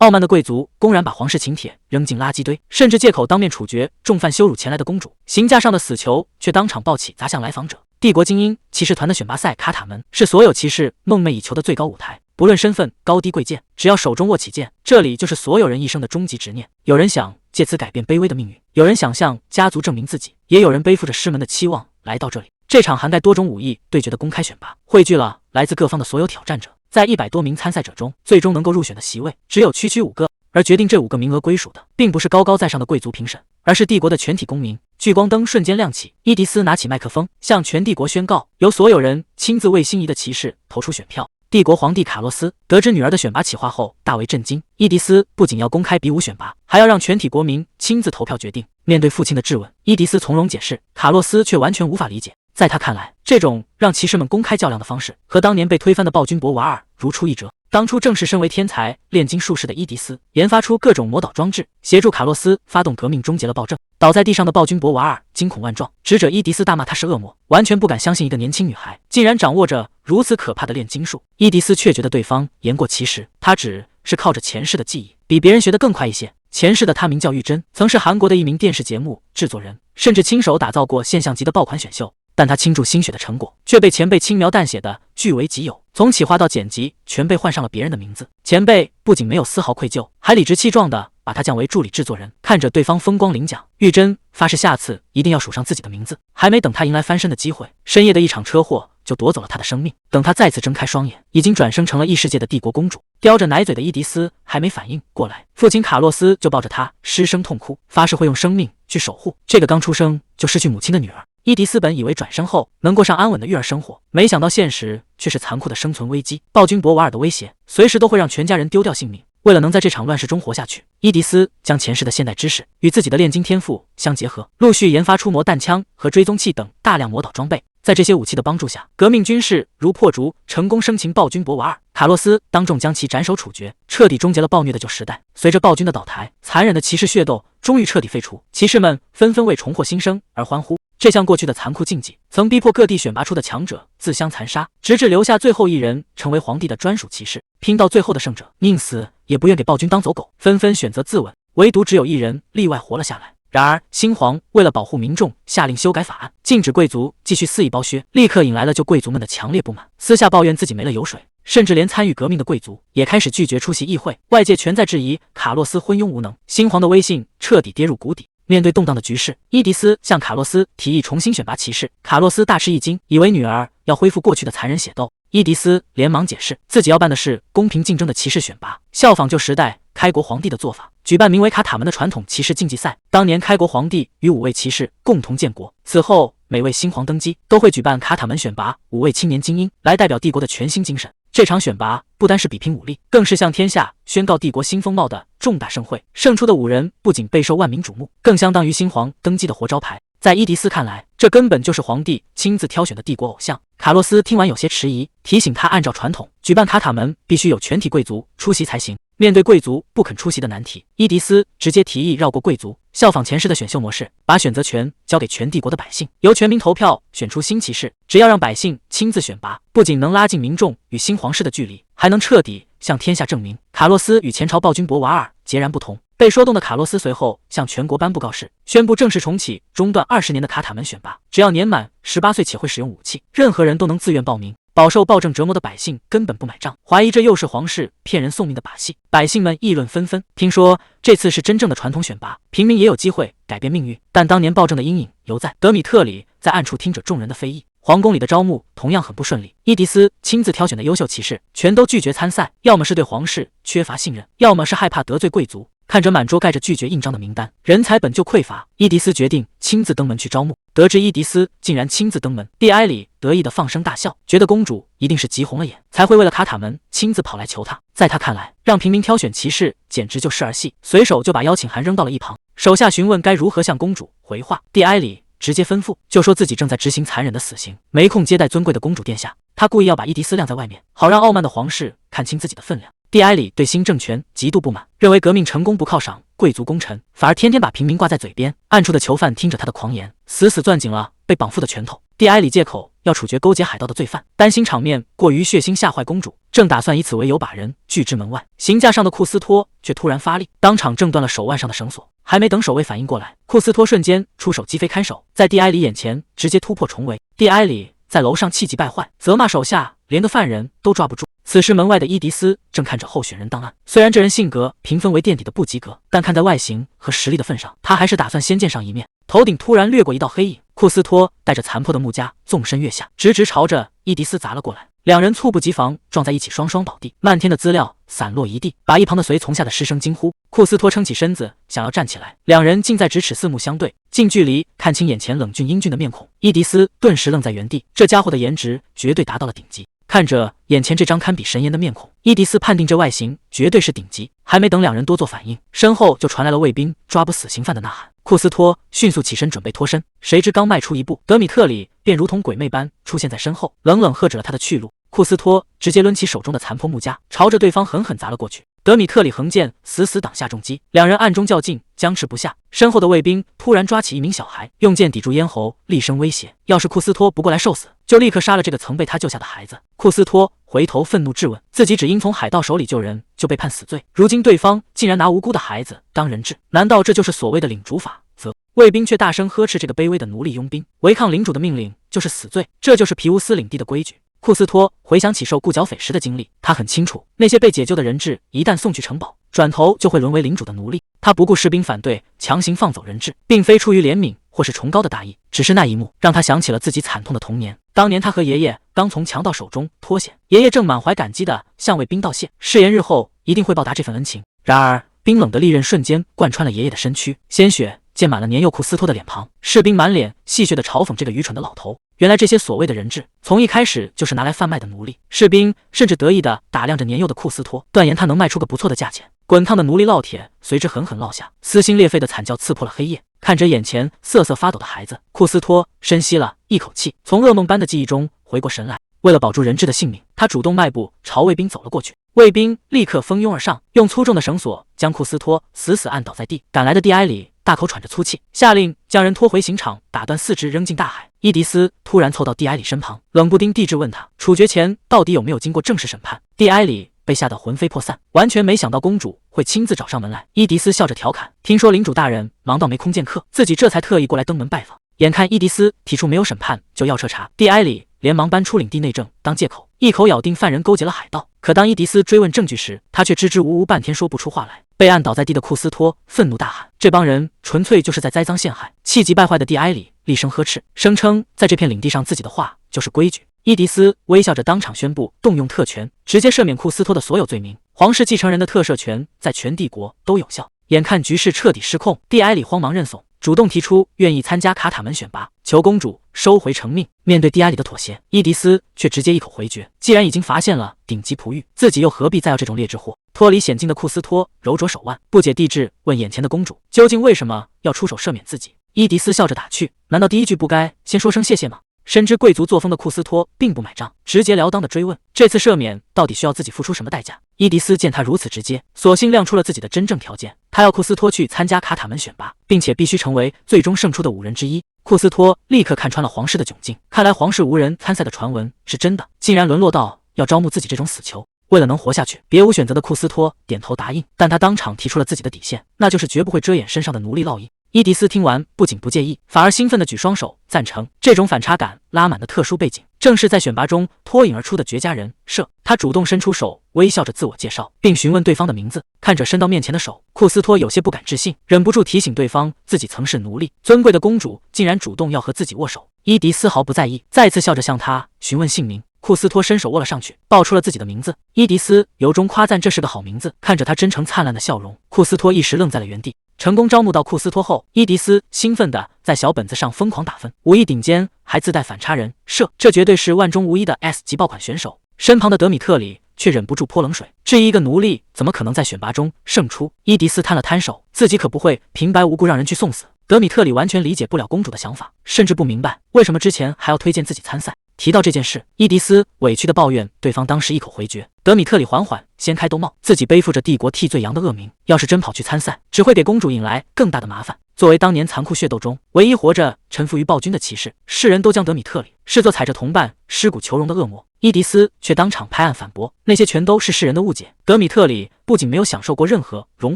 傲慢的貴族公然把皇室請帖扔進垃圾堆，甚至借口當面處決重犯羞辱前來的公主。刑架上的死囚卻當場抱起砸向來訪者。帝國精英騎士團的選拔賽卡塔門是所有騎士夢寐以求的最高舞台，不論身份高低貴賤，只要手中握起劍，這裡就是所有人一生的終極執念。有人想借此改變卑微的命運，有人想向家族證明自己，也有人背負着師門的期望來到這裡。這場涵蓋多種武藝對決的公開選拔，匯聚了來自各方的所有挑戰者。在100多名參賽者中，最終能夠入選的席位只有區5個，而決定這5個名額歸屬的，並不是高高在上的貴族評審，而是帝國的全體公民。聚光燈瞬間亮起，伊迪絲拿起麥克風，向全帝國宣告，由所有人親自為心儀的騎士投出選票。帝國皇帝卡洛斯得知女兒的選拔企劃後，大為震驚。伊迪絲不僅要公開比武選拔，還要讓全體國民親自投票決定。面對父親的質問，伊迪絲從容解釋，卡洛斯卻完全無法理解。在他看來，這種讓騎士們公開較量的方式，和當年被推翻的暴君博瓦爾如出一轍。當初正是身為天才煉金術士的伊迪絲，研發出各種魔導裝置，協助卡洛斯發動革命，終結了暴政。倒在地上的暴君博瓦爾驚恐萬狀，指着伊迪絲大罵他是惡魔，完全不敢相信一個年輕女孩竟然掌握着如此可怕的煉金術。伊迪絲卻覺得對方言過其實，他只是靠着前世的記憶，比別人學得更快一些。前世的他名叫玉珍，曾是韓國的一名電視節目制作人，甚至親手打造過现象級的爆款選秀。但他傾注心血的成果卻被前輩輕描淡寫的據為己有，從企劃到剪輯全被換上了別人的名字。前輩不僅沒有絲毫愧疚，還理直氣壯地把他降為助理制作人。看着對方風光領獎，玉珍發誓下次一定要署上自己的名字。還沒等他迎來翻身的機會，深夜的一場車禍就奪走了他的生命。等他再次睜開雙眼，已經轉生成了異世界的帝國公主。叼着奶嘴的伊迪絲還沒反應過來，父親卡洛斯就抱着他失聲痛哭，發誓會用生命去守護這個剛出生就失去母親的女兒。伊迪絲本以為轉生後能過上安穩的育兒生活，沒想到現實卻是殘酷的生存危機。暴君博瓦爾的威脅隨時都會讓全家人丟掉性命。為了能在這場亂世中活下去，伊迪絲將前世的現代知識與自己的煉金天賦相結合，陸續研發出魔彈槍和追蹤器等大量魔導裝備。在這些武器的幫助下，革命軍士如破竹，成功生擒暴君博瓦爾。卡洛斯當眾將其斬首處決，徹底終結了暴虐的舊時代。隨着暴君的倒台，殘忍的騎士血鬥終於徹底廢除，騎士們紛紛為重獲新生而歡呼。這項過去的殘酷禁忌，曾逼迫各地選拔出的強者自相殘殺，直至留下最後一人成為皇帝的專屬騎士。拼到最後的勝者，寧死也不願給暴君當走狗，紛紛選擇自刎，唯獨只有一人例外活了下來。然而，新皇為了保護民眾，下令修改法案，禁止貴族繼續肆意剝削，立刻引來了舊貴族們的強烈不滿，私下抱怨自己沒了油水，甚至連參與革命的貴族也開始拒絕出席議會。外界全在質疑卡洛斯昏庸無能，新皇的威信徹底跌入谷底。面對動盪的局勢，伊迪絲向卡洛斯提議重新選拔騎士。卡洛斯大吃一驚，以為女兒要恢復過去的殘忍血鬥。伊迪絲連忙解釋，自己要辦的是公平競爭的騎士選拔，效仿舊時代開國皇帝的做法，舉辦名為卡塔門的傳統騎士競技賽。當年開國皇帝與5位騎士共同建國，此後每位新皇登基都會舉辦卡塔門選拔5位青年精英，來代表帝國的全新精神。這場選拔不單是比拼武力，更是向天下宣告帝國新風貌的重大盛會。勝出的5人不僅備受萬民矚目，更相當於新皇登基的活招牌。在伊迪絲看來，這根本就是皇帝親自挑選的帝國偶像。卡洛斯聽完有些遲疑，提醒他按照傳統舉辦卡塔門必須有全體貴族出席才行。面對貴族不肯出席的難題，伊迪絲直接提議繞過貴族，效仿前世的選秀模式，把選擇權交給全帝國的百姓，由全民投票選出新騎士。只要讓百姓親自選拔，不僅能拉近民眾與新皇室的距離，還能徹底向天下證明卡洛斯與前朝暴君博瓦爾截然不同。被說動的卡洛斯隨後向全國頒布告示，宣布正式重啟中斷20年的卡塔門選拔，只要年滿18歲且會使用武器，任何人都能自願報名。飽受暴政折磨的百姓根本不買賬，懷疑這又是皇室騙人送命的把戲。百姓們議論紛紛。聽說這次是真正的傳統選拔，平民也有機會改變命運。但當年暴政的陰影猶在。德米特里在暗處聽着眾人的非議。皇宮裡的招募同樣很不順利，伊迪絲親自挑選的優秀騎士全都拒絕參賽，要麼是對皇室缺乏信任，要麼是害怕得罪貴族。看着滿桌蓋着拒絕印章的名單，人才本就匱乏，伊迪絲決定親自登門去招募。得知伊迪絲竟然親自登門，蒂埃里得意的放聲大笑，覺得公主一定是急紅了眼，才會為了卡塔門親自跑來求他。在他看來，讓平民挑選騎士簡直就是兒戲，隨手就把邀請函扔到了一旁。手下詢問該如何向公主回話，蒂埃里直接吩咐，就說自己正在執行殘忍的死刑，沒空接待尊貴的公主殿下。他故意要把伊迪絲晾在外面，好讓傲慢的皇室看清自己的分量。蒂埃里對新政權極度不滿，認為革命成功不犒賞貴族功臣，反而天天把平民掛在嘴邊。暗處的囚犯聽着他的狂言，死死攥緊了被綁縛的拳頭。蒂埃里借口要處決勾結海盜的罪犯，擔心場面過於血腥嚇壞公主，正打算以此為由把人拒之門外。刑架上的庫斯托卻突然發力，當場掙斷了手腕上的繩索。還沒等守衛反應過來，庫斯托瞬間出手擊飛看守，在蒂埃里眼前直接突破重圍。蒂埃里在樓上氣急敗壞，責罵手下連個犯人都抓不住。此時門外的伊迪絲正看着候選人檔案，雖然這人性格評分為墊底的不及格，但看在外形和實力的份上，他還是打算先見上一面。頭頂突然掠過一道黑影，庫斯托帶着殘破的木枷縱身躍下，直直朝着伊迪絲砸了過來。兩人猝不及防撞在一起，雙雙倒地，漫天的資料散落一地，把一旁的随從嚇得失聲驚呼。庫斯托撐起身子想要站起來，兩人近在咫尺，四目相對，近距離看清眼前冷峻英俊的面孔，伊迪絲頓時愣在原地，這家伙的顏值絕對達到了頂級。看着眼前這張堪比神顏的面孔，伊迪絲判定這外形絕對是頂級。還沒等兩人多做反應，身後就傳來了衛兵抓捕死刑犯的吶喊。庫斯托迅速起身準備脫身，誰知剛邁出一步，德米特里便如同鬼魅般出現在身後，冷冷喝止了他的去路。庫斯托直接抡起手中的殘破木枷，朝着對方狠狠砸了過去。德米特里横劍死死擋下重擊，兩人暗中較勁，僵持不下。身後的衛兵突然抓起一名小孩，用劍抵住咽喉，厉聲威脅：要是庫斯托不過來受死，就立刻殺了這個曾被他救下的孩子。庫斯托回頭憤怒質問，自己只因從海盜手裡救人就被判死罪，如今對方竟然拿無辜的孩子當人質，難道這就是所謂的領主法則？衛兵卻大聲呵斥這個卑微的奴隸傭兵，違抗領主的命令就是死罪，這就是皮烏斯領地的規矩。庫斯托回想起受雇剿匪時的經歷，他很清楚，那些被解救的人質一旦送去城堡，轉頭就會淪為領主的奴隸。他不顧士兵反對，強行放走人質，並非出於憐憫或是崇高的大義，只是那一幕讓他想起了自己慘痛的童年。當年他和爺爺剛從強盜手中脫險，爺爺正滿懷感激地向衛兵道謝，誓言日後一定會報答這份恩情。然而冰冷的利刃瞬間貫穿了爺爺的身軀，鮮血濺滿了年幼庫斯托的臉龐，士兵滿臉戲謔地嘲諷這個愚蠢的老頭。原來這些所謂的人質，從一開始就是拿來販賣的奴隸。士兵甚至得意地打量着年幼的庫斯托，斷言他能賣出個不錯的價錢。滾燙的奴隸烙鐵隨之狠狠落下，撕心裂肺的慘叫刺破了黑夜。看着眼前瑟瑟發抖的孩子，庫斯托深吸了一口氣，從噩夢般的記憶中回過神來。為了保住人質的性命，他主動邁步朝衛兵走了過去。衛兵立刻蜂擁而上，用粗重的繩索將庫斯托死死按倒在地。趕來的蒂埃里大口喘着粗气，下令將人拖回刑場，打斷四肢扔進大海。伊迪絲突然湊到蒂埃里身旁，冷不丁地質問他，處決前到底有沒有經過正式審判。蒂埃里被嚇得魂飛魄散，完全沒想到公主會親自找上門來。伊迪絲笑着調侃，聽說領主大人忙到沒空見客，自己這才特意過來登門拜訪。眼看伊迪絲提出沒有審判就要徹查，蒂埃里連忙搬出領地內政當借口，一口咬定犯人勾結了海盜。可當伊迪絲追問證據時，他卻支支吾吾半天說不出話來。被按倒在地的庫斯托憤怒大喊，這幫人純粹就是在栽贓陷害。氣急敗壞的蒂埃里厲聲呵斥，聲稱在這片領地上自己的話就是規矩。伊迪絲微笑着當場宣布動用特權，直接赦免庫斯托的所有罪名，皇室繼承人的特赦權在全帝國都有效。眼看局勢徹底失控，蒂埃里慌忙認慫，主動提出願意參加卡塔門選拔，求公主收回成命。面對蒂埃里的妥協，伊迪絲卻直接一口回絕，既然已經發現了頂級璞玉，自己又何必再要這種劣質貨。脫離險境的庫斯托揉着手腕，不解地質問眼前的公主究竟為什麼要出手赦免自己。伊迪絲笑着打趣，難道第一句不該先說聲謝謝嗎？深知貴族作風的庫斯托並不買賬，直截了當地追問，這次赦免到底需要自己付出什麼代價？伊迪絲見他如此直接，索性亮出了自己的真正條件，他要庫斯托去參加卡塔門選拔，並且必須成為最終勝出的5人之一。庫斯托立刻看穿了皇室的窘境，看來皇室無人參賽的傳聞是真的，竟然淪落到要招募自己這種死囚。為了能活下去，別無選擇的庫斯托點頭答應，但他當場提出了自己的底線，那就是絕不會遮掩身上的奴隸烙印。伊迪絲聽完不僅不介意，反而興奮地舉雙手贊成。這種反差感拉滿的特殊背景，正是在選拔中脫穎而出的絕佳人設。他主動伸出手，微笑着自我介紹，並詢問對方的名字。看着伸到面前的手，庫斯托有些不敢置信，忍不住提醒對方自己曾是奴隸，尊貴的公主竟然主動要和自己握手。伊迪絲毫不在意，再次笑着向他詢問姓名。庫斯托伸手握了上去，報出了自己的名字。伊迪絲由衷誇讚這是個好名字，看着他真誠燦爛的笑容，庫斯托一時愣在了原地。成功招募到庫斯托後，伊迪絲興奮地在小本子上瘋狂打分，武藝頂尖，還自帶反差人設，這絕對是萬中無一的 S 級爆款選手。身旁的德米特里卻忍不住潑冷水，質疑一個奴隸怎麼可能在選拔中勝出。伊迪絲攤了攤手，自己可不會平白無故讓人去送死。德米特里完全理解不了公主的想法，甚至不明白為什麼之前還要推薦自己參賽。提到這件事，伊迪絲委屈地抱怨對方當時一口回絕。德米特里緩緩掀開兜帽，自己背負着帝國替罪羊的惡名，要是真跑去參賽，只會給公主引來更大的麻煩。作為當年殘酷血鬥中唯一活着臣服於暴君的騎士，世人都將德米特里視作踩着同伴屍骨求榮的惡魔。伊迪絲卻當場拍案反駁，那些全都是世人的誤解。德米特里不僅沒有享受過任何榮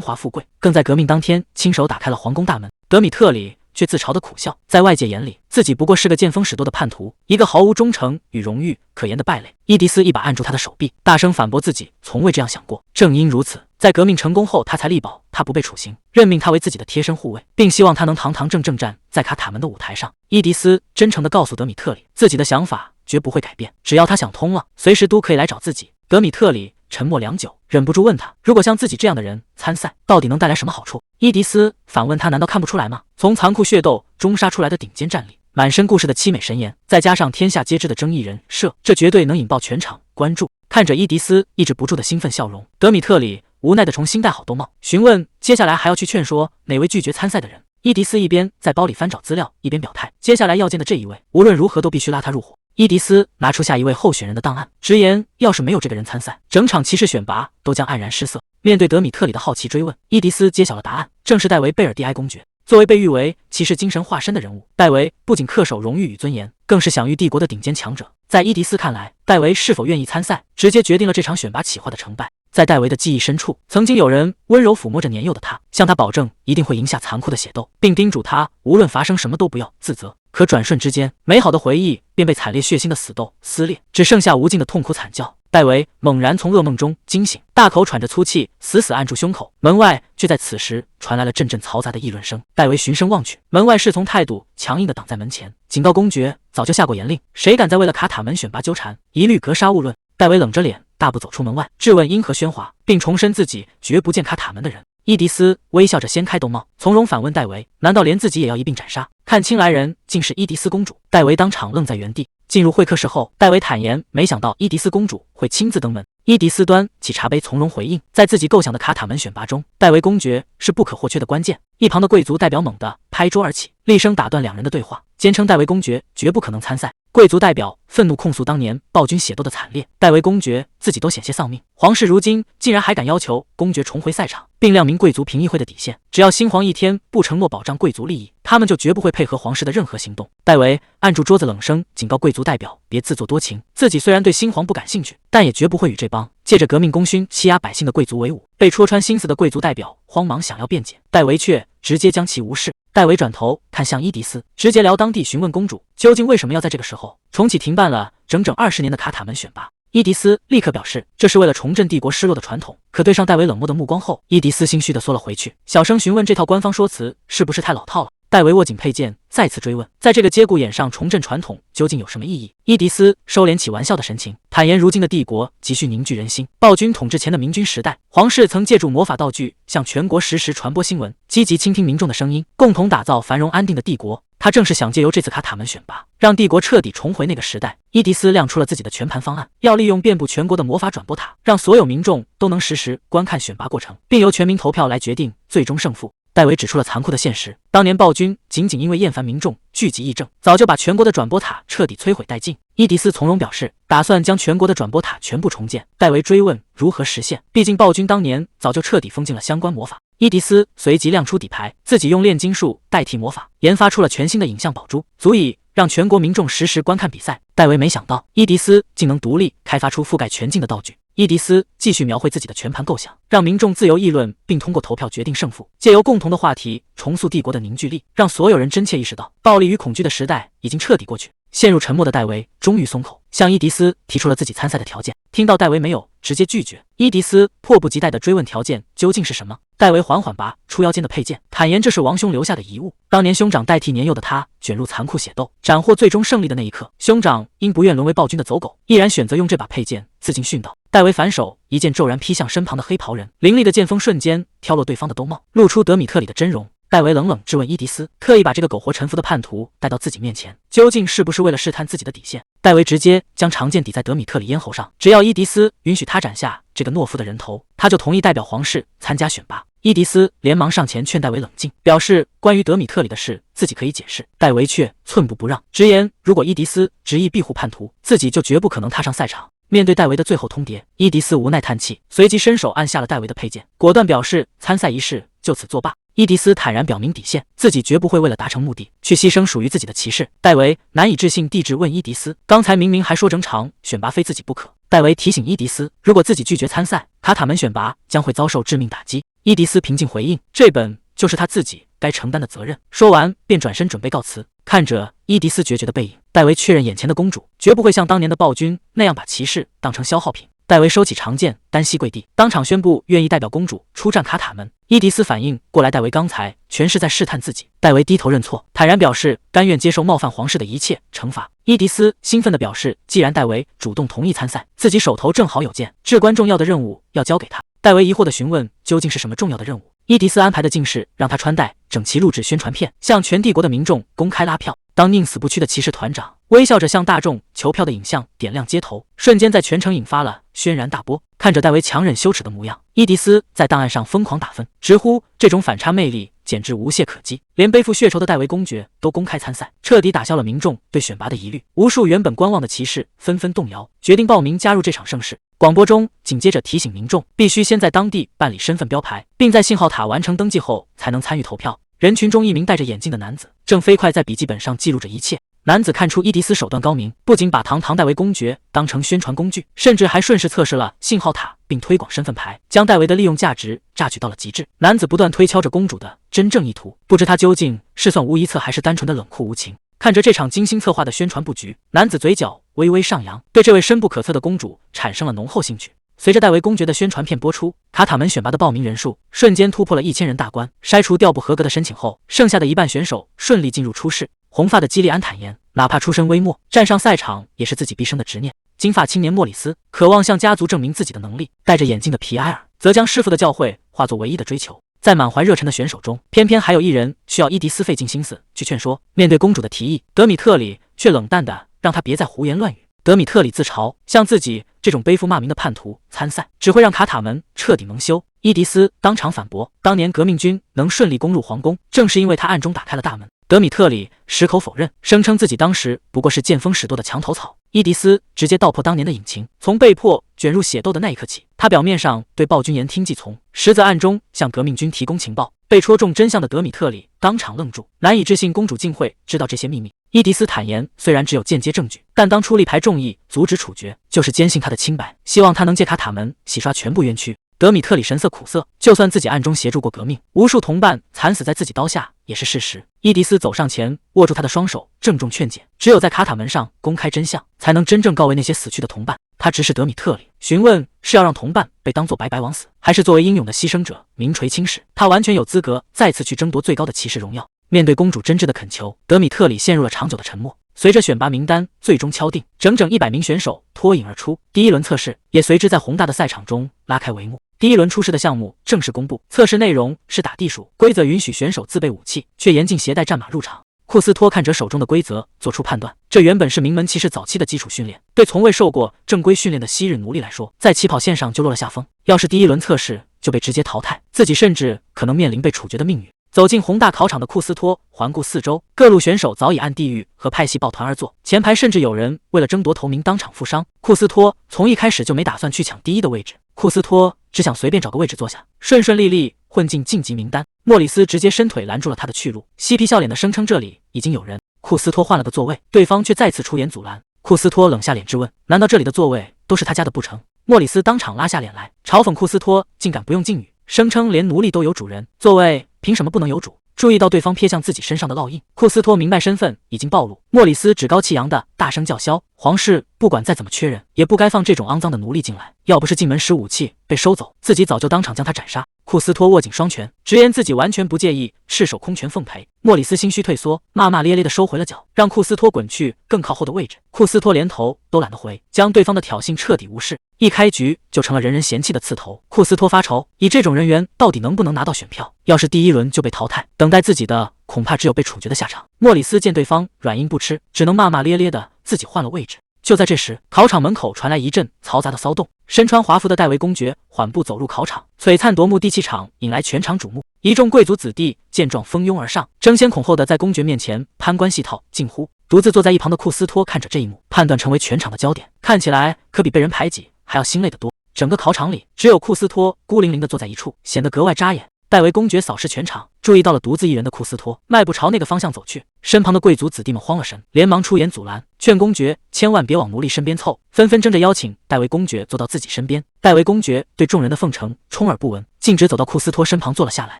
華富貴，更在革命當天親手打開了皇宮大門。德米特里卻自嘲地苦笑，在外界眼裡，自己不過是個見風使舵的叛徒，一個毫無忠誠與榮譽可言的敗類。伊迪絲一把按住他的手臂，大聲反駁自己從未這樣想過。正因如此，在革命成功後，他才力保他不被處刑，任命他為自己的貼身護衛，並希望他能堂堂正正站在卡塔門的舞台上。伊迪絲真誠地告訴德米特里，自己的想法絕不會改變，只要他想通了，隨時都可以來找自己。德米特里沉默良久，忍不住問他，如果像自己這樣的人參賽，到底能帶來什麼好處？伊迪絲反問他，難道看不出來嗎？從殘酷血鬥中殺出來的頂尖戰力，滿身故事的淒美神顏，再加上天下皆知的爭議人設，這絕對能引爆全場關注。看着伊迪絲抑制不住的興奮笑容，德米特里無奈地重新戴好兜帽，詢問接下來還要去勸說哪位拒絕參賽的人。伊迪絲一邊在包裡翻找資料，一邊表態，接下來要見的這一位，無論如何都必須拉他入夥。伊迪絲拿出下一位候選人的檔案，直言要是沒有這個人參賽，整場騎士選拔都將黯然失色。面對德米特里的好奇追問，伊迪絲揭曉了答案，正是戴維·貝爾蒂埃公爵。作為被譽為騎士精神化身的人物，戴維不僅恪守榮譽與尊嚴，更是享譽帝國的頂尖強者。在伊迪絲看來，戴維是否願意參賽，直接決定了這場選拔企劃的成敗。在戴維的記憶深處，曾經有人溫柔撫摸着年幼的他，向他保證一定會贏下殘酷的血鬥，並叮囑他無論發生什麼都不要自責。可轉瞬之間，美好的回憶便被慘烈血腥的死鬥撕裂，只剩下無盡的痛苦慘叫。戴維猛然從噩夢中驚醒，大口喘着粗氣，死死按住胸口。門外卻在此時傳來了陣陣嘈雜的議論聲。戴維循聲望去，門外侍從態度強硬地擋在門前，警告公爵早就下過嚴令，誰敢再為了卡塔門選拔糾纏，一律格殺勿論。戴維冷着臉，大步走出門外，質問因何喧嘩，並重申自己絕不見卡塔門的人。伊迪絲微笑着掀開兜帽，從容反問戴維，難道連自己也要一併斬殺？看清來人竟是伊迪絲公主。戴維當場愣在原地。進入會客室後，戴維坦言沒想到伊迪絲公主會親自登門。伊迪絲端起茶杯，從容回應，在自己構想的卡塔門選拔中，戴維公爵是不可或缺的關鍵。一旁的貴族代表猛地拍桌而起，厲聲打斷兩人的對話，堅稱戴維公爵絕不可能參賽。貴族代表憤怒控訴當年暴君血鬥的慘烈，戴維公爵自己都險些喪命，皇室如今竟然還敢要求公爵重回賽場，並亮明貴族評議會的底線，只要新皇一天不承諾保障貴族利益，他們就絕不會配合皇室的任何行動。戴維按住桌子，冷聲警告貴族代表別自作多情，自己雖然對新皇不感興趣，但也絕不會與這幫借着革命功勳欺壓百姓的貴族為伍。被戳穿心思的貴族代表慌忙想要辯解，戴維卻直接將其無視。戴維轉頭看向伊迪絲，直截了當地詢問公主究竟為什麼要在這個時候重啟停辦了整整20年的卡塔門選拔。伊迪絲立刻表示這是為了重振帝國失落的傳統，可對上戴維冷漠的目光後，伊迪絲心虛地縮了回去，小聲詢問這套官方說辭是不是太老套了。戴維握緊佩劍，再次追問，在這個節骨眼上重振傳統究竟有什麼意義？伊迪絲收斂起玩笑的神情，坦言如今的帝國急需凝聚人心。暴君統治前的明君時代，皇室曾借助魔法道具向全國實時傳播新聞，積極傾聽民眾的聲音，共同打造繁榮安定的帝國。他正是想借由這次卡塔門選拔，讓帝國徹底重回那個時代。伊迪絲亮出了自己的全盤方案，要利用遍布全國的魔法轉播塔，讓所有民眾都能實時觀看選拔過程，並由全民投票來決定最終勝負。戴維指出了殘酷的現實，當年暴君僅因為厭煩民眾聚集議政，早就把全國的轉播塔徹底摧毀殆盡。伊迪絲從容表示，打算將全國的轉播塔全部重建。戴維追問如何實現，畢竟暴君當年早就徹底封禁了相關魔法。伊迪絲隨即亮出底牌，自己用煉金術代替魔法，研發出了全新的影像寶珠，足以讓全國民眾實時觀看比賽。戴維沒想到伊迪絲竟能獨立開發出覆蓋全境的道具。伊迪絲繼續描繪自己的全盤構想，讓民眾自由議論，並通過投票決定勝負，借由共同的話題重塑帝國的凝聚力，讓所有人真切意識到暴力與恐懼的時代已經徹底過去。陷入沉默的戴維終於鬆口，向伊迪絲提出了自己參賽的條件。聽到戴維沒有直接拒絕，伊迪絲迫不及待地追問條件究竟是什麼。戴維緩緩拔出腰間的佩劍，坦言這是王兄留下的遺物。當年兄長代替年幼的他捲入殘酷血鬥，斬獲最終勝利的那一刻，兄長因不願淪為暴君的走狗，毅然選擇用這把佩劍自盡殉道。戴維反手一劍驟然劈向身旁的黑袍人，凌厲的劍鋒瞬間挑落對方的兜帽，露出德米特里的真容。戴維冷冷質問伊迪絲，特意把這個苟活沉浮的叛徒帶到自己面前，究竟是不是為了試探自己的底線？戴維直接將長劍抵在德米特里咽喉上，只要伊迪絲允許他斬下這個懦夫的人頭，他就同意代表皇室參加選拔。伊迪絲連忙上前勸戴維冷靜，表示關於德米特里的事自己可以解釋。戴維卻寸步不讓，直言如果伊迪絲執意庇護叛徒，自己就絕不可能踏上賽場。面對戴維的最後通牒，伊迪絲無奈嘆氣，隨即伸手按下了戴維的佩劍，果斷表示參賽一事就此作罷。伊迪絲坦然表明底線，自己絕不會為了達成目的去犧牲屬於自己的騎士。戴維難以置信地質問伊迪絲：“剛才明明還說整場選拔非自己不可。”戴維提醒伊迪絲，如果自己拒絕參賽，卡塔門選拔將會遭受致命打擊。伊迪絲平靜回應：“這本就是他自己該承擔的責任。”說完便轉身準備告辭。看着伊迪絲決絕的背影，戴維確認眼前的公主絕不會像當年的暴君那樣把騎士當成消耗品。戴維收起長劍，單膝跪地，當場宣布願意代表公主出戰卡塔門。伊迪絲反應過來，戴維剛才全是在試探自己。戴維低頭認錯，坦然表示甘願接受冒犯皇室的一切懲罰。伊迪絲興奮地表示，既然戴維主動同意參賽，自己手頭正好有件至關重要的任務要交給他。戴維疑惑地詢問，究竟是什麼重要的任務？伊迪絲安排的竟是讓他穿戴整齊錄製宣傳片，向全帝國的民眾公開拉票。當寧死不屈的騎士團長微笑着向大眾求票的影像點亮街頭，瞬間在全城引發了軒然大波。看着戴維強忍羞恥的模樣，伊迪絲在檔案上瘋狂打分，直呼這種反差魅力簡直無懈可擊。連背負血仇的戴維公爵都公開參賽，徹底打消了民眾對選拔的疑慮。無數原本觀望的騎士紛紛動搖，決定報名加入這場盛事。廣播中緊接着提醒民眾，必須先在當地辦理身份標牌，並在信號塔完成登記後才能參與投票。人群中，一名戴着眼鏡的男子正飛快在筆記本上記錄着一切。男子看出伊迪絲手段高明，不僅把堂戴維公爵當成宣傳工具，甚至還順勢測試了信號塔，並推廣身份牌，將戴維的利用價值榨取到了極致。男子不斷推敲着公主的真正意圖，不知他究竟是算无一策，還是單純的冷酷无情。看着這場精心策劃的宣傳布局，男子嘴角微微上揚，對這位深不可測的公主產生了濃厚興趣。隨着戴維公爵的宣傳片播出，卡塔門選拔的報名人數瞬間突破了1000人大關。篩除掉不合格的申請後，剩下的一半選手順利進入初試。紅髮的基利安坦言，哪怕出身微末，站上賽場也是自己畢生的執念。金髮青年莫里斯渴望向家族證明自己的能力，戴着眼鏡的皮埃爾則將師傅的教誨化作唯一的追求。在滿懷熱忱的選手中，偏偏還有一人需要伊迪絲費盡心思去勸說。面對公主的提議，德米特里卻冷淡地讓他別再胡言亂語。德米特里自嘲，像自己這種背負罵名的叛徒參賽，只會讓卡塔門徹底蒙羞。伊迪絲當場反駁，當年革命軍能順利攻入皇宮，正是因為他暗中打開了大門。德米特里矢口否認，聲稱自己當時不過是見風使舵的牆頭草。伊迪絲直接道破當年的隱情，從被迫捲入血鬥的那一刻起，他表面上對暴君言聽計從，實則暗中向革命軍提供情報。被戳中真相的德米特里當場愣住，難以置信公主竟會知道這些秘密。伊迪絲坦言，雖然只有間接證據，但當初力排眾議阻止處決，就是堅信他的清白，希望他能借卡塔門洗刷全部冤屈。德米特里神色苦澀，就算自己暗中協助過革命，無數同伴慘死在自己刀下也是事實。伊迪絲走上前，握住他的雙手，鄭重勸解，只有在卡塔門上公開真相，才能真正告慰那些死去的同伴。他直視德米特里，詢問是要讓同伴被當作白白枉死，還是作為英勇的犧牲者名垂青史。他完全有資格再次去爭奪最高的騎士榮耀。面對公主真摯的懇求，德米特里陷入了長久的沉默。隨着選拔名單最終敲定，整整100名選手脫穎而出，第一輪測試也隨之在宏大的賽場中拉開帷幕。第一輪出試的項目正式公布，測試內容是打地鼠，規則允許選手自備武器，卻嚴禁攜帶戰馬入場。庫斯托看着手中的規則，做出判斷，這原本是名門騎士早期的基礎訓練，對從未受過正規訓練的昔日奴隸來說，在起跑線上就落了下風。要是第一輪測試就被直接淘汰，自己甚至可能面臨被處決的命運。走進宏大考場的庫斯托環顧四周，各路選手早已按地域和派系抱團而坐，前排甚至有人為了爭奪头名當場負傷。庫斯托從一開始就沒打算去搶第一的位置，庫斯托只想隨便找個位置坐下，順順利利混進晉級名單。莫里斯直接伸腿攔住了他的去路，嬉皮笑臉的聲稱這裡已經有人。庫斯托換了個座位，對方卻再次出言阻攔。庫斯托冷下臉質問，難道這裡的座位都是他家的不成？莫里斯當場拉下臉來，嘲諷庫斯托竟敢不用敬語，聲稱連奴隸都有主人，座位憑什麼不能有主？注意到對方瞥向自己身上的烙印，庫斯托明白身份已經暴露。莫里斯趾高氣揚的大聲叫囂，皇室不管再怎麼缺人，也不該放這種骯髒的奴隸進來，要不是進門時武器被收走，自己早就當場將他斬殺。庫斯托握緊雙拳，直言自己完全不介意赤手空拳奉陪。莫里斯心虛退縮，罵罵咧咧地收回了腳，讓庫斯托滾去更靠後的位置。庫斯托連頭都懶得回，將對方的挑釁徹底無視，一開局就成了人人嫌棄的刺頭。庫斯托發愁，以這種人緣到底能不能拿到選票？要是第一輪就被淘汰，等待自己的恐怕只有被處決的下場。莫里斯見對方軟硬不吃，只能罵罵咧咧的自己換了位置。就在這時，考場門口傳來一陣嘈雜的騷動，身穿華服的戴維公爵緩步走入考場，璀璨奪目的氣場引來全場矚目。一眾貴族子弟見狀蜂擁而上，爭先恐後的在公爵面前攀關係套，近乎。獨自坐在一旁的庫斯托看着這一幕，判斷成為全場的焦點，看起來可比被人排擠還要心累得多。整個考場裡，只有庫斯托孤零零地坐在一處，顯得格外扎眼。戴維公爵掃視全場，注意到了獨自一人的庫斯托，邁步朝那個方向走去。身旁的貴族子弟們慌了神，連忙出言阻攔，勸公爵千萬別往奴隸身邊湊，紛紛爭着邀請戴維公爵坐到自己身邊。戴維公爵對眾人的奉承充耳不聞，徑直走到庫斯托身旁坐了下來。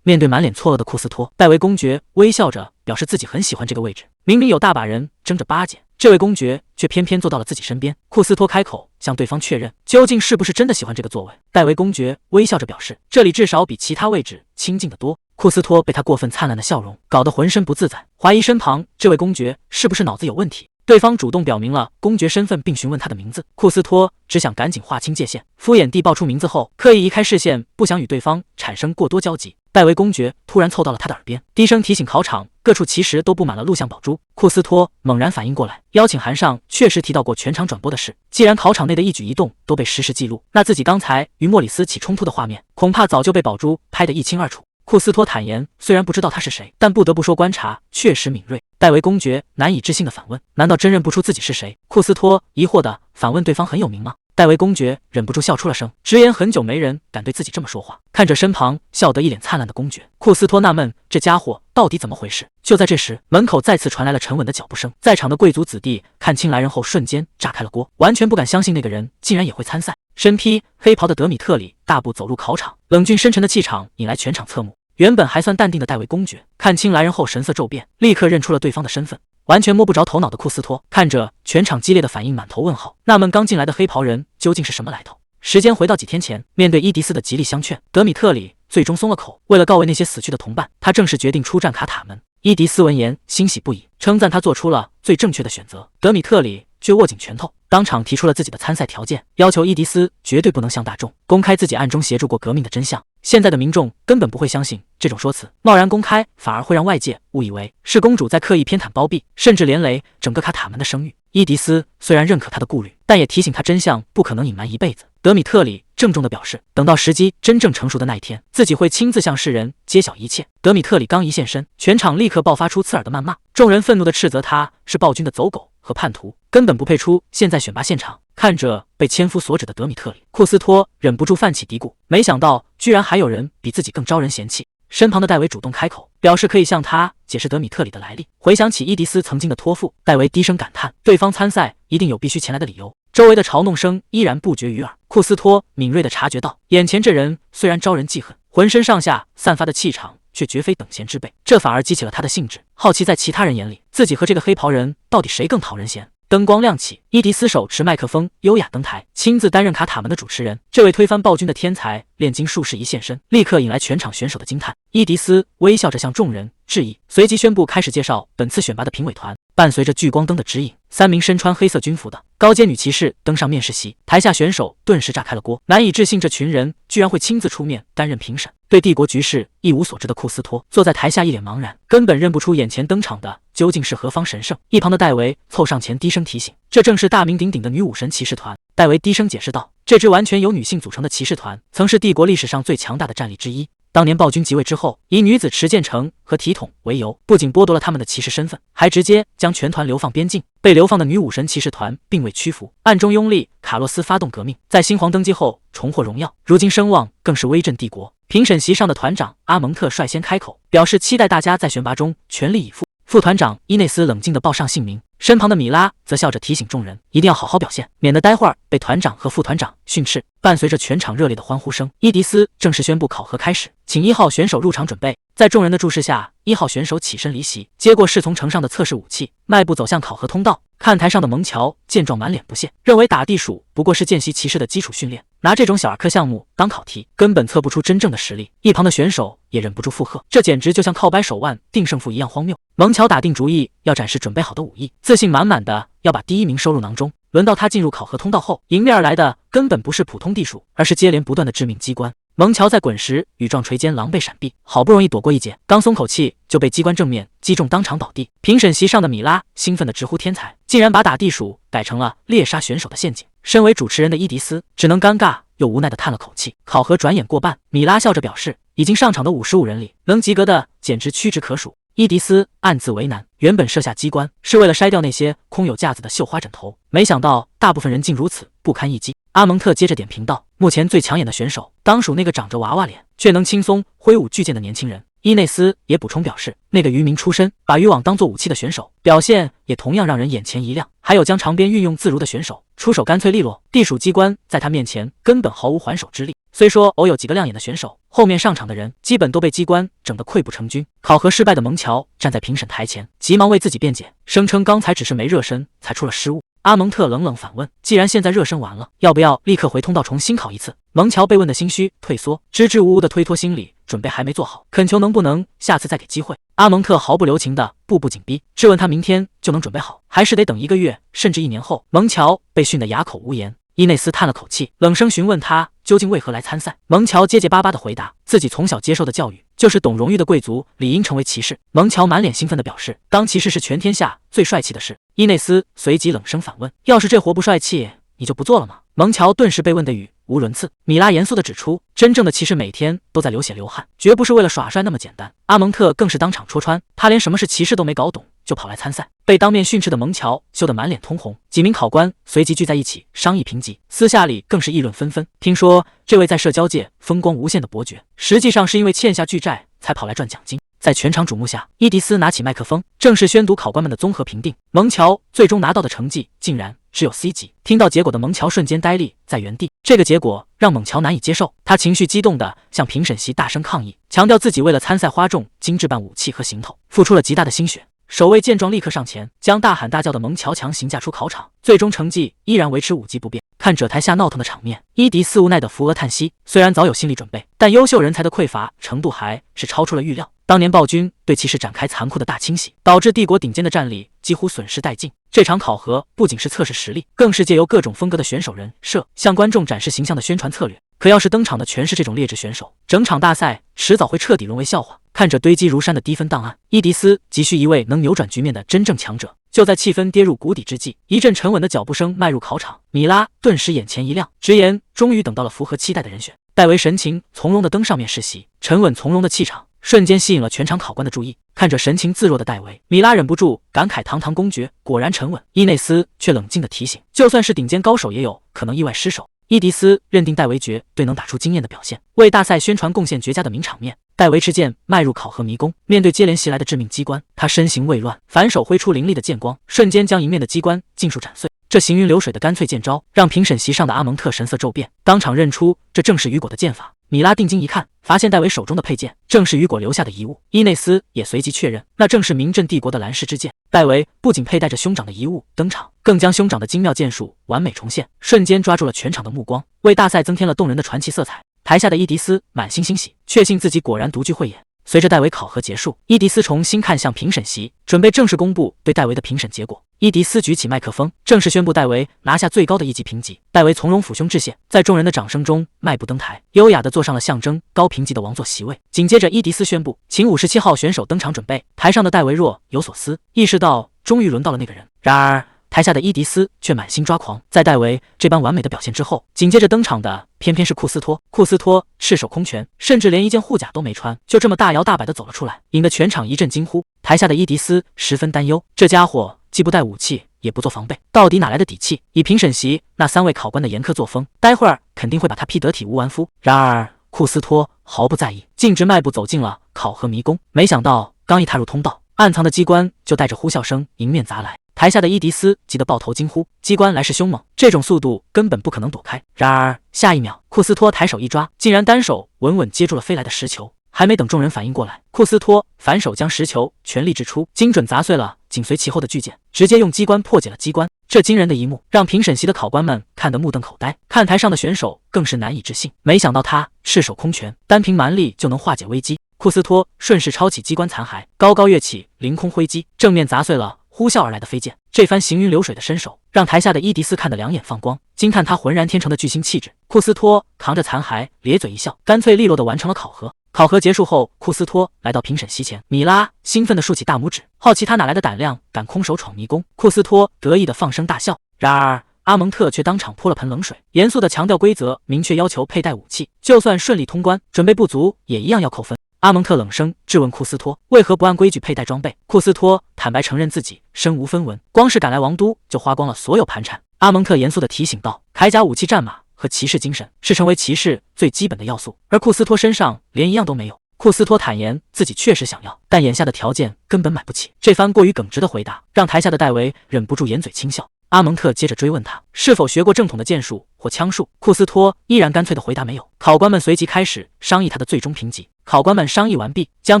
面對滿臉錯愕的庫斯托，戴維公爵微笑着表示自己很喜歡這個位置。明明有大把人爭着巴結，這位公爵卻偏偏坐到了自己身邊。庫斯托開口向對方確認，究竟是不是真的喜歡這個座位。戴維公爵微笑着表示，這裡至少比其他位置清靜得多。庫斯托被他過分燦爛的笑容搞得渾身不自在，懷疑身旁這位公爵是不是腦子有問題。對方主動表明了公爵身份，並詢問他的名字。庫斯托只想趕緊劃清界限，敷衍地報出名字後，刻意移開視線，不想與對方產生過多交集。戴維公爵突然湊到了他的耳邊，低聲提醒考場各處其實都布滿了錄像寶珠。庫斯托猛然反應過來，邀請函上確實提到過全場轉播的事，既然考場內的一舉一動都被實時記錄，那自己剛才與莫里斯起衝突的畫面恐怕早就被寶珠拍得一清二楚。庫斯托坦言，雖然不知道他是誰，但不得不說觀察確實敏銳。戴維公爵難以置信地反問，難道真認不出自己是誰？庫斯托疑惑地反問，對方很有名嗎？戴維公爵忍不住笑出了聲，直言很久沒人敢對自己這麼說話。看着身旁笑得一臉燦爛的公爵，庫斯托納悶，這家伙到底怎麼回事？就在這時，門口再次傳來了沉穩的腳步聲。在場的貴族子弟看清來人後，瞬間炸開了鍋，完全不敢相信那個人竟然也會參賽。身披黑袍的德米特里大步走入考場，冷峻深沉的氣場引來全場側目。原本還算淡定的戴維公爵看清來人後神色驟變，立刻認出了對方的身份。完全摸不着頭腦的庫斯托看着全場激烈的反應，滿頭問號，納悶剛進來的黑袍人究竟是什麼來頭。時間回到幾天前，面對伊迪絲的極力相勸，德米特里最終鬆了口。為了告慰那些死去的同伴，他正式決定出戰卡塔門。伊迪絲聞言欣喜不已，稱讚他做出了最正確的選擇。德米特里卻握緊拳頭，當場提出了自己的參賽條件，要求伊迪絲絕對不能向大眾公開自己暗中協助過革命的真相。現在的民眾根本不會相信這種說辭，貿然公開反而會讓外界誤以為是公主在刻意偏袒包庇，甚至連累整個卡塔門的聲譽。伊迪絲雖然認可他的顧慮，但也提醒他真相不可能隱瞞一輩子。德米特里鄭重地表示，等到時機真正成熟的那一天，自己會親自向世人揭曉一切。德米特里剛一現身，全場立刻爆發出刺耳的謾罵，眾人憤怒地斥責他是暴君的走狗和叛徒，根本不配出現在選拔現場。看着被千夫所指的德米特里，庫斯托忍不住泛起嘀咕，沒想到居然還有人比自己更招人嫌棄。身旁的戴維主動開口，表示可以向他解釋德米特里的來歷。回想起伊迪絲曾經的托付，戴維低聲感嘆，對方參賽一定有必須前來的理由。周圍的嘲弄聲依然不絕於耳。庫斯托敏銳地察覺到，眼前這人雖然招人記恨，渾身上下散發的氣場卻絕非等閒之輩，這反而激起了他的興致，好奇在其他人眼裡，自己和這個黑袍人到底誰更討人嫌。燈光亮起，伊迪絲手持麥克風優雅登台，親自擔任卡塔門的主持人。這位推翻暴君的天才煉金術士一現身，立刻引來全場選手的驚嘆。伊迪絲微笑着向眾人致意，隨即宣布開始介紹本次選拔的評委團。伴隨着聚光燈的指引，3名身穿黑色軍服的高階女騎士登上面試席，台下選手頓時炸開了鍋，難以置信這群人居然會親自出面擔任評審。對帝國局勢一無所知的庫斯托坐在台下一臉茫然，根本認不出眼前登場的究竟是何方神聖。一旁的戴維湊上前低聲提醒，這正是大名鼎鼎的女武神騎士團。戴維低聲解釋道，這支完全由女性組成的騎士團曾是帝國歷史上最強大的戰力之一。當年暴君即位之後，以女子持劍成和體統為由，不僅剝奪了他們的騎士身份，還直接將全團流放邊境。被流放的女武神骑士團並未屈服，暗中擁立卡洛斯發動革命，在新皇登基後重獲榮耀，如今聲望更是威震帝國。評審席上的團長阿蒙特率先開口，表示期待大家在選拔中全力以赴。副團長伊內斯冷靜地報上姓名，身旁的米拉則笑着提醒眾人一定要好好表現，免得待會兒被團長和副團長訓斥。伴隨着全场熱烈的歡呼聲，伊迪絲正式宣布考核開始，請1號選手入場準備。在眾人的注視下，1號選手起身離席，接過侍從呈上的測試武器，邁步走向考核通道。看台上的蒙喬見狀滿臉不屑，認為打地鼠不過是見習騎士的基礎訓練，拿這種小兒科項目當考題，根本測不出真正的實力。一旁的選手也忍不住附和，這簡直就像靠掰手腕定勝負一樣荒謬。蒙喬打定主意要展示準備好的武藝，自信滿滿的要把第1名收入囊中。輪到他進入考核通道後，迎面而來的根本不是普通地鼠，而是接連不斷的致命機關。蒙喬在滾石與撞錘間狼狽閃避，好不容易躲過一劫，剛鬆口氣就被機關正面擊中，當場倒地。評審席上的米拉興奮地直呼天才，竟然把打地鼠改成了獵殺選手的陷阱。身為主持人的伊迪絲只能尷尬又無奈地嘆了口氣。考核轉眼過半，米拉笑着表示，已經上場的55人裡，能及格的簡直屈指可數。伊迪絲暗自為難，原本設下機關是為了篩掉那些空有架子的繡花枕頭，沒想到大部分人竟如此不堪一擊。阿蒙特接着點評道：“目前最搶眼的選手，當屬那個長着娃娃臉卻能輕鬆揮舞巨劍的年輕人。”伊內斯也補充表示，那個漁民出身，把漁網當作武器的選手，表現也同樣讓人眼前一亮。還有將長鞭運用自如的選手，出手乾脆利落，地鼠機關在他面前根本毫無還手之力。雖說偶有幾個亮眼的選手，後面上場的人基本都被機關整得潰不成軍。考核失敗的蒙喬站在評審台前，急忙為自己辯解，聲稱剛才只是沒熱身才出了失誤。阿蒙特冷冷反問：“既然現在熱身完了，要不要立刻回通道重新考一次？”蒙喬被問得心虛退縮，支支吾吾的推脫心理準備還沒做好，懇求能不能下次再給機會。阿蒙特毫不留情的步步緊逼，質問他明天就能準備好，還是得等1個月甚至1年後。蒙喬被訓得啞口無言。伊內斯嘆了口氣，冷聲詢問他究竟為何來參賽。蒙喬結結巴巴地回答，自己從小接受的教育就是懂榮譽的貴族理應成為騎士。蒙喬滿臉興奮地表示，當騎士是全天下最帥氣的事。伊內斯隨即冷聲反問，要是這活不帥氣，你就不做了嗎？蒙喬頓時被問得語無倫次。米拉嚴肅地指出，真正的騎士每天都在流血流汗，絕不是為了耍帥那麼簡單。阿蒙特更是當場戳穿，他連什麼是騎士都沒搞懂，就跑來參賽。被當面训斥的蒙喬羞得滿臉通紅，幾名考官隨即聚在一起商議評級，私下裡更是議論紛紛。聽說這位在社交界風光無限的伯爵，實際上是因為欠下巨債才跑來賺獎金。在全場矚目下，伊迪絲拿起麥克風，正式宣讀考官們的綜合評定。蒙喬最終拿到的成績竟然只有 C 級。聽到結果的蒙喬瞬間呆立在原地，這個結果讓蒙喬難以接受，他情緒激動地向評審席大聲抗議，強調自己為了參賽花重精緻辦武器和行頭，付出了極大的心血。守衛見狀立刻上前，將大喊大叫的蒙喬強行架出考場，最終成績依然維持5級不變。看着台下鬧騰的場面，伊迪絲無奈的扶額嘆息，雖然早有心理準備，但優秀人才的匱乏程度還是超出了預料。當年暴君對騎士展開殘酷的大清洗，導致帝國頂尖的戰力幾乎損失殆盡。這場考核不僅是測試實力，更是借由各種風格的選手人設向觀眾展示形象的宣傳策略。可要是登場的全是這種劣質選手，整場大賽遲早會徹底淪為笑話。看着堆積如山的低分檔案，伊迪絲急需一位能扭轉局面的真正強者。就在氣氛跌入谷底之際，一陣沉穩的腳步聲邁入考場，米拉頓時眼前一亮，直言終於等到了符合期待的人選。戴維神情從容地登上面試席，沉穩從容的氣場瞬間吸引了全場考官的注意。看着神情自若的戴維，米拉忍不住感慨：堂堂公爵果然沉穩。伊內斯卻冷靜地提醒，就算是頂尖高手也有可能意外失手。伊迪絲認定戴維絕對能打出驚豔的表現，為大賽宣傳貢獻絕佳的名場面。戴維持劍邁入考核迷宮，面對接連襲來的致命機關，他身形未亂，反手揮出凌厲的劍光，瞬間將迎面的機關盡數斬碎。這行雲流水的乾脆劍招，讓評審席上的阿蒙特神色驟變，當場認出這正是雨果的劍法。米拉定睛一看，發現戴維手中的佩劍正是雨果留下的遺物。伊內斯也隨即確認，那正是名震帝國的藍石之劍。戴維不僅佩戴着兄長的遺物登場，更將兄長的精妙劍術完美重現，瞬間抓住了全場的目光，為大賽增添了動人的傳奇色彩。台下的伊迪絲滿心欣喜，確信自己果然獨具慧眼。隨着戴維考核結束，伊迪絲重新看向評審席，準備正式公布對戴維的評審結果。伊迪絲舉起麥克風，正式宣布戴維拿下最高的1級評級。戴維從容撫胸致謝，在眾人的掌聲中邁步登台，優雅地坐上了象徵高評級的王座席位。緊接着，伊迪絲宣布，請57號選手登場準備。台上的戴維若有所思，意識到終於輪到了那個人。然而台下的伊迪絲卻滿心抓狂，在戴維這般完美的表現之後，緊接着登場的偏偏是庫斯托。庫斯托赤手空拳，甚至連一件護甲都沒穿，就這麼大搖大擺地走了出來，引得全场一陣驚呼。台下的伊迪絲十分擔憂，這家伙既不帶武器，也不做防備，到底哪來的底氣？以評審席那3位考官的嚴苛作風，待會兒肯定會把他批得體無完膚。然而庫斯托毫不在意，徑直邁步走進了考核迷宮。沒想到剛一踏入通道，暗藏的機關就帶着呼嘯聲迎面砸來。台下的伊迪絲急得抱頭驚呼，機關來勢兇猛，這種速度根本不可能躲開。然而下一秒，庫斯托抬手一抓，竟然單手穩穩接住了飛來的石球。還沒等眾人反應過來，庫斯托反手將石球全力掷出，精準砸碎了緊隨其後的巨劍，直接用機關破解了機關。這驚人的一幕讓評審席的考官們看得目瞪口呆，看台上的選手更是難以置信。沒想到他赤手空拳，單憑蠻力就能化解危機。庫斯托順勢抄起機關殘骸，高高躍起，凌空揮擊，正面砸碎了呼嘯而來的飛劍。這番行雲流水的身手，讓台下的伊迪絲看得兩眼放光，驚嘆他渾然天成的巨星氣質。庫斯托扛着殘骸，咧嘴一笑，乾脆利落地完成了考核。考核結束後，庫斯托來到評審席前，米拉興奮地豎起大拇指，好奇他哪來的膽量，敢空手闖迷宮。庫斯托得意地放聲大笑。然而阿蒙特卻當場潑了盆冷水，嚴肅地強調規則明確要求佩戴武器，就算順利通關，準備不足也一樣要扣分。阿蒙特冷聲質問庫斯托為何不按規矩佩戴裝備。庫斯托坦白承認自己身無分文，光是趕來王都就花光了所有盤纏。阿蒙特嚴肅地提醒道：鎧甲、武器、戰馬和騎士精神是成為騎士最基本的要素，而庫斯托身上連一樣都沒有。庫斯托坦言自己確實想要，但眼下的條件根本買不起。這番過於耿直的回答讓台下的戴維忍不住掩嘴輕笑。阿蒙特接着追問他是否學過正統的劍術或槍術，庫斯托依然乾脆地回答沒有。考官們隨即開始商議他的最終評級。考官們商議完畢，將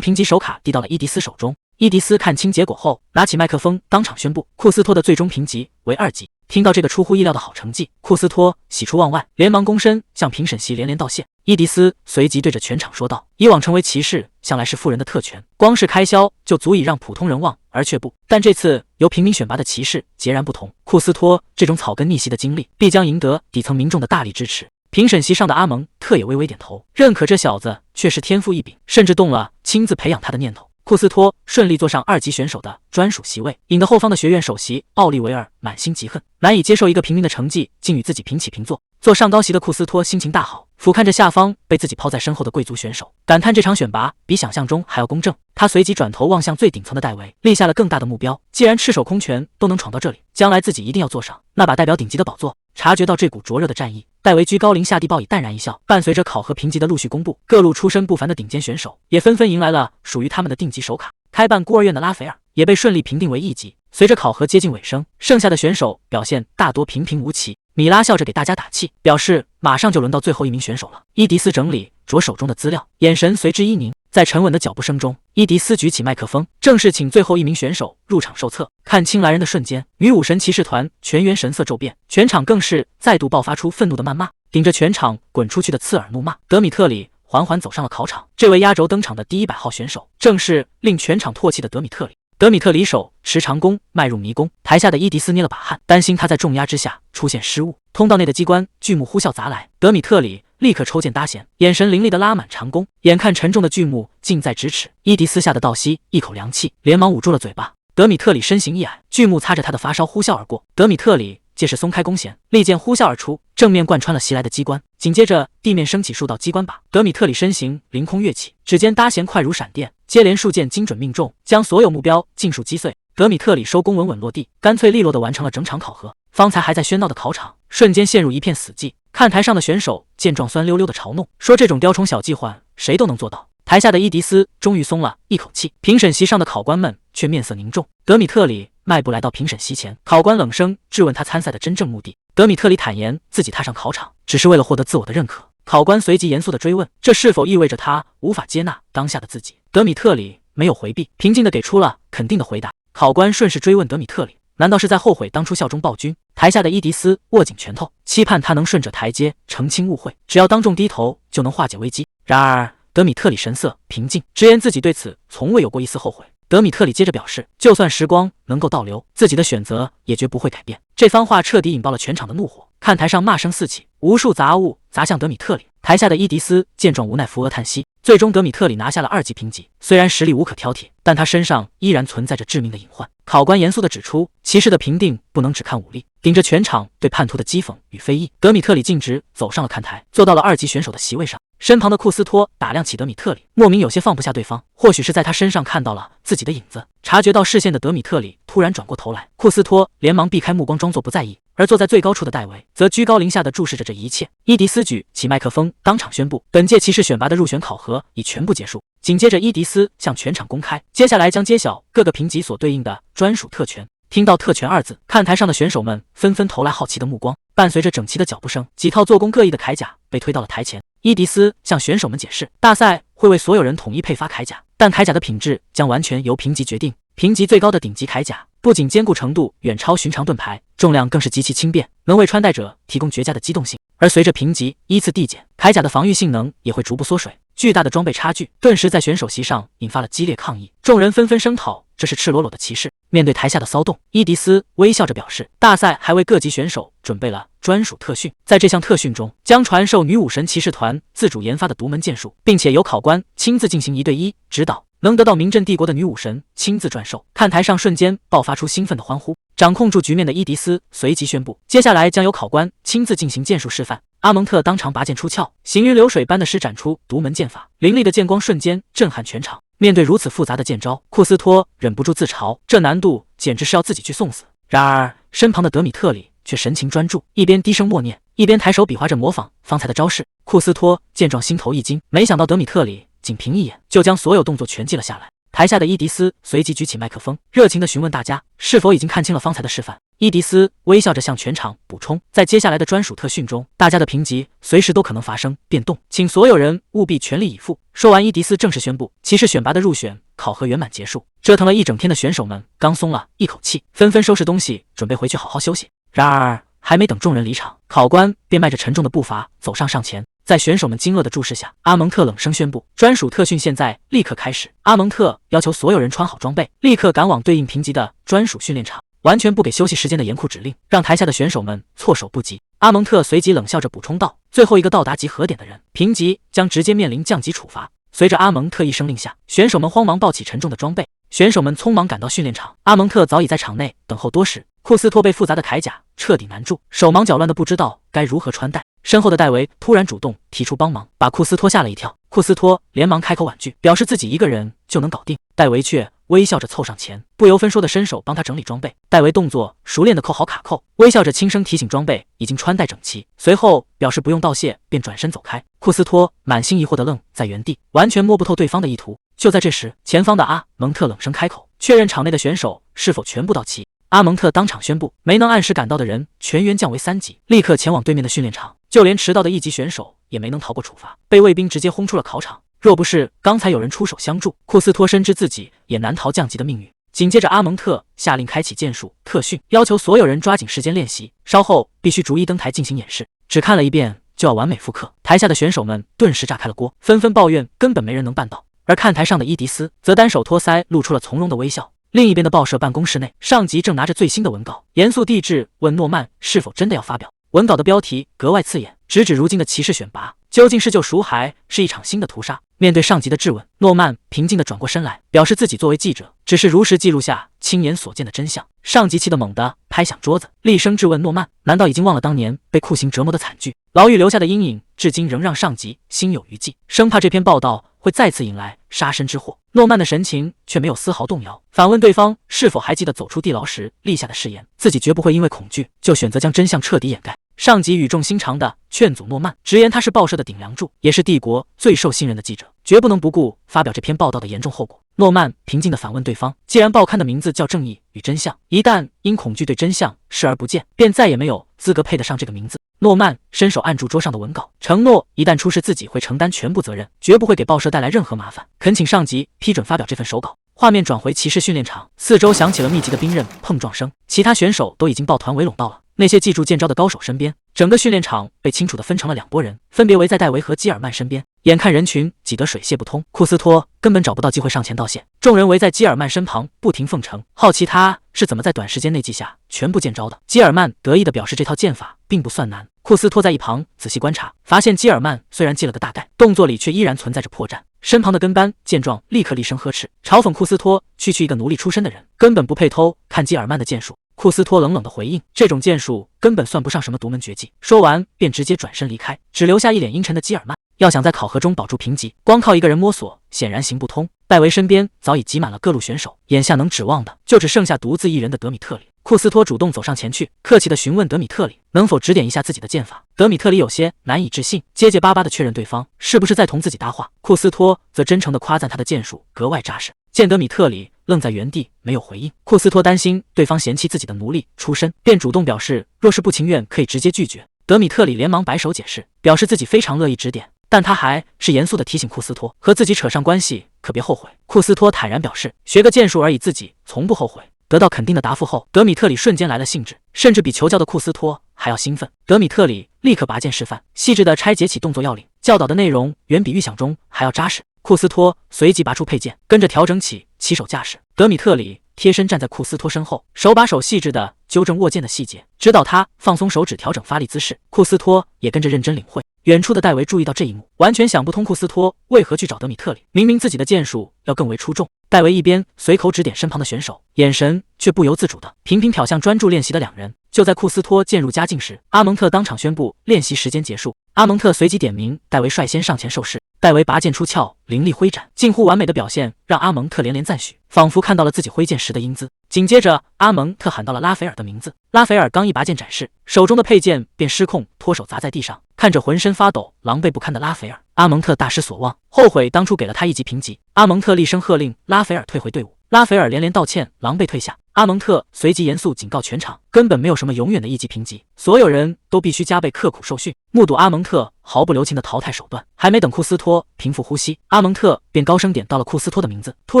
評級手卡遞到了伊迪絲手中。伊迪絲看清結果後，拿起麥克風當場宣布庫斯托的最終評級為2級。聽到這個出乎意料的好成績，庫斯托喜出望外，連忙躬身向評審席連連道謝。伊迪絲隨即對着全場說道：以往成為騎士向來是富人的特權，光是開銷就足以讓普通人望而卻步，但這次由平民選拔的騎士截然不同，庫斯托這種草根逆襲的經歷必將贏得底層民眾的大力支持。評審席上的阿蒙特也微微點頭，認可這小子確實天賦異稟，甚至動了親自培養他的念頭。庫斯托順利坐上2級選手的專屬席位，引得後方的學院首席奧利維爾滿心嫉恨，難以接受一個平民的成績竟與自己平起平坐。坐上高席的庫斯托心情大好，俯瞰着下方被自己拋在身後的貴族選手，感嘆這場選拔比想象中還要公正。他隨即轉頭望向最頂層的戴維，立下了更大的目標，既然赤手空拳都能闖到這裡，將來自己一定要坐上那把代表頂級的寶座。察覺到這股灼熱的戰意，戴維居高臨下地報以淡然一笑。伴隨着考核評級的陸續公布，各路出身不凡的頂尖選手也紛紛迎來了屬於他們的定級手卡。開辦孤兒院的拉斐爾也被順利評定為1級。隨着考核接近尾聲，剩下的選手表現大多平平無奇。米拉笑着給大家打氣，表示馬上就輪到最後一名選手了。伊迪絲整理着手中的資料，眼神隨之一凝。在沉穩的腳步聲中，伊迪絲舉起麥克風，正式請最後一名選手入場受測。看清來人的瞬間，女武神騎士團全員神色驟變，全場更是再度爆發出憤怒的謾罵，頂着全場滾出去的刺耳怒罵。德米特里緩緩走上了考場，這位壓軸登場的第100號選手，正是令全場唾棄的德米特里。德米特里手持長弓邁入迷宮，台下的伊迪絲捏了把汗，擔心他在重壓之下出現失誤。通道內的機關巨木呼嘯砸來，德米特里立刻抽劍搭弦，眼神凌厲地拉滿長弓，眼看沉重的巨木近在咫尺，伊迪絲嚇得倒吸一口涼氣，連忙捂住了嘴巴。德米特里身形一矮，巨木擦着他的發梢呼嘯而過，德米特里屆時鬆開弓弦，利劍呼嘯而出，正面貫穿了襲來的機關。緊接着地面升起數道機關把，德米特里身形凌空躍起，指尖搭弦快如閃電，接連數箭精準命中，將所有目標盡數擊碎。德米特里收弓穩穩落地，乾脆利落地完成了整場考核。方才還在喧鬧的考場瞬間陷入一片死寂。看台上的選手見狀酸溜溜的嘲弄，說這種雕蟲小技環誰都能做到。台下的伊迪絲終於鬆了一口氣，評審席上的考官們卻面色凝重。德米特里邁步來到評審席前，考官冷聲質問他參賽的真正目的。德米特里坦言自己踏上考場只是為了獲得自我的認可。考官隨即嚴肅地追問，這是否意味着他無法接納當下的自己？德米特里沒有回避，平靜地給出了肯定的回答。考官順勢追問德米特里，難道是在後悔當初效忠暴君？台下的伊迪絲握緊拳頭，期盼他能順着台階澄清誤會，只要當眾低頭就能化解危機。然而德米特里神色平靜，直言自己對此從未有過一絲後悔。德米特里接着表示，就算時光能夠倒流，自己的選擇也絕不會改变。這番話徹底引爆了全場的怒火，看台上罵聲四起，無數雜物砸向德米特里。台下的伊迪絲見狀無奈扶額嘆息。最終德米特里拿下了2級評級，雖然實力無可挑剔，但他身上依然存在着致命的隱患。考官嚴肅地指出，騎士的評定不能只看武力。頂着全場對叛徒的譏諷與非議，德米特里徑直走上了看台，坐到了2級選手的席位上。身旁的庫斯托打量起德米特里，莫名有些放不下對方，或許是在他身上看到了自己的影子。察覺到視線的德米特里突然轉過頭來，庫斯托連忙避開目光，裝作不在意。而坐在最高處的戴維則居高臨下地注視着這一切。伊迪絲舉起麥克風，當場宣布本屆騎士選拔的入選考核已全部結束。緊接着伊迪絲向全場公開，接下來將揭曉各個評級所對應的專屬特權。聽到特權2字，看台上的選手們紛紛投來好奇的目光。伴隨着整齊的腳步聲，幾套做工各異的鎧甲被推到了台前。伊迪絲向選手們解釋，大賽會為所有人統一配發鎧甲，但鎧甲的品質將完全由評級決定。評級最高的頂級鎧甲不僅堅固程度遠超尋常盾牌，重量更是極其輕便，能為穿戴者提供絕佳的機動性。而隨着評級依次遞減，鎧甲的防禦性能也会逐步縮水。巨大的裝備差距頓時在選手席上引發了激烈抗議，眾人紛紛聲討這是赤裸裸的歧視。面對台下的騷動，伊迪絲微笑着表示，大賽還為各級選手準備了專屬特訓，在這項特訓中將傳授女武神騎士團自主研發的獨門劍術，並且由考官親自進行1對1指導，能得到明鎮帝國的女武神親自傳授。看台上瞬間爆發出興奮的歡呼。掌控住局面的伊迪絲隨即宣布，接下來將由考官親自進行劍術示範。阿蒙特當場拔劍出鞘，行雲流水般的施展出獨門劍法，凌厲的劍光瞬間震撼全場。面對如此複雜的劍招，庫斯托忍不住自嘲，這難度簡直是要自己去送死。然而身旁的德米特里卻神情專注，一邊低聲默念，一邊抬手比劃着模仿方才的招式。庫斯托見狀心頭一驚，沒想到德米特里僅憑一眼就將所有動作全記了下來。台下的伊迪絲隨即舉起麥克風，熱情地詢問大家是否已經看清了方才的示範。伊迪絲微笑着向全場補充，在接下來的專屬特訓中，大家的評級隨時都可能發生變動，請所有人務必全力以赴。說完，伊迪絲正式宣布，騎士選拔的入選考核圓滿結束。折騰了一整天的選手們剛鬆了一口氣，紛紛收拾東西準備回去好好休息。然而還沒等眾人離場，考官便邁着沉重的步伐走上前。在選手們驚愕的注視下，阿蒙特冷聲宣布，專屬特訓現在立刻開始。阿蒙特要求所有人穿好裝備，立刻趕往對應評級的專屬訓練場，完全不給休息時間的嚴酷指令，讓台下的選手們措手不及。阿蒙特隨即冷笑着補充道，最後一個到達集合點的人，評級將直接面臨降級處罰。隨着阿蒙特一聲令下，選手們慌忙抱起沉重的裝備，選手們匆忙趕到訓練場。阿蒙特早已在場內等候多時，庫斯托被複雜的鎧甲徹底難住，手忙腳亂的不知道該如何穿戴。身後的戴維突然主動提出幫忙，把庫斯托嚇了一跳。庫斯托連忙開口婉拒，表示自己一個人就能搞定。戴維卻微笑着湊上前，不由分說的伸手幫他整理裝備。戴維動作熟練的扣好卡扣，微笑着輕聲提醒裝備已經穿戴整齊，隨後表示不用道謝，便轉身走開。庫斯托滿心疑惑的愣在原地，完全摸不透對方的意圖。就在這時，前方的阿蒙特冷聲開口，確認場內的選手是否全部到齊。阿蒙特當場宣布，沒能按時趕到的人全員降為3級，立刻前往對面的訓練場。就連遲到的1級選手也沒能逃過處罰，被衛兵直接轟出了考場。若不是剛才有人出手相助，庫斯托深知自己也難逃降級的命運。緊接着，阿蒙特下令開啟劍術特訓，要求所有人抓緊時間練習，稍後必須逐一登台進行演示，只看了一遍就要完美複刻。台下的選手們頓時炸開了鍋，紛紛抱怨根本沒人能辦到。而看台上的伊迪絲則單手托腮，露出了從容的微笑。另一邊的報社辦公室內，上級正拿着最新的文稿，嚴肅地質問諾曼是否真的要發表。文稿的標題格外刺眼，直指如今的騎士選拔究竟是救贖還是一場新的屠殺。面對上級的質問，諾曼平靜地轉過身來，表示自己作為記者，只是如實記錄下親眼所見的真相。上級氣得猛地拍響桌子，厲聲質問諾曼：難道已經忘了當年被酷刑折磨的慘劇？牢獄留下的陰影至今仍讓上級心有餘悸，生怕這篇報道會再次引來殺身之禍。諾曼的神情卻沒有絲毫動搖，反問對方是否還記得走出地牢時立下的誓言，自己絕不會因為恐懼就選擇將真相徹底掩蓋。上級語重心長地勸阻諾曼，直言他是報社的頂梁柱，也是帝國最受信任的記者，絕不能不顧發表這篇報道的嚴重後果。諾曼平靜地反問對方，既然報刊的名字叫正義與真相，一旦因恐懼對真相視而不見，便再也沒有資格配得上這個名字。諾曼伸手按住桌上的文稿，承諾一旦出事自己會承擔全部責任，絕不會給報社帶來任何麻煩，懇請上級批准發表這份手稿。畫面轉回騎士訓練場，四周響起了密集的兵刃碰撞聲，其他選手都已經抱團圍攏到了那些記住劍招的高手身邊。整個訓練場被清楚地分成了2撥人，分別圍在戴維和基爾曼身邊。眼看人群擠得水泄不通，庫斯托根本找不到機會上前道謝。眾人圍在基爾曼身旁不停奉承，好奇他是怎麼在短時間內記下全部劍招的。基爾曼得意地表示，這套劍法並不算難。庫斯托在一旁仔細觀察，發現基爾曼雖然記了個大概，動作裡卻依然存在着破绽。身旁的跟班見狀，立刻厲聲呵斥，嘲諷庫斯托區一個奴隸出身的人，根本不配偷看基爾曼的劍術。庫斯托冷冷地回應，這種劍術根本算不上什麼獨門絕技。說完便直接轉身離開，只留下一臉陰沉的基爾曼。要想在考核中保住評級，光靠一個人摸索顯然行不通。戴維身邊早已擠滿了各路選手，眼下能指望的就只剩下獨自一人的德米特里。庫斯托主動走上前去，客氣地詢問德米特里能否指點一下自己的劍法。德米特里有些難以置信，結結巴巴地確認對方是不是在同自己搭話。庫斯托則真誠地誇讚他的劍術格外扎實。見德米特里愣在原地沒有回應，庫斯托擔心對方嫌棄自己的奴隸出身，便主動表示若是不情願可以直接拒絕。德米特里連忙擺手解釋，表示自己非常樂意指點，但他還是嚴肅地提醒庫斯托，和自己扯上關係可別後悔。庫斯托坦然表示，學個劍術而已，自己從不後悔。得到肯定的答覆後，德米特里瞬間來了興致，甚至比求教的庫斯托還要興奮。德米特里立刻拔劍示範，細緻地拆解起動作要領，教導的內容遠比預想中還要扎實。庫斯托隨即拔出佩劍，跟着調整起起手架勢。德米特里貼身站在庫斯托身後，手把手細緻地糾正握劍的細節，指導他放鬆手指，調整發力姿勢。庫斯托也跟着認真領會。遠處的戴維注意到這一幕，完全想不通庫斯托為何去找德米特里，明明自己的劍術要更為出眾。戴維一邊隨口指點身旁的選手，眼神卻不由自主地頻頻瞟向專注練習的2人。就在庫斯托漸入佳境時，阿蒙特當場宣布練習時間結束。阿蒙特隨即點名戴維率先上前受試。戴維拔劍出鞘，凌厲揮斬，近乎完美的表現讓阿蒙特連連讚許，仿佛看到了自己揮劍時的英姿。緊接着，阿蒙特喊到了拉斐爾的名字，拉斐爾剛一拔劍展示，手中的佩劍便失控脫手砸在地上。看着渾身發抖、狼狽不堪的拉斐爾，阿蒙特大失所望，後悔當初給了他一級評級。阿蒙特厲聲喝令拉斐爾退回隊伍，拉斐爾連連道歉，狼狽退下。阿蒙特隨即嚴肅警告全場，根本沒有什麼永遠的一級評級，所有人都必須加倍刻苦受訓。目睹阿蒙特毫不留情的淘汰手段，還沒等庫斯托平復呼吸，阿蒙特便高聲點到了庫斯托的名字。突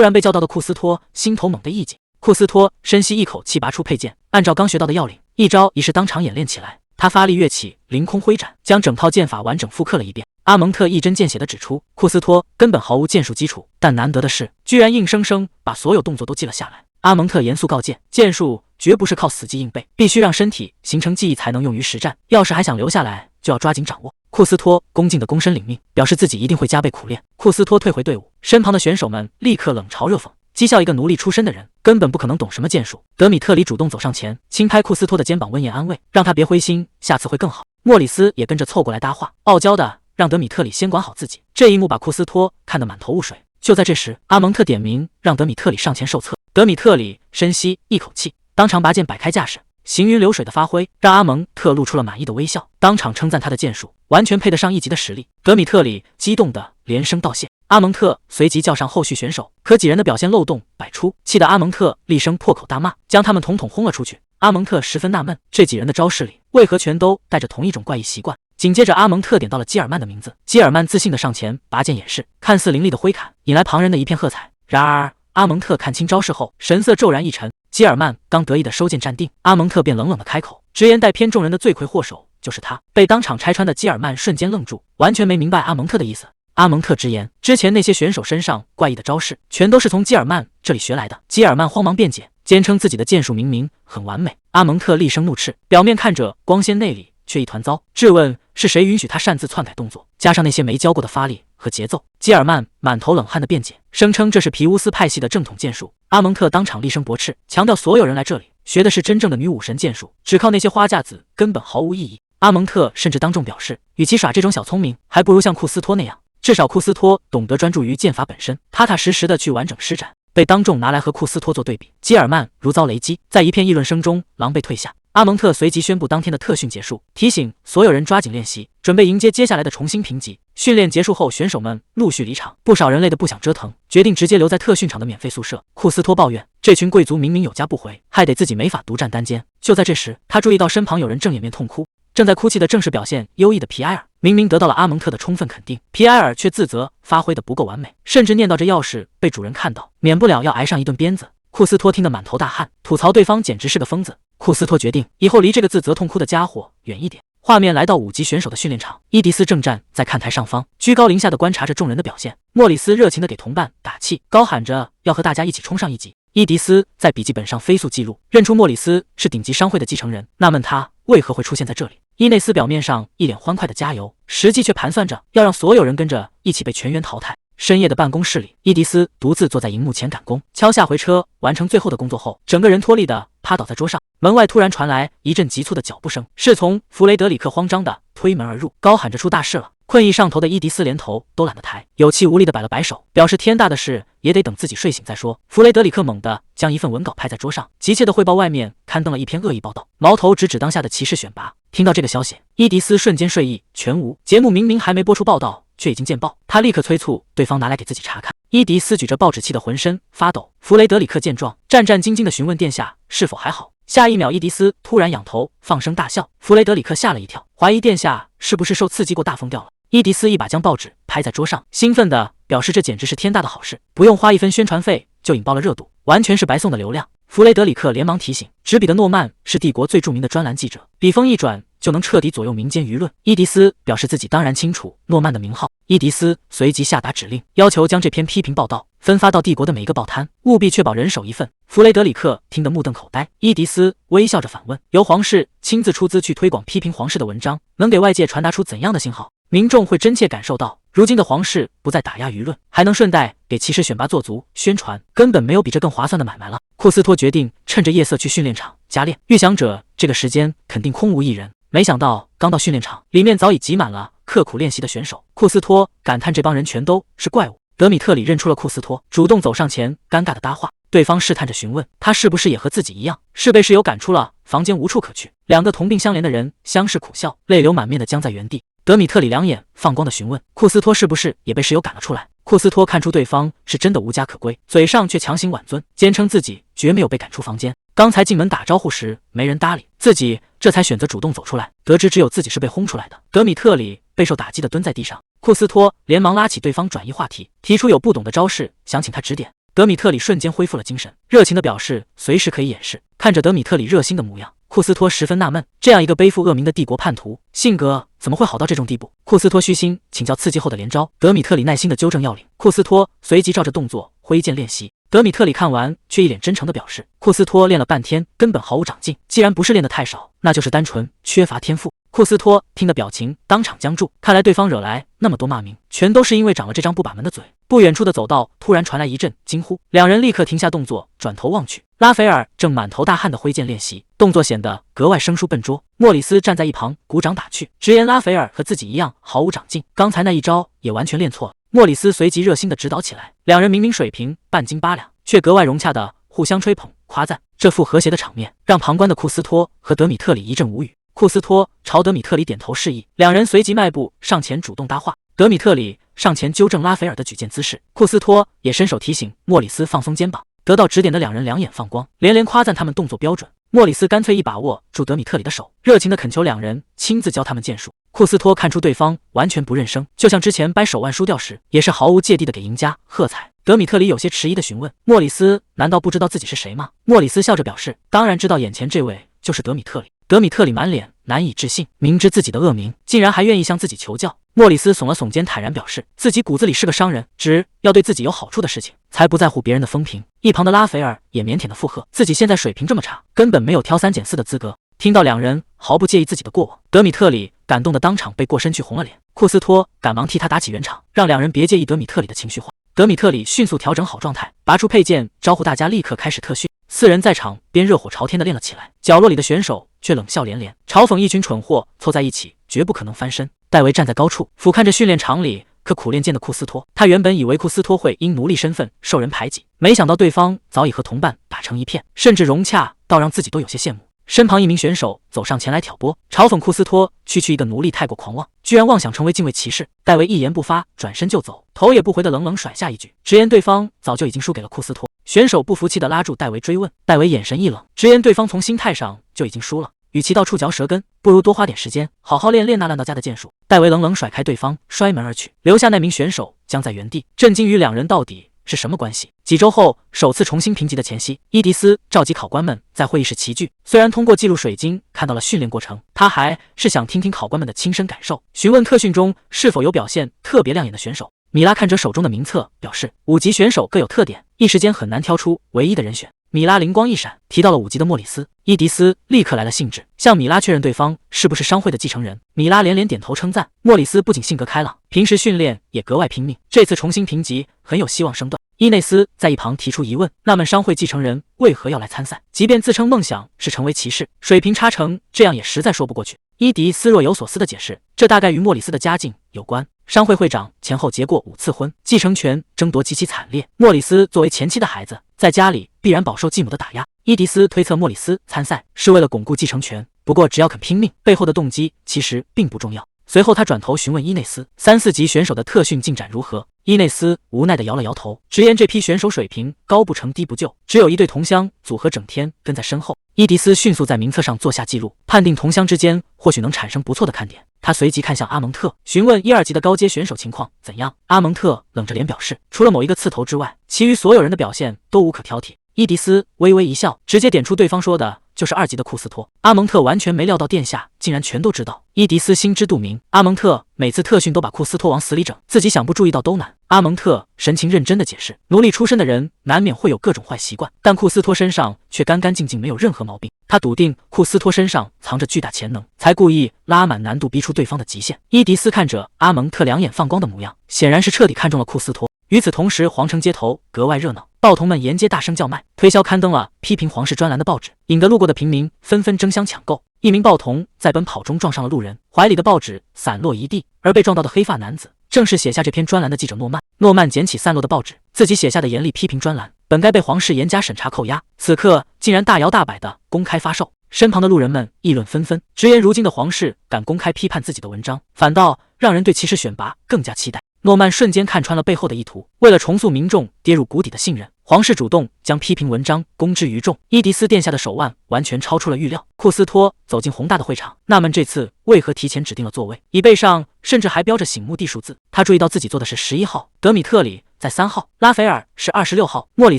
然被叫到的庫斯托心頭猛地一緊，庫斯托深吸一口氣，拔出佩劍，按照剛學到的要領，一招一式當場演練起來。他發力躍起，凌空揮斬，將整套劍法完整複刻了一遍。阿蒙特一針見血地指出，庫斯托根本毫無劍術基礎，但難得的是，居然硬生生把所有動作都記了下來。阿蒙特嚴肅告誡，劍術絕不是靠死記硬背，必須讓身體形成記憶才能用於實戰。要是還想留下來，就要抓緊掌握。庫斯托恭敬地躬身領命，表示自己一定會加倍苦練。庫斯托退回隊伍，身旁的選手們立刻冷嘲熱諷，讥笑一個奴隸出身的人根本不可能懂什麼劍術。德米特里主動走上前，輕拍庫斯托的肩膀，溫言安慰，讓他別灰心，下次會更好。莫里斯也跟着湊過來搭話，傲嬌的讓德米特里先管好自己。這一幕把庫斯托看得滿頭霧水。就在這時，阿蒙特點名讓德米特里上前受測。德米特里深吸一口氣，當場拔劍擺開架勢，行雲流水的發揮讓阿蒙特露出了滿意的微笑，當場稱讚他的劍術完全配得上一級的實力。德米特里激動地連聲道謝。阿蒙特隨即叫上後續選手，可幾人的表現漏洞百出，氣得阿蒙特厲聲破口大罵，將他們統統轟了出去。阿蒙特十分納悶，這幾人的招式裡為何全都帶着同一種怪異習慣。緊接着，阿蒙特點到了基爾曼的名字，基爾曼自信地上前拔劍演示，看似凌厲的揮砍，引來旁人的一片喝彩。然而阿蒙特看清招式後，神色驟然一沉。基爾曼剛得意的收劍站定，阿蒙特便冷冷的開口，直言帶偏眾人的罪魁禍首就是他。被當場拆穿的基爾曼瞬間愣住，完全沒明白阿蒙特的意思。阿蒙特直言，之前那些選手身上怪異的招式，全都是從基爾曼這裡學來的。基爾曼慌忙辯解，堅稱自己的劍術明明很完美。阿蒙特厲聲怒斥，表面看着光鮮內裡，卻一團糟，質問是誰允許他擅自篡改動作，加上那些沒教過的發力和節奏。基爾曼滿頭冷汗的辯解，聲稱這是皮烏斯派系的正統劍術。阿蒙特當場厲聲駁斥，強調所有人來這裡學的是真正的女武神劍術，只靠那些花架子根本毫無意義。阿蒙特甚至當眾表示，與其耍這種小聰明，還不如像庫斯托那樣，至少庫斯托懂得專注於劍法本身，踏踏實實的去完整施展。被當眾拿來和庫斯托做對比，基爾曼如遭雷擊，在一片議論聲中狼狽退下。阿蒙特隨即宣布當天的特訓結束，提醒所有人抓緊練習，準備迎接接下來的重新評級。訓練結束後，選手們陸續離場，不少人累得不想折騰，決定直接留在特訓場的免費宿舍。庫斯托抱怨，這群貴族明明有家不回，害得自己沒法獨佔單間。就在這時，他注意到身旁有人正掩面痛哭，正在哭泣的正是表現優異的皮埃爾。明明得到了阿蒙特的充分肯定，皮埃爾卻自責發揮得不夠完美，甚至念叨着要是被主人看到，免不了要挨上一頓鞭子。庫斯托聽得滿頭大汗，吐槽對方簡直是個瘋子。庫斯托決定以後離這個自責痛哭的家伙遠一點。畫面來到5級選手的訓練場，伊迪絲正站在看台上方，居高臨下的觀察着眾人的表現。莫里斯熱情地給同伴打氣，高喊着要和大家一起衝上一級。伊迪絲在筆記本上飛速記錄，認出莫里斯是頂級商會的繼承人，納悶他為何會出現在這裡。伊內斯表面上一臉歡快的加油，實際卻盤算着要讓所有人跟着一起被全員淘汰。深夜的辦公室裡，伊迪絲獨自坐在熒幕前趕工，敲下回車，完成最後的工作後，整個人脫力的趴倒在桌上。門外突然傳來一陣急促的腳步聲，是從弗雷德里克慌張的推門而入，高喊着出大事了。困意上頭的伊迪絲連頭都懶得抬，有氣無力的擺了擺手，表示天大的事也得等自己睡醒再說。弗雷德里克猛地將一份文稿拍在桌上，急切地匯報外面刊登了一篇惡意報道，矛頭直指當下的騎士選拔。聽到這個消息，伊迪絲瞬間睡意全無。節目明明還沒播出，報道卻已經見報，他立刻催促對方拿來給自己查看。伊迪絲舉着報紙氣得渾身發抖。弗雷德里克見狀，戰戰兢兢地詢問殿下是否還好。下一秒，伊迪絲突然仰頭放聲大笑。弗雷德里克嚇了一跳，懷疑殿下是不是受刺激過大瘋掉了。伊迪絲一把將報紙拍在桌上，興奮地表示這簡直是天大的好事，不用花一分宣傳費就引爆了熱度，完全是白送的流量。弗雷德里克連忙提醒，執筆的諾曼是帝國最著名的專欄記者，筆鋒一轉就能徹底左右民間輿論。伊迪絲表示自己當然清楚諾曼的名號。伊迪絲隨即下達指令，要求將這篇批評報道分發到帝國的每一個報攤，務必確保人手一份。弗雷德里克聽得目瞪口呆。伊迪絲微笑着反問，由皇室親自出資去推廣批評皇室的文章，能給外界傳達出怎樣的信號？民眾會真切感受到，如今的皇室不再打壓輿論，還能順帶給騎士選拔做足宣傳，根本沒有比這更划算的買賣了。庫斯托決定趁着夜色去訓練場加練，預想着這個時間肯定空無一人。沒想到剛到訓練場，裡面早已擠滿了刻苦練習的選手。庫斯托感嘆這幫人全都是怪物。德米特里認出了庫斯托，主動走上前，尷尬的搭話。對方試探着詢問他是不是也和自己一樣，是被室友趕出了房間，無處可去。兩個同病相憐的人相視苦笑，淚流滿面的僵在原地。德米特里兩眼放光的詢問庫斯托是不是也被室友趕了出來。庫斯托看出對方是真的無家可歸，嘴上卻強行挽尊，堅稱自己絕沒有被趕出房間。剛才進門打招呼時沒人搭理自己，這才選擇主動走出來。得知只有自己是被轟出來的，德米特里備受打擊的蹲在地上。庫斯托連忙拉起對方轉移話題，提出有不懂的招式想請他指點。德米特里瞬間恢復了精神，熱情地表示隨時可以演示。看着德米特里熱心的模樣，庫斯托十分納悶，這樣一個背負惡名的帝國叛徒，性格怎麼會好到這種地步？庫斯托虛心請教刺激後的連招，德米特里耐心地糾正要領，庫斯托隨即照着動作揮劍練習。德米特里看完卻一臉真誠地表示，庫斯托練了半天根本毫無長進，既然不是練得太少，那就是單純缺乏天賦。庫斯托聽的表情當場僵住，看來對方惹來那麼多罵名，全都是因為長了這張不把門的嘴。不遠處的走道突然傳來一陣驚呼，兩人立刻停下動作，轉頭望去，拉斐爾正滿頭大汗的揮劍練習，動作顯得格外生疏笨拙。莫里斯站在一旁鼓掌打趣，直言拉斐爾和自己一樣毫無長進，剛才那一招也完全練錯了。莫里斯隨即熱心的指導起來，兩人明明水平半斤八两，卻格外融洽的互相吹捧誇讚。這副和諧的場面讓旁觀的庫斯托和德米特里一陣無語。庫斯托朝德米特里點頭示意，兩人隨即邁步上前主動搭話。德米特里上前糾正拉斐爾的舉劍姿勢，庫斯托也伸手提醒莫里斯放鬆肩膀。得到指點的兩人兩眼放光，連連誇讚他們動作標準。莫里斯乾脆一把握住德米特里的手，熱情地懇求兩人親自教他們劍術。庫斯托看出對方完全不認生，就像之前掰手腕輸掉時，也是毫無芥蒂地給贏家喝彩。德米特里有些遲疑地詢問莫里斯，難道不知道自己是誰嗎？莫里斯笑着表示，當然知道，眼前這位就是德米特里。德米特里滿臉難以置信，明知自己的惡名，竟然還願意向自己求教。莫里斯聳了聳肩，坦然表示自己骨子裡是個商人，只要對自己有好處的事情，才不在乎別人的風評。一旁的拉斐爾也腼腆的附和，自己現在水平這麼差，根本沒有挑3揀4的資格。聽到兩人毫不介意自己的過往，德米特里感動的當場背過身去紅了臉。庫斯托趕忙替他打起圓場，讓兩人別介意德米特里的情緒化。德米特里迅速調整好狀態，拔出佩劍，招呼大家立刻開始特訓。4人在場邊熱火朝天的練了起來，角落裡的選手卻冷笑連連，嘲諷一群蠢貨湊在一起絕不可能翻身。戴維站在高處俯瞰着訓練場裡刻苦練劍的庫斯托，他原本以為庫斯托會因奴隸身份受人排擠，沒想到對方早已和同伴打成一片，甚至融洽到讓自己都有些羨慕。身旁一名選手走上前來挑撥，嘲諷庫斯托區區一個奴隸太過狂妄，居然妄想成為禁衛騎士。戴維一言不發，轉身就走，頭也不回的冷冷甩下一句，直言對方早就已經輸給了庫斯托。選手不服氣的拉住戴維追問，戴維眼神一冷，直言對方從心態上就已經輸了，與其到處嚼舌根，不如多花點時間好好練練那爛到家的劍術。戴維冷冷甩開對方，摔門而去，留下那名選手僵在原地，震驚於兩人到底是什麼關係。幾周後，首次重新評級的前夕，伊迪絲召集考官們在會議室齊聚。雖然通過記錄水晶看到了訓練過程，他還是想聽聽考官們的親身感受，詢問特訓中是否有表現特別亮眼的選手。米拉看着手中的名冊，表示5級選手各有特點，一時間很难挑出唯一的人選。米拉靈光一閃，提到了5級的莫里斯。伊迪絲立刻來了興致，向米拉確認對方是不是商會的繼承人。米拉连连點頭稱讚，莫里斯不僅性格開朗，平時訓練也格外拼命，這次重新評級很有希望升段。伊內斯在一旁提出疑問，納悶商會繼承人為何要來參賽，即便自稱夢想是成為騎士，水平差成這樣也實在說不過去。伊迪絲若有所思地解釋，這大概與莫里斯的家境有關。商會會長前後結過5次婚，繼承權爭奪極其慘烈。莫里斯作為前妻的孩子，在家裡必然飽受繼母的打壓。伊迪絲推測莫里斯參賽是為了鞏固繼承權，不過只要肯拼命，背後的動機其實並不重要。隨後他轉頭詢問伊內斯，3、4級選手的特訓進展如何？伊內斯無奈地搖了搖頭，直言這批選手水平高不成低不就，只有一對同鄉組合整天跟在身後。伊迪絲迅速在名冊上做下記錄，判定同鄉之間或許能產生不錯的看點。他隨即看向阿蒙特，詢問1、2級的高階選手情況怎樣。阿蒙特冷着臉表示，除了某一個刺頭之外，其餘所有人的表現都無可挑剔。伊迪絲微微一笑，直接點出對方說的就是2級的庫斯托。阿蒙特完全沒料到殿下竟然全都知道。伊迪絲心知肚明，阿蒙特每次特訓都把庫斯托往死裡整，自己想不注意到都難。阿蒙特神情認真地解釋，奴隸出身的人難免會有各種壞習慣，但庫斯托身上卻乾乾淨淨，沒有任何毛病。他篤定庫斯托身上藏着巨大潛能，才故意拉滿難度逼出對方的極限。伊迪絲看着阿蒙特兩眼放光的模樣，顯然是徹底看中了庫斯托。與此同時，皇城街頭格外熱鬧，報童們沿街大聲叫賣，推銷刊登了批評皇室專欄的報紙，引得路過的平民紛紛爭相搶購。一名報童在奔跑中撞上了路人，懷裡的報紙散落一地，而被撞到的黑髮男子正是寫下這篇專欄的記者諾曼。諾曼撿起散落的報紙，自己寫下的嚴厲批評專欄，本該被皇室嚴加審查扣押，此刻竟然大搖大擺地公開發售。身旁的路人們議論紛紛，直言如今的皇室敢公開批判自己的文章，反倒讓人對騎士選拔更加期待。諾曼瞬間看穿了背後的意圖，為了重塑民眾跌入谷底的信任，皇室主動将批評文章公之於眾。伊迪絲殿下的手腕完全超出了預料。庫斯托走進宏大的會場，納悶這次為何提前指定了座位，椅背上甚至還標着醒目的數字。他注意到自己坐的是11號，德米特里在3號，拉斐爾是26號，莫里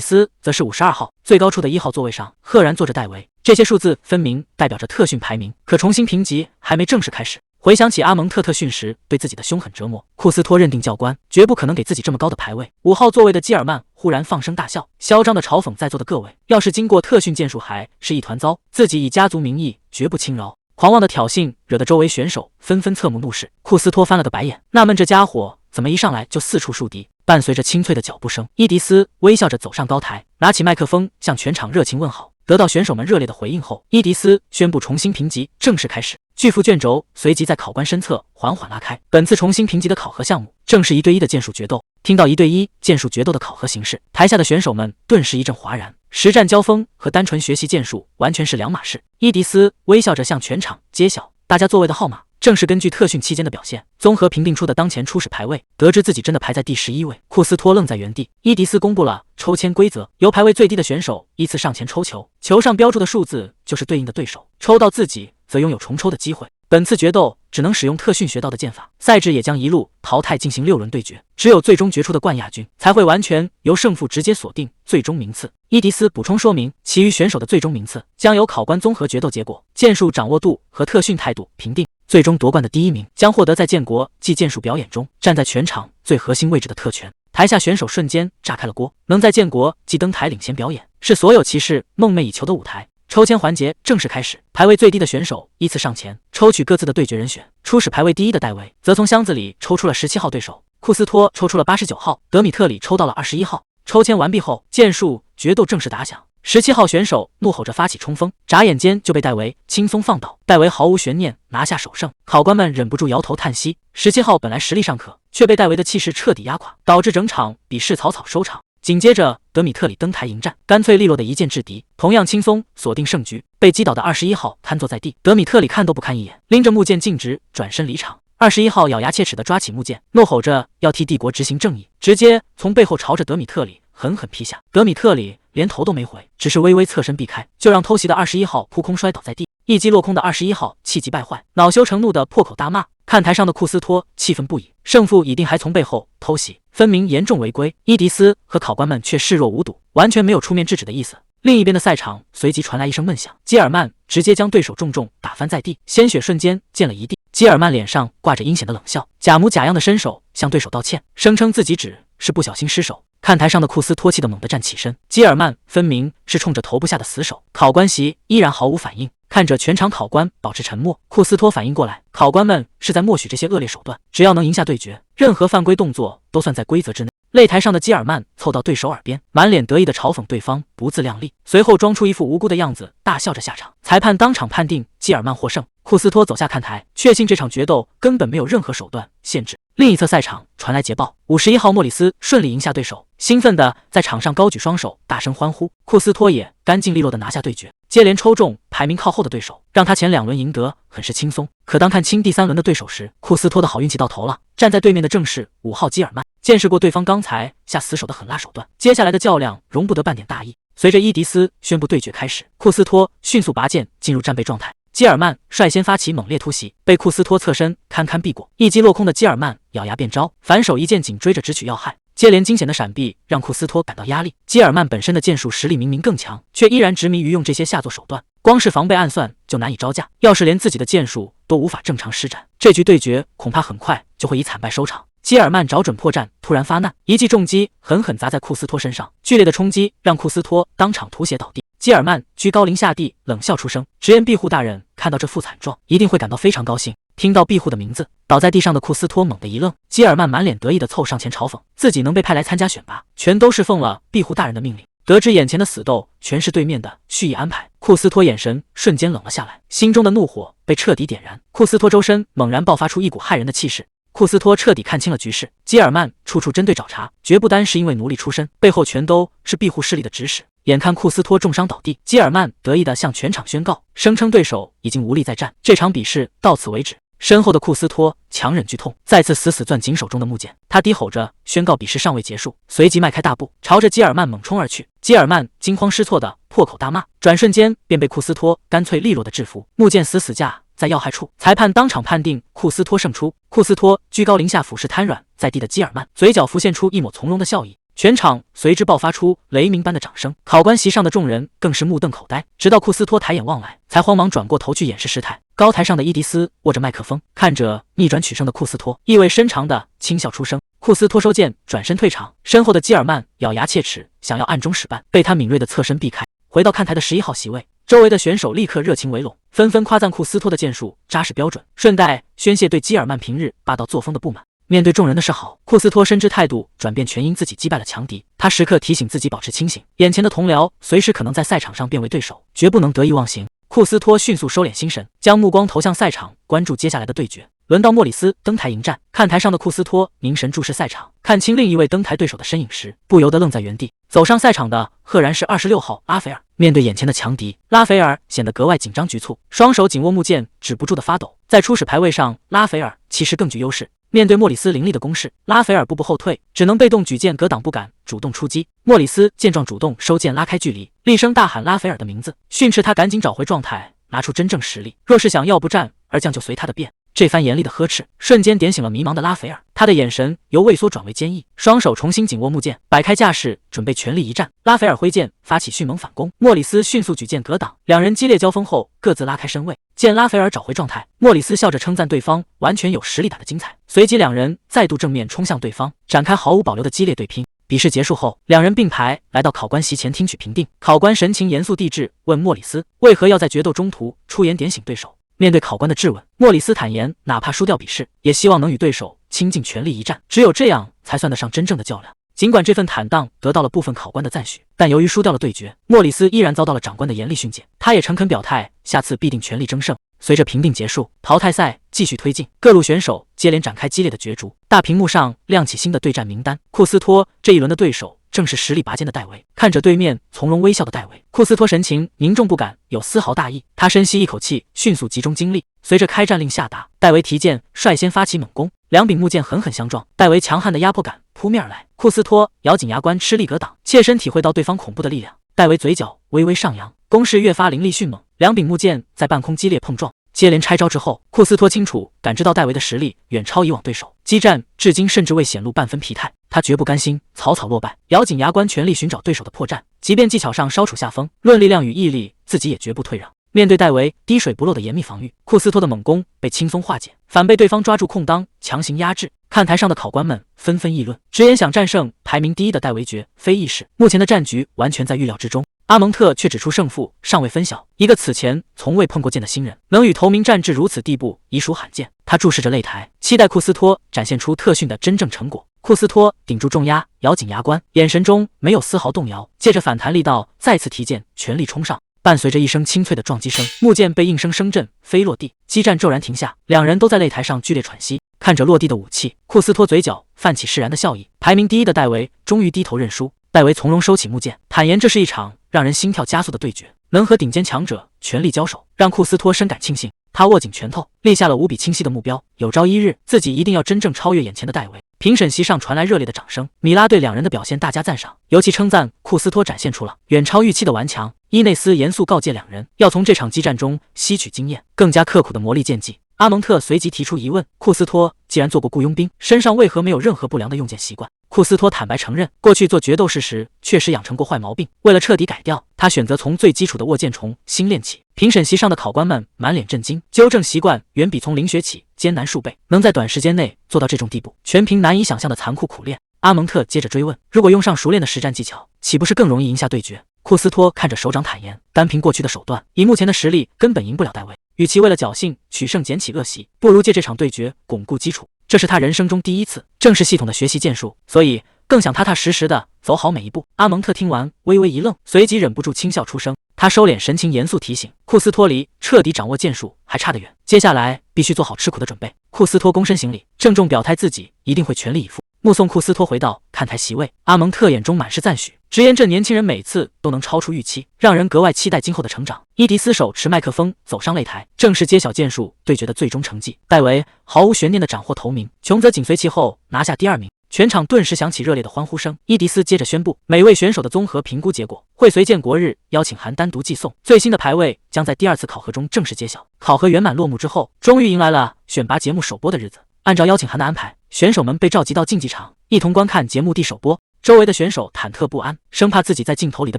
斯則是52號。最高處的1號座位上赫然坐着戴維，這些數字分明代表着特訓排名，可重新評級還沒正式開始。回想起阿蒙特特訓時對自己的凶狠折磨，庫斯托認定教官絕不可能給自己這麼高的排位。5號座位的基爾曼忽然放聲大笑，囂張地嘲諷在座的各位，要是經過特訓劍術還是一團糟，自己以家族名義絕不輕饒。狂妄的挑釁惹得周圍選手紛紛側目怒視。庫斯托翻了個白眼，納悶這家伙怎麼一上來就四處樹敵。伴隨着清脆的腳步聲，伊迪絲微笑着走上高台，拿起麥克風向全場热情問好。得到選手們熱烈的回應後，伊迪絲宣布重新评級正式開始。巨幅卷軸隨即在考官身側緩緩拉開。本次重新評級的考核項目正是1對1的劍術決鬥。聽到1對1劍術決鬥的考核形式，台下的選手們頓時一陣嘩然。實戰交鋒和單純學習劍術完全是兩碼事。伊迪絲微笑着向全場揭曉大家座位的號碼，正是根據特訓期間的表現綜合評定出的当前初始排位。得知自己真的排在第11位，庫斯托愣在原地。伊迪絲公布了抽籤規則，由排位最低的選手依次上前抽球，球上標注的數字就是对应的对手，抽到自己則擁有重抽的機会。本次決鬥只能使用特訓學到的劍法，賽制也將一路淘汰進行6輪對決，只有最終決出的冠亞軍才會完全由勝負直接鎖定最終名次。伊迪絲補充說明，其餘選手的最終名次將由考官綜合決鬥結果、劍術掌握度和特訓態度評定，最終奪冠的第1名將獲得在建國暨劍術表演中站在全場最核心位置的特權。台下選手瞬間炸開了鍋，能在建國暨登台領銜表演，是所有騎士夢寐以求的舞台。抽籤環節正式開始，排位最低的選手依次上前抽取各自的對決人選。初始排位第1的戴維則從箱子裡抽出了17號對手，庫斯托抽出了89號，德米特里抽到了21號。抽籤完畢後，劍術決鬥正式打響。17號選手怒吼着發起衝鋒，眨眼間就被戴維輕鬆放倒。戴維毫無懸念拿下首勝，考官們忍不住搖頭嘆息。17號本來實力尚可，卻被戴維的氣勢徹底壓垮，導致整場比試草草收場。緊接着，德米特里登台迎戰，乾脆利落的一劍制敵，同樣輕鬆鎖定勝局。被擊倒的21號癱坐在地，德米特里看都不看一眼，拎着木劍徑直轉身離場。21號咬牙切齒地抓起木劍，怒吼着要替帝國執行正義，直接從背後朝着德米特里狠狠劈下。德米特里連頭都沒回，只是微微側身避開，就讓偷襲的21號撲空摔倒在地。一擊落空的21號氣急敗壞，惱羞成怒的破口大罵。看台上的庫斯托氣憤不已，勝負已定還從背後偷襲，分明嚴重違規。伊迪絲和考官們卻視若無睹，完全沒有出面制止的意思。另一邊的賽場隨即傳來一聲悶響，基爾曼直接將對手重重打翻在地，鮮血瞬間濺了一地。基爾曼臉上掛着陰險的冷笑，假模假樣的伸手向對手道歉，聲稱自己只是不小心失手。看台上的庫斯托氣得猛地站起身，基爾曼分明是衝着投不下的死手。考官席依然毫無反應，看着全场考官保持沉默，庫斯托反應過來，考官們是在默許這些惡劣手段，只要能贏下对決，任何犯規動作都算在規則之內。擂台上的基爾曼湊到對手耳邊，滿臉得意地嘲諷對方不自量力，隨後裝出一副無辜的樣子，大笑着下場。裁判當場判定基爾曼獲勝。庫斯托走下看台，確信這場決鬥根本沒有任何手段限制。另一側賽場傳來捷報，51號莫里斯順利贏下對手，興奮地在場上高舉雙手，大聲歡呼。庫斯托也乾淨利落地拿下對決，接連抽中排名靠後的對手，讓他前2輪贏得很是輕鬆。可當看清第3輪的對手時，庫斯托的好運氣到頭了，站在對面的正是5號基爾曼。見識過對方剛才下死手的狠辣手段，接下來的較量容不得半點大意。隨着伊迪絲宣布對決開始，庫斯托迅速拔劍進入戰備狀態。基爾曼率先發起猛烈突襲，被庫斯托側身堪堪避過，一擊落空的基爾曼咬牙變招，反手一劍緊追着直取要害。接連驚險的閃避讓庫斯托感到壓力。基爾曼本身的劍術實力明明更強，卻依然執迷於用這些下作手段，光是防備暗算就難以招架。要是連自己的劍術都無法正常施展，這局對決恐怕很快就會以慘敗收場。基爾曼找準破綻，突然發難，一記重擊狠狠砸在庫斯托身上，劇烈的衝擊讓庫斯托當場吐血倒地。基爾曼居高臨下地冷笑出聲，直言庇護大人看到這副慘狀一定會感到非常高興。聽到庇護的名字，倒在地上的庫斯托猛地一愣，基爾曼滿臉得意地湊上前嘲諷自己能被派來參加選拔，全都是奉了庇護大人的命令。得知眼前的死鬥全是对面的蓄意安排，庫斯托眼神瞬間冷了下來，心中的怒火被徹底點燃。庫斯托周身猛然爆發出一股骇人的氣勢。庫斯托徹底看清了局勢，基爾曼處處針對找茬，絕不單是因為奴隸出身，背後全都是庇護勢力的指使。眼看庫斯托重傷倒地，基爾曼得意地向全場宣告，聲稱对手已經無力再戰，這場比試到此為止。身後的庫斯托強忍劇痛，再次死攢緊手中的木剑，他低吼着宣告比試尚未結束，隨即邁開大步朝着基爾曼猛衝而去。基爾曼驚慌失措地破口大罵，轉瞬間便被庫斯托乾脆利落地制服，木劍死架在要害處，裁判當场判定庫斯托勝出。庫斯托居高臨下俯視癱軟在地的基爾曼，嘴角浮現出一抹從容的笑意。全場隨之爆發出雷鳴般的掌聲，考官席上的眾人更是目瞪口呆，直到庫斯托抬眼望來，才慌忙轉過頭去掩飾失態。高台上的伊迪絲握着麥克風，看着逆轉取勝的庫斯托，意味深長的輕笑出聲。庫斯托收劍轉身退場，身後的基爾曼咬牙切齒，想要暗中使绊，被他敏銳的側身避開。回到看台的11號席位，周圍的選手立刻熱情圍攏，紛紛誇讚庫斯托的劍術扎實標準，順帶宣洩對基爾曼平日霸道作風的不滿。面對眾人的示好，庫斯托深知態度轉變全因自己擊敗了強敵，他時刻提醒自己保持清醒，眼前的同僚隨時可能在賽場上變為對手，絕不能得意忘形。庫斯托迅速收斂心神，將目光投向賽場，關注接下來的對決。輪到莫里斯登台迎戰，看台上的庫斯托凝神注視賽場，看清另一位登台對手的身影時，不由得愣在原地。走上赛场的赫然是26號拉斐爾。面對眼前的強敌，拉斐爾顯得格外緊張局促，雙手緊握木劍，止不住的發抖。在初始排位上，拉斐爾其實更具優勢。面對莫里斯凌厉的攻勢，拉斐爾步步後退，只能被動舉劍格擋，不敢主動出擊。莫里斯見狀主動收劍拉開距離，厲聲大喊拉斐爾的名字，訓斥他趕緊找回狀態，拿出真正實力。若是想要不戰而將，就隨他的便。這番嚴厲的呵斥瞬間點醒了迷茫的拉斐爾，他的眼神由畏縮轉為堅毅，雙手重新緊握木劍，擺開架勢，準備全力一戰。拉斐爾揮劍發起迅猛反攻，莫里斯迅速舉劍格擋，兩人激烈交鋒後各自拉開身位。見拉斐爾找回狀態，莫里斯笑着稱讚對方完全有實力打得精彩，隨即兩人再度正面衝向對方，展開毫無保留的激烈對拼。比試結束後，兩人並排來到考官席前聽取評定。考官神情嚴肅地質問莫里斯為何要在決鬥中途出言點醒對手。面對考官的質問，莫里斯坦言哪怕輸掉比試，也希望能與對手傾盡全力一戰，只有這樣才算得上真正的較量。儘管這份坦蕩得到了部分考官的讚許，但由於輸掉了對決，莫里斯依然遭到了長官的嚴厲訓誡。他也誠懇表態下次必定全力爭勝。隨着評定結束，淘汰賽繼續推進，各路選手接連展開激烈的角逐。大屏幕上亮起新的對戰名單，庫斯托這一輪的對手正是實力拔尖的戴維。看着對面從容微笑的戴維，庫斯托神情凝重不敢有絲毫大意。他深吸一口氣，迅速集中精力。隨着開戰令下達，戴維提劍率先發起猛攻，兩柄木劍狠狠相撞，戴維強悍的壓迫感撲面而來。庫斯托咬緊牙關，吃力格擋，切身體會到對方恐怖的力量。戴維嘴角微微上揚，攻勢越發凌厲迅猛，兩柄木劍在半空激烈碰撞。接連拆招之後，庫斯托清楚感知到戴維的實力遠超以往對手，激戰至今甚至未顯露半分疲態。他絕不甘心草草落敗，咬緊牙關，全力尋找對手的破綻，即便技巧上稍處下風，論力量與毅力，自己也絕不退讓。面對戴維滴水不漏的嚴密防禦，庫斯托的猛攻被輕鬆化解，反被對方抓住空當強行壓制。看台上的考官們紛紛議論，直言想戰勝排名第一的戴維絕非易事，目前的戰局完全在預料之中。阿蒙特卻指出勝負尚未分曉，一個此前從未碰過劍的新人能與頭名戰至如此地步，已屬罕見。他注視着擂台，期待庫斯托展現出特訓的真正成果。庫斯托頂住重壓，咬緊牙關，眼神中沒有絲毫動搖，借着反彈力道再次提劍，全力衝上。伴隨着一聲清脆的撞擊聲，木劍被應聲聲震飛落地，激戰驟然停下，兩人都在擂台上劇烈喘息。看着落地的武器，庫斯托嘴角泛起釋然的笑意。排名第一的戴維終於低頭認輸。戴維從容收起木劍，坦言這是一場讓人心跳加速的對決，能和頂尖強者全力交手，讓庫斯托深感慶幸。他握緊拳頭，立下了無比清晰的目標，有朝一日自己一定要真正超越眼前的戴維。評審席上傳來熱烈的掌聲，米拉對兩人的表現大加讚賞，尤其稱讚庫斯托展現出了遠超預期的頑強。伊內斯嚴肅告誡兩人要從這場激戰中吸取經驗，更加刻苦的磨礪劍技。阿蒙特隨即提出疑問，庫斯托既然做過僱傭兵，身上為何沒有任何不良的用劍習慣？庫斯托坦白承認，過去做決鬥士時確實養成過壞毛病，為了徹底改掉，他選擇從最基礎的握劍重新練起。評審席上的考官們滿臉震驚，糾正習慣遠比從零學起艱難數倍，能在短時間內做到這種地步，全憑難以想象的殘酷苦練。阿蒙特接着追問，如果用上熟練的實戰技巧，豈不是更容易贏下對決？庫斯托看着手掌坦言，單憑過去的手段，以目前的實力根本贏不了戴維。與其為了僥倖取勝撿起惡習，不如借這場對決鞏固基礎。這是他人生中第一次正式系統的學習劍術，所以更想踏踏實實的走好每一步。阿蒙特聽完微微一愣，隨即忍不住輕笑出聲。他收斂神情，嚴肅提醒庫斯托離徹底掌握劍術還差得遠，接下來必須做好吃苦的準備。庫斯托躬身行禮，鄭重表態自己一定會全力以赴。目送庫斯托回到看台席位，阿蒙特眼中滿是讚許，直言這年輕人每次都能超出預期，讓人格外期待今後的成長。伊迪絲手持麥克風走上擂台，正式揭曉劍術對決的最終成績。戴維毫無懸念地斬獲頭名，瓊則緊隨其後拿下第2名。全場頓時響起熱烈的歡呼聲。伊迪絲接着宣布，每位選手的綜合評估結果會隨建國日邀請函單獨寄送，最新的排位將在第2次考核中正式揭曉。考核圓滿落幕之後，終於迎來了選拔節目首播的日子。按照邀請函的安排，選手們被召集到競技場，一同觀看節目第首播。周圍的選手忐忑不安，生怕自己在鏡頭裡的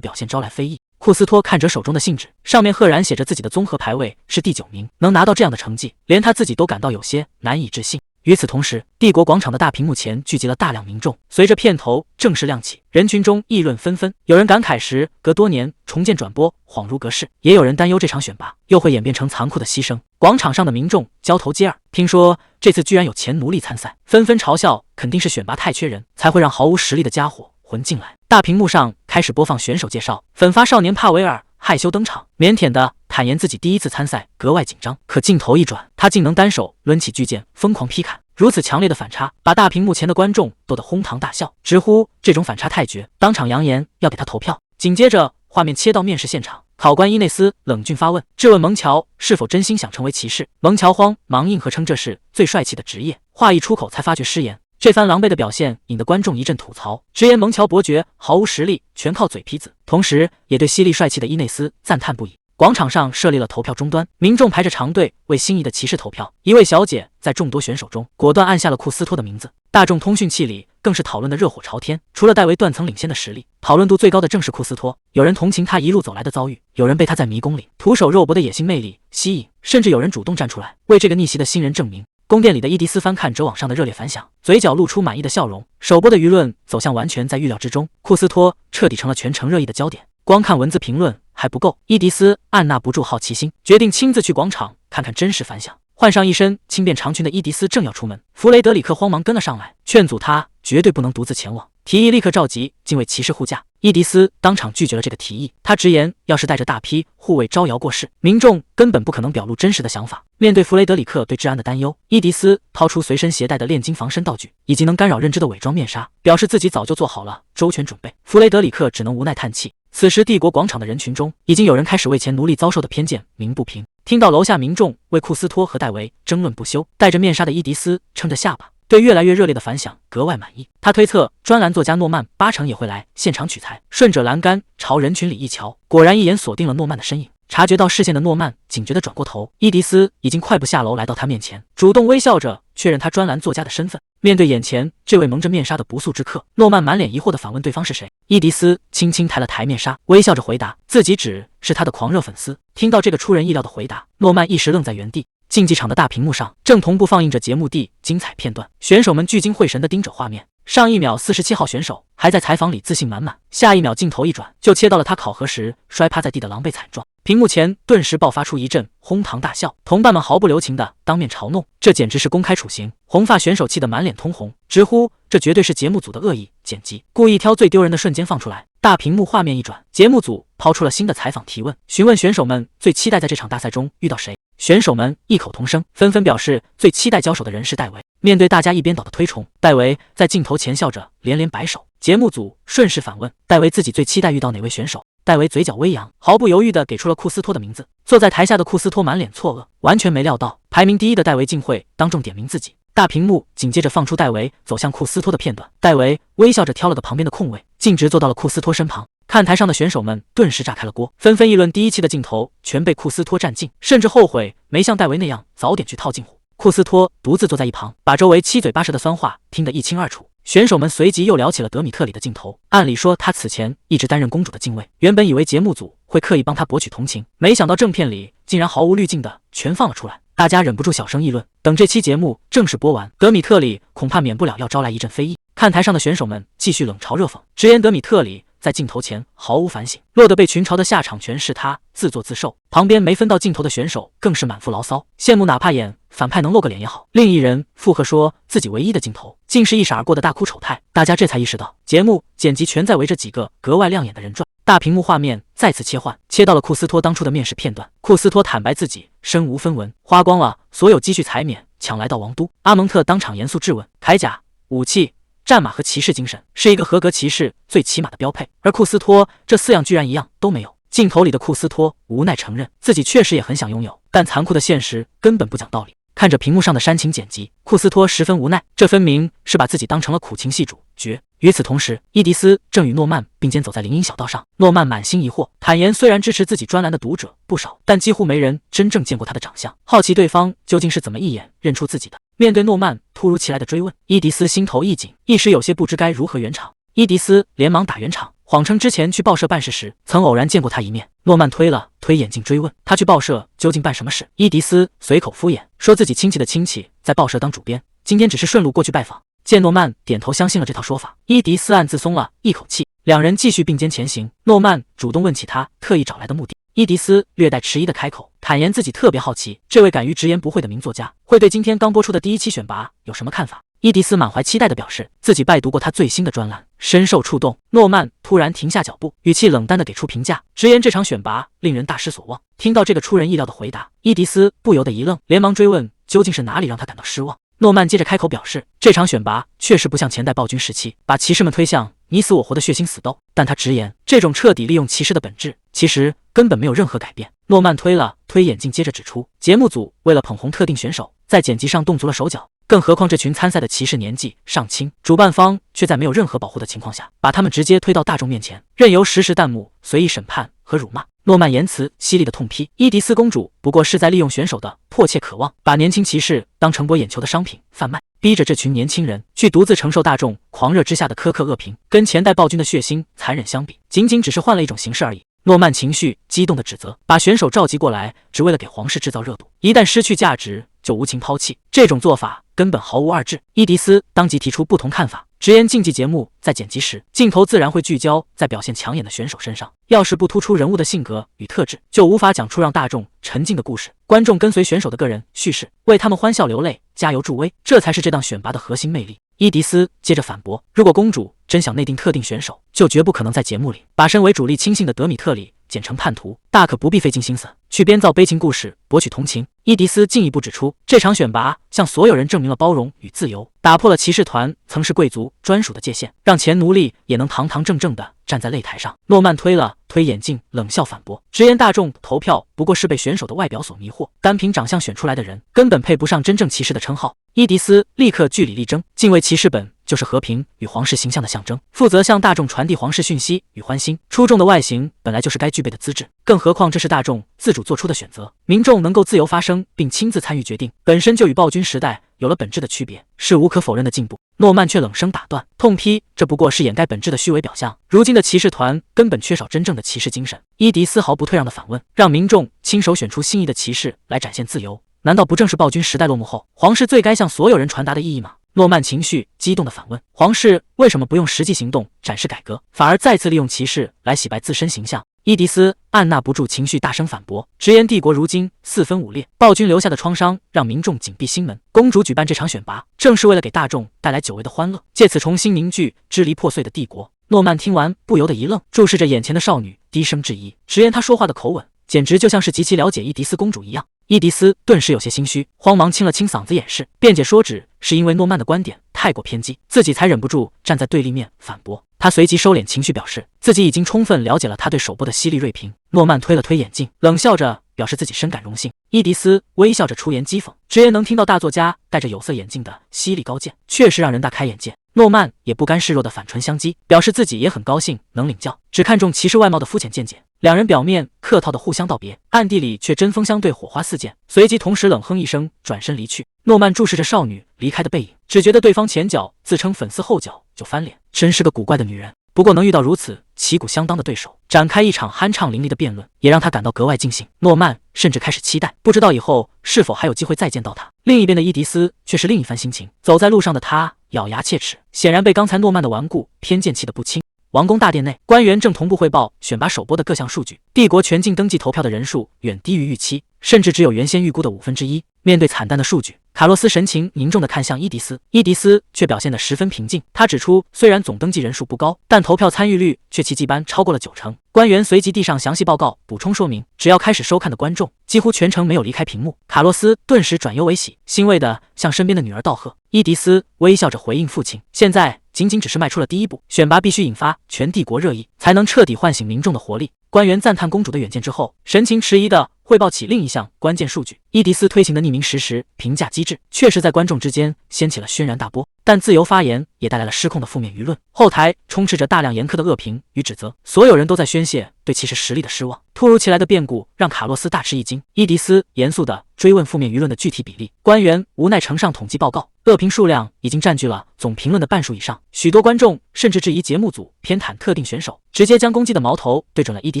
表現招來非議。庫斯托看着手中的信紙，上面赫然寫着自己的綜合排位是第9名，能拿到這樣的成績，連他自己都感到有些難以置信。與此同時，帝國廣場的大屏幕前聚集了大量民眾。隨着片頭正式亮起，人群中議論紛紛，有人感慨時隔多年重見轉播恍如隔世，也有人擔憂這場選拔又會演變成殘酷的犧牲。廣場上的民眾交頭接耳，聽說這次居然有前奴隸參賽，紛紛嘲笑肯定是選拔太缺人，才會讓毫無實力的家伙混進來。大屏幕上開始播放選手介紹，粉髮少年帕維爾害羞登場，腼腆的坦言自己第一次參賽格外緊張，可鏡頭一轉，他竟能單手掄起巨劍瘋狂劈砍。如此強烈的反差，把大屏幕前的觀眾逗得哄堂大笑，直呼這種反差太絕，當場揚言要給他投票。緊接着，畫面切到面試現場，考官伊內斯冷峻發問，質問蒙喬是否真心想成為騎士。蒙喬慌忙應和稱這是最帥氣的職業，話一出口才發覺失言。這番狼狽的表現引得觀眾一陣吐槽，直言蒙喬伯爵毫無實力，全靠嘴皮子，同時也對犀利帥氣的伊內斯讚嘆不已。廣場上設立了投票終端，民眾排着長隊為心儀的騎士投票。一位小姐在眾多選手中果斷按下了庫斯托的名字，大眾通訊器裡更是討論的熱火朝天。除了戴維斷層領先的實力，討論度最高的正是庫斯托。有人同情他一路走來的遭遇，有人被他在迷宮裡徒手肉搏的野性魅力吸引，甚至有人主動站出來為這個逆襲的新人證明。宮殿裡的伊迪絲翻看着網上的熱烈反響，嘴角露出滿意的笑容。首播的輿論走向完全在預料之中，庫斯托徹底成了全城熱議的焦點。光看文字評論還不夠，伊迪絲按捺不住好奇心，決定親自去廣場看看真實反響。換上一身輕便長裙的伊迪絲正要出門，弗雷德里克慌忙跟了上來，勸阻他絕對不能獨自前往，提議立刻召集禁衛騎士護駕。伊迪絲當場拒絕了這個提議，他直言要是帶着大批護衛招搖過市，民眾根本不可能表露真實的想法。面對弗雷德里克對治安的擔憂，伊迪絲掏出隨身攜帶的煉金防身道具以及能干擾認知的偽裝面紗，表示自己早就做好了周全準備。弗雷德里克只能無奈嘆氣。此時帝國廣場的人群中已經有人開始為前奴隸遭受的偏見鳴不平。聽到樓下民眾為庫斯托和戴維爭論不休，戴着面紗的伊迪絲撐着下巴，對越來越熱烈的反響格外滿意。他推測專欄作家諾曼8成也會來現場取材，順着欄杆朝人群裡一瞧，果然一眼鎖定了諾曼的身影。察覺到視線的諾曼警覺地轉過頭，伊迪絲已經快步下樓來到他面前，主動微笑着確認他專欄作家的身份。面對眼前這位蒙着面紗的不速之客，諾曼滿臉疑惑地反問對方是誰。伊迪絲輕輕抬了抬面紗，微笑着回答自己只是他的狂熱粉絲。聽到這個出人意料的回答，諾曼一時愣在原地。競技場的大屏幕上正同步放映着節目的精彩片段，選手們聚精會神地盯着畫面。上一秒47號選手還在採訪裡自信滿滿，下一秒鏡頭一轉就切到了他考核時摔趴在地的狼狽慘狀。屏幕前頓時爆發出一陣哄堂大笑，同伴們毫不留情地當面嘲弄，這簡直是公開處刑。紅髮選手氣得滿臉通紅，直呼這絕對是節目組的惡意剪輯，故意挑最丟人的瞬間放出來。大屏幕畫面一轉，節目組拋出了新的採訪提問，詢問選手們最期待在這場大賽中遇到誰。選手們異口同聲，紛紛表示最期待交手的人是戴維。面對大家一邊倒的推崇，戴維在鏡頭前笑着連連擺手。節目組順勢反問戴維自己最期待遇到哪位選手，戴維嘴角微揚，毫不猶豫地給出了庫斯托的名字。坐在台下的庫斯托滿臉錯愕，完全沒料到排名第一的戴維竟會當眾點名自己。大屏幕緊接着放出戴維走向庫斯托的片段，戴維微笑着挑了個旁邊的空位，徑直坐到了庫斯托身旁。看台上的選手們頓時炸開了鍋，紛紛議論第一期的鏡頭全被庫斯托占盡，甚至後悔沒像戴維那樣早點去套近乎。庫斯托獨自坐在一旁，把周圍七嘴八舌的酸話聽得一清二楚。選手們隨即又聊起了德米特里的鏡頭，按理說他此前一直擔任公主的禁衛，原本以為節目組會刻意幫他博取同情，沒想到正片裡竟然毫無濾鏡的全放了出來，大家忍不住小聲議論。等這期節目正式播完，德米特里恐怕免不了要招來一陣非議。看台上的選手們繼續冷嘲熱諷，直言德米特里在鏡頭前毫無反省，落得被群嘲的下場全是他自作自受。旁邊沒分到鏡頭的選手更是滿腹牢騷，羨慕哪怕演反派能露個臉也好。另一人附和說自己唯一的鏡頭竟是一閃而過的大哭醜態，大家這才意識到節目剪輯全在圍着幾個格外亮眼的人轉。大屏幕畫面再次切換，切到了庫斯托當初的面試片段。庫斯托坦白自己身無分文，花光了所有積蓄才免搶來到王都。阿蒙特當場嚴肅質問：鎧甲、武器、戰馬和騎士精神是一個合格騎士最起碼的標配，而庫斯托這4樣居然一樣都沒有。鏡頭裡的庫斯托無奈承認自己確實也很想擁有，但殘酷的現實根本不講道理。看着屏幕上的煽情剪輯，庫斯托十分無奈，這分明是把自己當成了苦情戲主角。與此同時，伊迪絲正與諾曼並肩走在林蔭小道上。諾曼滿心疑惑，坦言雖然支持自己專欄的讀者不少，但幾乎沒人真正見過他的長相，好奇對方究竟是怎麼一眼認出自己的。面對諾曼突如其來的追問，伊迪絲心頭一緊，一時有些不知該如何圓場。伊迪絲連忙打圓場，謊稱之前去報社辦事時曾偶然見過他一面。諾曼推了推眼鏡追問他去報社究竟辦什麼事，伊迪絲隨口敷衍說自己親戚的親戚在報社當主編，今天只是順路過去拜訪。見諾曼點頭相信了這套說法，伊迪絲暗自鬆了一口氣。兩人繼續並肩前行。諾曼主動問起他特意找來的目的，伊迪絲略帶遲疑的開口，坦言自己特別好奇這位敢於直言不諱的名作家會對今天剛播出的第1期選拔有什麼看法。伊迪絲滿懷期待地表示自己拜讀過他最新的專欄，深受觸動。諾曼突然停下腳步，語氣冷淡地給出評價，直言這場選拔令人大失所望。聽到這個出人意料的回答，伊迪絲不由得一愣，連忙追問究竟是哪裡讓他感到失望。諾曼接着開口表示，這場選拔確實不像前代暴君時期把騎士們推向你死我活的血腥死鬥，但他直言這種徹底利用骑士的本質其實根本沒有任何改變。諾曼推了推眼鏡，接着指出，節目組為了捧紅特定選手，在剪輯上動足了手腳，更何況這群參賽的騎士年紀尚輕，主辦方卻在沒有任何保護的情況下把他們直接推到大眾面前，任由實時彈幕隨意審判和辱罵。諾曼言辭犀利地痛批伊迪絲公主不過是在利用選手的迫切渴望，把年輕騎士當成博眼球的商品販賣，逼着這群年輕人去獨自承受大眾狂熱之下的苛刻惡評。跟前代暴君的血腥殘忍相比，僅僅只是換了一種形式而已。諾曼情緒激動地指責，把選手召集過來只為了給皇室制造熱度，一旦失去價值就無情拋棄，這種做法根本毫無二致。伊迪絲當即提出不同看法，直言競技節目在剪輯時，鏡頭自然會聚焦在表現搶眼的選手身上，要是不突出人物的性格與特質，就無法講出讓大眾沉浸的故事。觀眾跟隨選手的個人敘事，為他們歡笑流淚，加油助威，這才是這檔選拔的核心魅力。伊迪絲接着反駁，如果公主真想內定特定選手，就絕不可能在節目裡把身為主力親信的德米特里剪成叛徒，大可不必費盡心思去編造悲情故事博取同情。伊迪絲進一步指出，這場選拔向所有人證明了包容與自由，打破了騎士團曾是貴族專屬的界限，讓前奴隸也能堂堂正正地站在擂台上。諾曼推了推眼鏡，冷笑反駁，直言大眾投票不過是被選手的外表所迷惑，單憑長相選出來的人根本配不上真正騎士的稱號。伊迪絲立刻據理力爭，敬畏騎士本就是和平與皇室形象的象徵，負責向大眾傳遞皇室訊息與歡心，出众的外形本來就是該具備的資質，更何況這是大眾自主做出的選擇，民眾能夠自由發聲並親自參與決定，本身就與暴君時代有了本質的區別，是無可否認的進步。諾曼卻冷聲打斷，痛批這不過是掩蓋本質的虛偽表象，如今的騎士團根本缺少真正的騎士精神。伊迪絲毫不退讓的反問，讓民眾親手選出心儀的騎士來展現自由，難道不正是暴君時代落幕後皇室最該向所有人傳達的意義嗎？諾曼情緒激動地反問，皇室為什麼不用實際行動展示改革，反而再次利用騎士來洗白自身形象？伊迪絲按捺不住情緒，大聲反駁，直言帝國如今四分五裂，暴君留下的創傷讓民眾緊閉心門，公主舉辦這場選拔正是為了給大眾帶來久違的歡樂，借此重新凝聚支離破碎的帝國。諾曼聽完不由得一愣，注視着眼前的少女，低聲質疑，直言她說話的口吻簡直就像是極其了解伊迪絲公主一樣。伊迪絲頓時有些心虛，慌忙清了清嗓子掩飾，辯解說只是因為諾曼的觀點太過偏激，自己才忍不住站在對立面反駁。他隨即收斂情緒，表示自己已經充分了解了他對首播的犀利銳評。諾曼推了推眼鏡，冷笑着表示自己深感榮幸。伊迪絲微笑着出言譏諷，直言能聽到大作家戴着有色眼鏡的犀利高見，確實讓人大開眼界。諾曼也不甘示弱的反唇相譏，表示自己也很高興能領教只看重騎士外貌的膚淺見解。兩人表面客套的互相道別，暗地裡卻針鋒相對，火花四濺，隨即同時冷哼一聲，轉身離去。諾曼注視着少女離開的背影，只覺得對方前腳自稱粉絲，後腳就翻臉，真是個古怪的女人。不過能遇到如此旗鼓相當的對手，展開一場酣暢淋漓的辯論，也讓他感到格外盡興。諾曼甚至開始期待，不知道以後是否還有機會再見到他。另一邊的伊迪絲卻是另一番心情，走在路上的他咬牙切齒，顯然被剛才諾曼的頑固偏見氣得不輕。王宮大殿內，官員正同步匯報選拔首播的各項數據。帝國全境登記投票的人數遠低於預期，甚至只有原先預估的1/5。面對慘淡的數據，卡洛斯神情凝重地看向伊迪絲，伊迪絲卻表現得十分平靜。他指出，雖然總登記人數不高，但投票參與率卻奇蹟般超過了90%。官員隨即遞上詳細報告，補充說明，只要開始收看的觀眾幾乎全程沒有離開屏幕。卡洛斯頓時轉憂為喜，欣慰地向身邊的女兒道賀。伊迪絲微笑着回應父親，現在僅僅只是邁出了第一步，選拔必須引發全帝國熱議，才能徹底喚醒民眾的活力。官員讚嘆公主的遠見之後，神情遲疑地匯報起另一項關鍵數據。伊迪絲推行的匿名實時評價機制確實在觀眾之間掀起了軒然大波，但自由發言也帶來了失控的負面輿論，後台充斥着大量嚴苛的惡評與指責，所有人都在宣洩對其實力的失望。突如其來的變故讓卡洛斯大吃一驚，伊迪絲嚴肅地追問負面輿論的具體比例，官員無奈呈上統計報告，惡評數量已經佔據了總評論的半數以上，許多觀眾甚至質疑節目組偏袒特定選手，直接將攻擊的矛頭對準了伊迪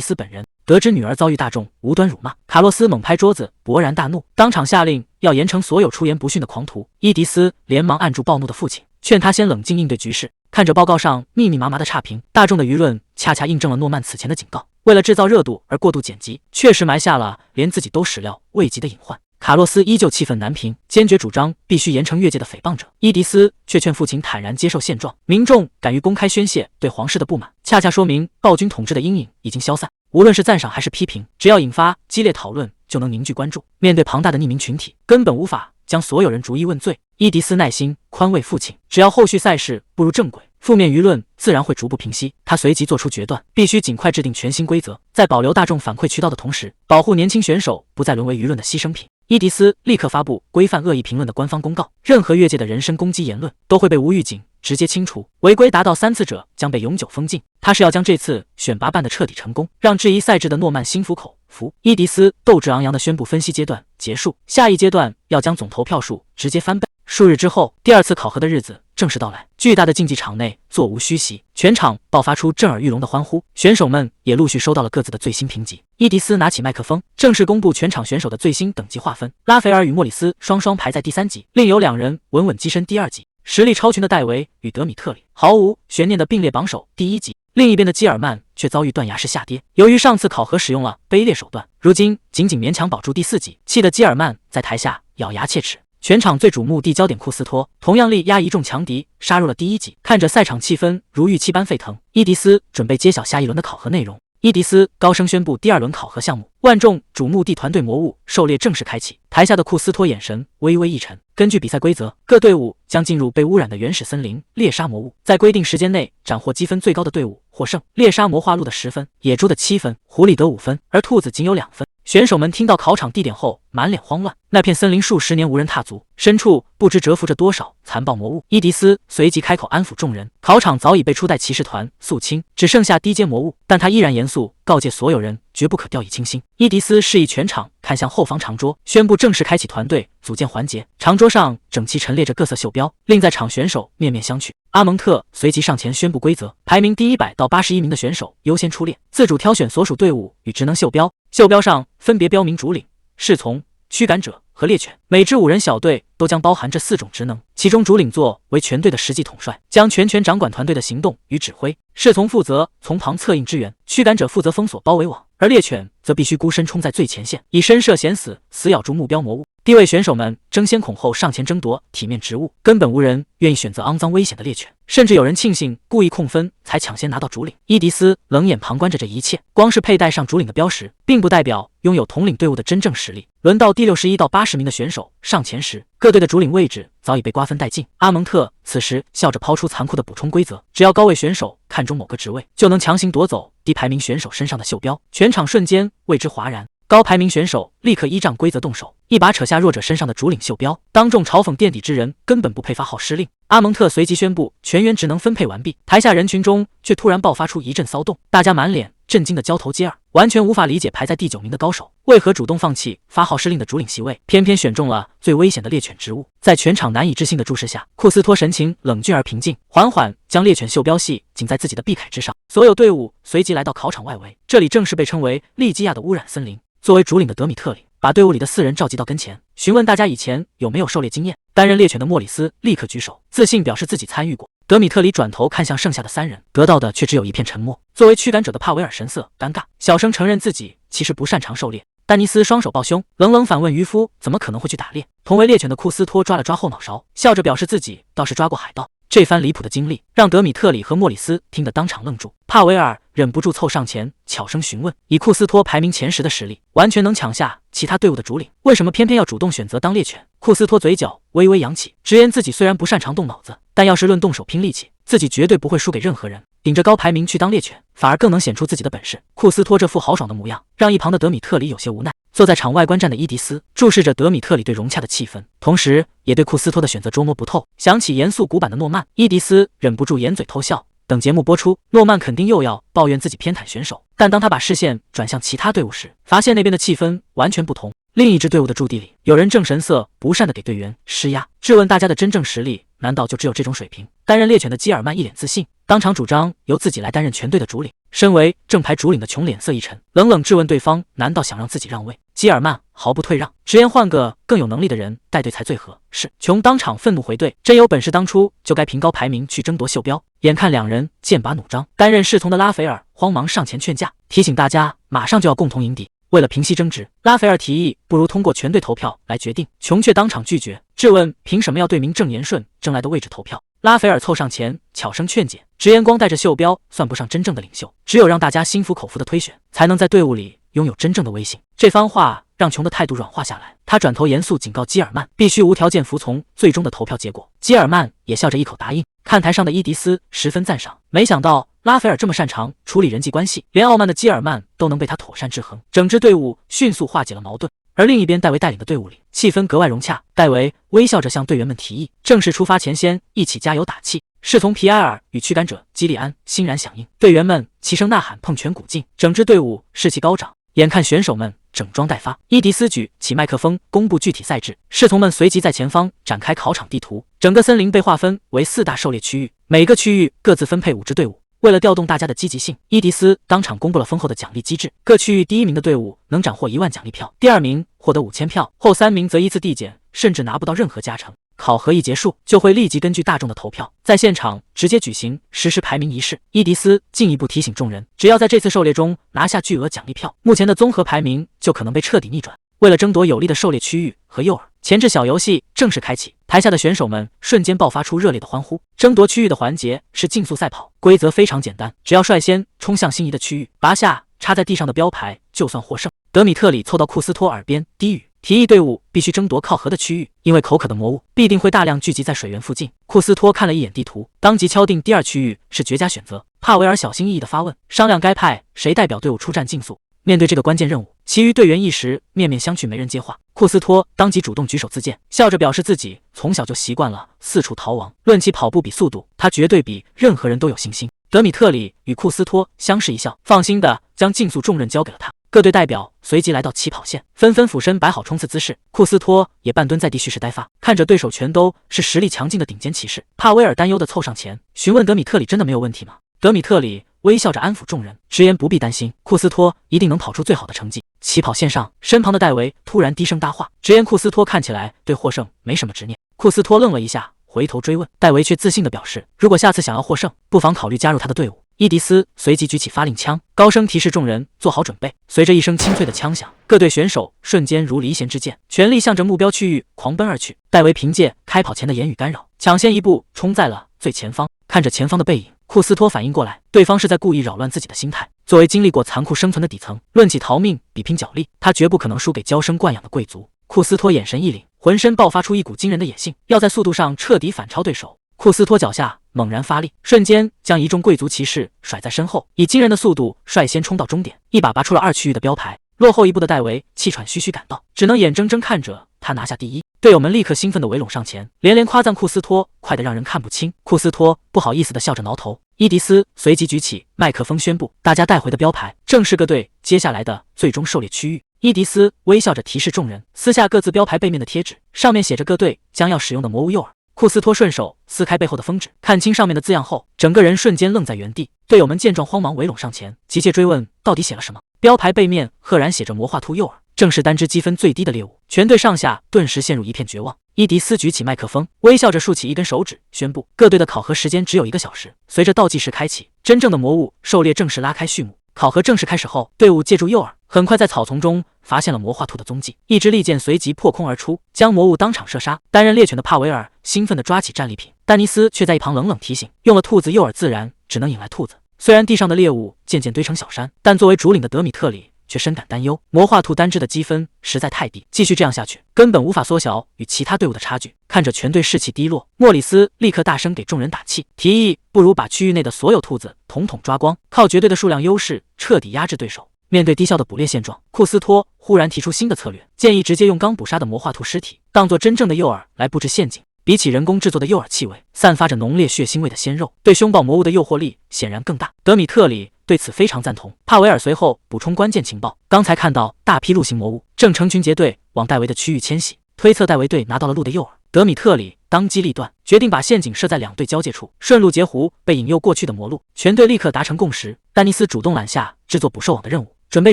絲本人。得知女兒遭遇大眾無端辱罵，卡洛斯猛拍桌子，勃然大怒，當場下令要嚴懲所有出言不遜的狂徒。伊迪絲連忙按住暴怒的父親，勸他先冷靜應對局勢。看着報告上密密麻麻的差評，大眾的輿論恰恰印證了諾曼此前的警告，為了制造熱度而過度剪輯，確實埋下了連自己都始料未及的隱患。卡洛斯依舊氣憤難平，堅決主張必須嚴懲越界的誹謗者。伊迪絲卻勸父親坦然接受現狀，民眾敢於公開宣洩對皇室的不滿，恰恰說明暴君統治的陰影已經消散。無論是讚賞還是批評，只要引發激烈討論，就能凝聚關注。面對龐大的匿名群體，根本無法將所有人逐一問罪。伊迪絲耐心寬慰父親，只要後續賽事步入正軌，負面輿論自然會逐步平息。他隨即做出決斷，必須盡快制定全新規則，在保留大眾反饋渠道的同時，保護年輕選手不再淪為輿論的犧牲品。伊迪絲立刻發布規範惡意評論的官方公告，任何越界的人身攻擊言論都會被無預警直接清除，違規達到3次者將被永久封禁。他是要將這次選拔辦得徹底成功，讓質疑賽制的諾曼心服口服。伊迪絲鬥志昂揚地宣布分析階段結束，下一階段要將總投票數直接翻倍。數日之後，第2次考核的日子正式到來。巨大的競技場內座無虛席，全場爆發出震耳欲聾的歡呼，選手們也陸續收到了各自的最新評級。伊迪絲拿起麥克風，正式公布全場選手的最新等級劃分。拉斐爾與莫里斯雙雙排在第3級，另有2人穩穩躋身第2級。實力超群的戴維與德米特里毫無懸念地並列榜首第1級。另一邊的基爾曼卻遭遇斷崖式下跌，由於上次考核使用了卑劣手段，如今僅勉強保住第4級，氣得基爾曼在台下咬牙切齒。全場最矚目的焦點庫斯托同樣力壓一眾強敵，殺入了第1級。看着賽場氣氛如預期般沸騰，伊迪絲準備揭曉下一輪的考核內容。伊迪絲高聲宣布第2輪考核項目，萬眾矚目的團隊魔物狩獵正式開啟。台下的庫斯托眼神微微一沉。根據比賽規則，各隊伍將進入被污染的原始森林獵殺魔物，在規定時間內斬獲積分最高的隊伍獲勝。獵殺魔化鹿的10分，野豬的7分，狐狸得5分，而兔子僅有2分。選手們聽到考場地點後滿臉慌亂，那片森林數十年無人踏足，深處不知蟄伏着多少殘暴魔物。伊迪絲隨即開口安撫眾人，考場早已被初代騎士團肅清，只剩下低階魔物，但他依然嚴肅告誡所有人絕不可掉以輕心。伊迪絲示意全場看向後方長桌，宣布正式開啟團隊組建環節。長桌上整齊陳列着各色袖標，令在場選手面面相覷。阿蒙特隨即上前宣布規則，排名第100到81名的選手優先出列，自主挑選所屬队伍與職能袖標，袖標上分別標明主領、侍從、驅趕者和獵犬，每支5人小隊都將包含這4種職能。其中主領作為全隊的實際統帥，將全權掌管團隊的行動與指揮；侍從負責從旁策應支援；驅趕者負責封鎖包圍網，而獵犬則必須孤身衝在最前線，以身涉險死，死咬住目標魔物。低位選手們爭先恐後上前爭奪體面職務，根本無人願意選擇骯髒危險的獵犬，甚至有人慶幸故意控分才搶先拿到主領。伊迪絲冷眼旁觀着這一切，光是佩戴上主領的標識，並不代表擁有統領隊伍的真正實力。輪到第61到80名的選手上前時，各隊的主領位置早已被瓜分殆盡。阿蒙特此時笑着拋出殘酷的補充規則，只要高位選手看中某個職位，就能強行奪走低排名選手身上的袖標，全場瞬間為之譁然。高排名選手立刻依仗規則動手，一把扯下弱者身上的主領袖標，當众嘲諷墊底之人根本不配發号施令。阿蒙特隨即宣布全員職能分配完畢，台下人群中卻突然爆發出一陣騷動，大家滿臉震驚的交頭接耳，完全無法理解排在第9名的高手為何主動放棄發號施令的主領席位，偏偏選中了最危險的獵犬職務。在全場難以置信的注視下，庫斯托神情冷峻而平靜，緩緩將獵犬袖標繫緊在自己的臂铠之上。所有隊伍隨即來到考場外圍，這裡正是被稱為利基亞的污染森林。作為主領的德米特里把隊伍裡的4人召集到跟前，詢問大家以前有沒有狩獵經驗。擔任獵犬的莫里斯立刻舉手，自信表示自己參與過。德米特里轉頭看向剩下的3人，得到的卻只有一片沉默。作為驅趕者的帕維爾神色尷尬，小聲承認自己其實不擅長狩獵。丹尼斯雙手抱胸，冷冷反問漁夫怎麼可能會去打獵。同為獵犬的庫斯托抓了抓後腦勺，笑着表示自己倒是抓過海盜。這番離譜的經歷讓德米特里和莫里斯聽得當場愣住。帕維爾忍不住湊上前悄聲詢問，以庫斯托排名前10的實力，完全能搶下其他隊伍的主領，為什麼偏偏要主動選擇當獵犬？庫斯托嘴角微微揚起，直言自己雖然不擅長動腦子，但要是論動手拼力氣，自己絕對不會輸給任何人。頂着高排名去當獵犬，反而更能顯出自己的本事。庫斯托這副豪爽的模樣，讓一旁的德米特里有些無奈。坐在場外觀戰的伊迪絲注視着德米特里對融洽的氣氛，同時也對庫斯托的選擇捉摸不透。想起嚴肅古板的諾曼，伊迪絲忍不住掩嘴偷笑。等節目播出，諾曼肯定又要抱怨自己偏袒選手，但當他把視線轉向其他隊伍時，發現那邊的氣氛完全不同。另一支隊伍的駐地裡，有人正神色不善地給隊員施壓，質問大家的真正實力難道就只有這種水平？擔任獵犬的基爾曼一臉自信，當場主張由自己來擔任全隊的主領。身為正牌主領的瓊臉色一沉，冷冷質問對方難道想讓自己讓位？基爾曼毫不退讓，直言換個更有能力的人帶隊才最合適。瓊當場憤怒回隊，真有本事當初就該憑高排名去爭奪袖標。眼看兩人劍拔弩張，擔任侍從的拉斐爾慌忙上前勸架，提醒大家馬上就要共同迎敵。為了平息爭執，拉斐爾提議不如通過全隊投票來決定，瓊卻當場拒絕，質問憑什麼要對名正言順爭來的位置投票。拉斐爾湊上前悄聲勸解，直言光帶着袖標算不上真正的領袖，只有讓大家心服口服的推選，才能在隊伍裡擁有真正的威信。這番話讓瓊的態度軟化下來，他轉頭嚴肅警告基爾曼，必須無條件服從最終的投票結果。基爾曼也笑着一口答應。看台上的伊迪絲十分讚賞，沒想到拉斐爾這麼擅長處理人際關係，連傲慢的基爾曼都能被他妥善制衡，整支隊伍迅速化解了矛盾。而另一邊戴維帶領的隊伍裡，氣氛格外融洽。戴維微笑着向隊員們提議，正式出發前先一起加油打氣。侍從皮埃爾與驅趕者基利安欣然響應，隊員們齊聲吶喊，碰拳鼓勁，整支隊伍士氣高漲。眼看選手們整裝待發，伊迪絲舉起麥克風公布具體賽制，侍從們隨即在前方展開考場地圖。整個森林被劃分為4大狩獵區域，每個區域各自分配5支隊伍。為了調動大家的積極性，伊迪絲當場公布了豐厚的獎勵機制，各區域第1名的隊伍能斬獲1萬獎勵票，第2名獲得5000票，後3名則依次遞減，甚至拿不到任何加成。考核一結束，就會立即根據大眾的投票，在現場直接舉行實時排名儀式。伊迪絲進一步提醒眾人，只要在這次狩獵中拿下巨額獎勵票，目前的綜合排名就可能被徹底逆轉。為了爭奪有利的狩獵區域和誘餌，前置小遊戲正式開啟，台下的選手們瞬間爆發出熱烈的歡呼。爭奪區域的環節是競速賽跑，規則非常簡單，只要率先衝向心儀的區域，拔下插在地上的標牌就算獲勝。德米特里湊到庫斯托耳邊低語，提議隊伍必須爭奪靠河的區域，因為口渴的魔物必定會大量聚集在水源附近。庫斯托看了一眼地圖，當即敲定第2區域是絕佳選擇。帕維爾小心翼翼地發問，商量該派誰代表隊伍出戰競速。面對這個關鍵任務，其餘隊員一時面面相覷，沒人接話。庫斯托當即主動舉手自薦，笑着表示自己從小就習慣了四處逃亡，論起跑步比速度，他絕對比任何人都有信心。德米特里與庫斯托相視一笑，放心地將競速重任交給了他。各隊代表隨即來到起跑線，紛紛俯身擺好衝刺姿勢。庫斯托也半蹲在地蓄勢待發，看着對手全都是實力強勁的頂尖騎士，帕威爾擔憂地湊上前詢問德米特里真的沒有問題嗎？德米特里微笑着安撫眾人，直言不必擔心，庫斯托一定能跑出最好的成績。起跑線上，身旁的戴維突然低聲搭話，直言庫斯托看起來對獲勝沒什麼執念。庫斯托愣了一下，回頭追問，戴維卻自信地表示，如果下次想要獲勝，不妨考慮加入他的隊伍。伊迪絲隨即舉起發令槍，高聲提示眾人做好準備。隨着一聲清脆的槍響，各隊選手瞬間如離弦之箭，全力向着目標區域狂奔而去。戴維憑借開跑前的言語干擾，搶先一步衝在了最前方。看着前方的背影，庫斯托反應過來，對方是在故意擾亂自己的心態。作為經歷過殘酷生存的底層，論起逃命比拼腳力，他絕不可能輸給嬌生慣養的貴族。庫斯托眼神一凜，渾身爆發出一股驚人的野性，要在速度上徹底反超對手。庫斯托腳下猛然發力，瞬間將一眾貴族騎士甩在身後，以驚人的速度率先衝到終點，一把拔出了2區域的標牌。落後一步的戴維氣喘吁吁趕到，只能眼睜睜看着他拿下第1。隊友們立刻興奮地圍攏上前，連連誇讚庫斯托快得讓人看不清。庫斯托不好意思地笑着撓頭。伊迪絲隨即舉起麥克風宣布，大家帶回的標牌正是各隊接下來的最終狩獵區域。伊迪絲微笑着提示眾人撕下各自標牌背面的貼紙，上面寫着各隊將要使用的魔物誘餌。庫斯托順手撕開背後的封紙，看清上面的字樣後，整個人瞬間愣在原地。隊友們見狀慌忙圍攏上前，急切追問到底寫了什麼。標牌背面赫然寫着魔化兔誘餌，正是單只積分最低的獵物。全隊上下頓時陷入一片絕望。伊迪絲舉起麥克風，微笑着豎起一根手指，宣布各隊的考核時間只有1個小時。隨着倒計時開啟，真正的魔物狩獵正式拉開序幕。考核正式開始後，隊伍借助誘餌，很快在草叢中發現了魔化兔的蹤跡。一支利箭隨即破空而出，將魔物當場射殺。擔任獵犬的帕維爾興奮地抓起戰利品，丹尼斯卻在一旁冷冷提醒：用了兔子誘餌，自然只能引來兔子。雖然地上的獵物漸漸堆成小山，但作為主領的德米特里卻深感擔憂。魔化兔單只的積分實在太低，繼續這樣下去，根本無法縮小與其他隊伍的差距。看着全隊士氣低落，莫里斯立刻大聲給眾人打氣，提議不如把區域內的所有兔子統統抓光，靠絕對的數量優勢徹底壓制對手。面對低效的捕獵現狀，庫斯托忽然提出新的策略，建議直接用剛捕殺的魔化兔屍體當作真正的誘餌來布置陷阱。比起人工制作的誘餌氣味，散發着濃烈血腥味的鮮肉，對兇暴魔物的誘惑力顯然更大。德米特里對此非常贊同。帕維爾隨後補充關鍵情報：剛才看到大批鹿形魔物正成群結隊往戴維的區域遷徙，推測戴維隊拿到了鹿的誘餌。德米特里當機立斷，決定把陷阱設在2隊交界處，順路截胡被引誘過去的魔鹿。全隊立刻達成共識，丹尼斯主動攬下制作捕獸網的任務，準備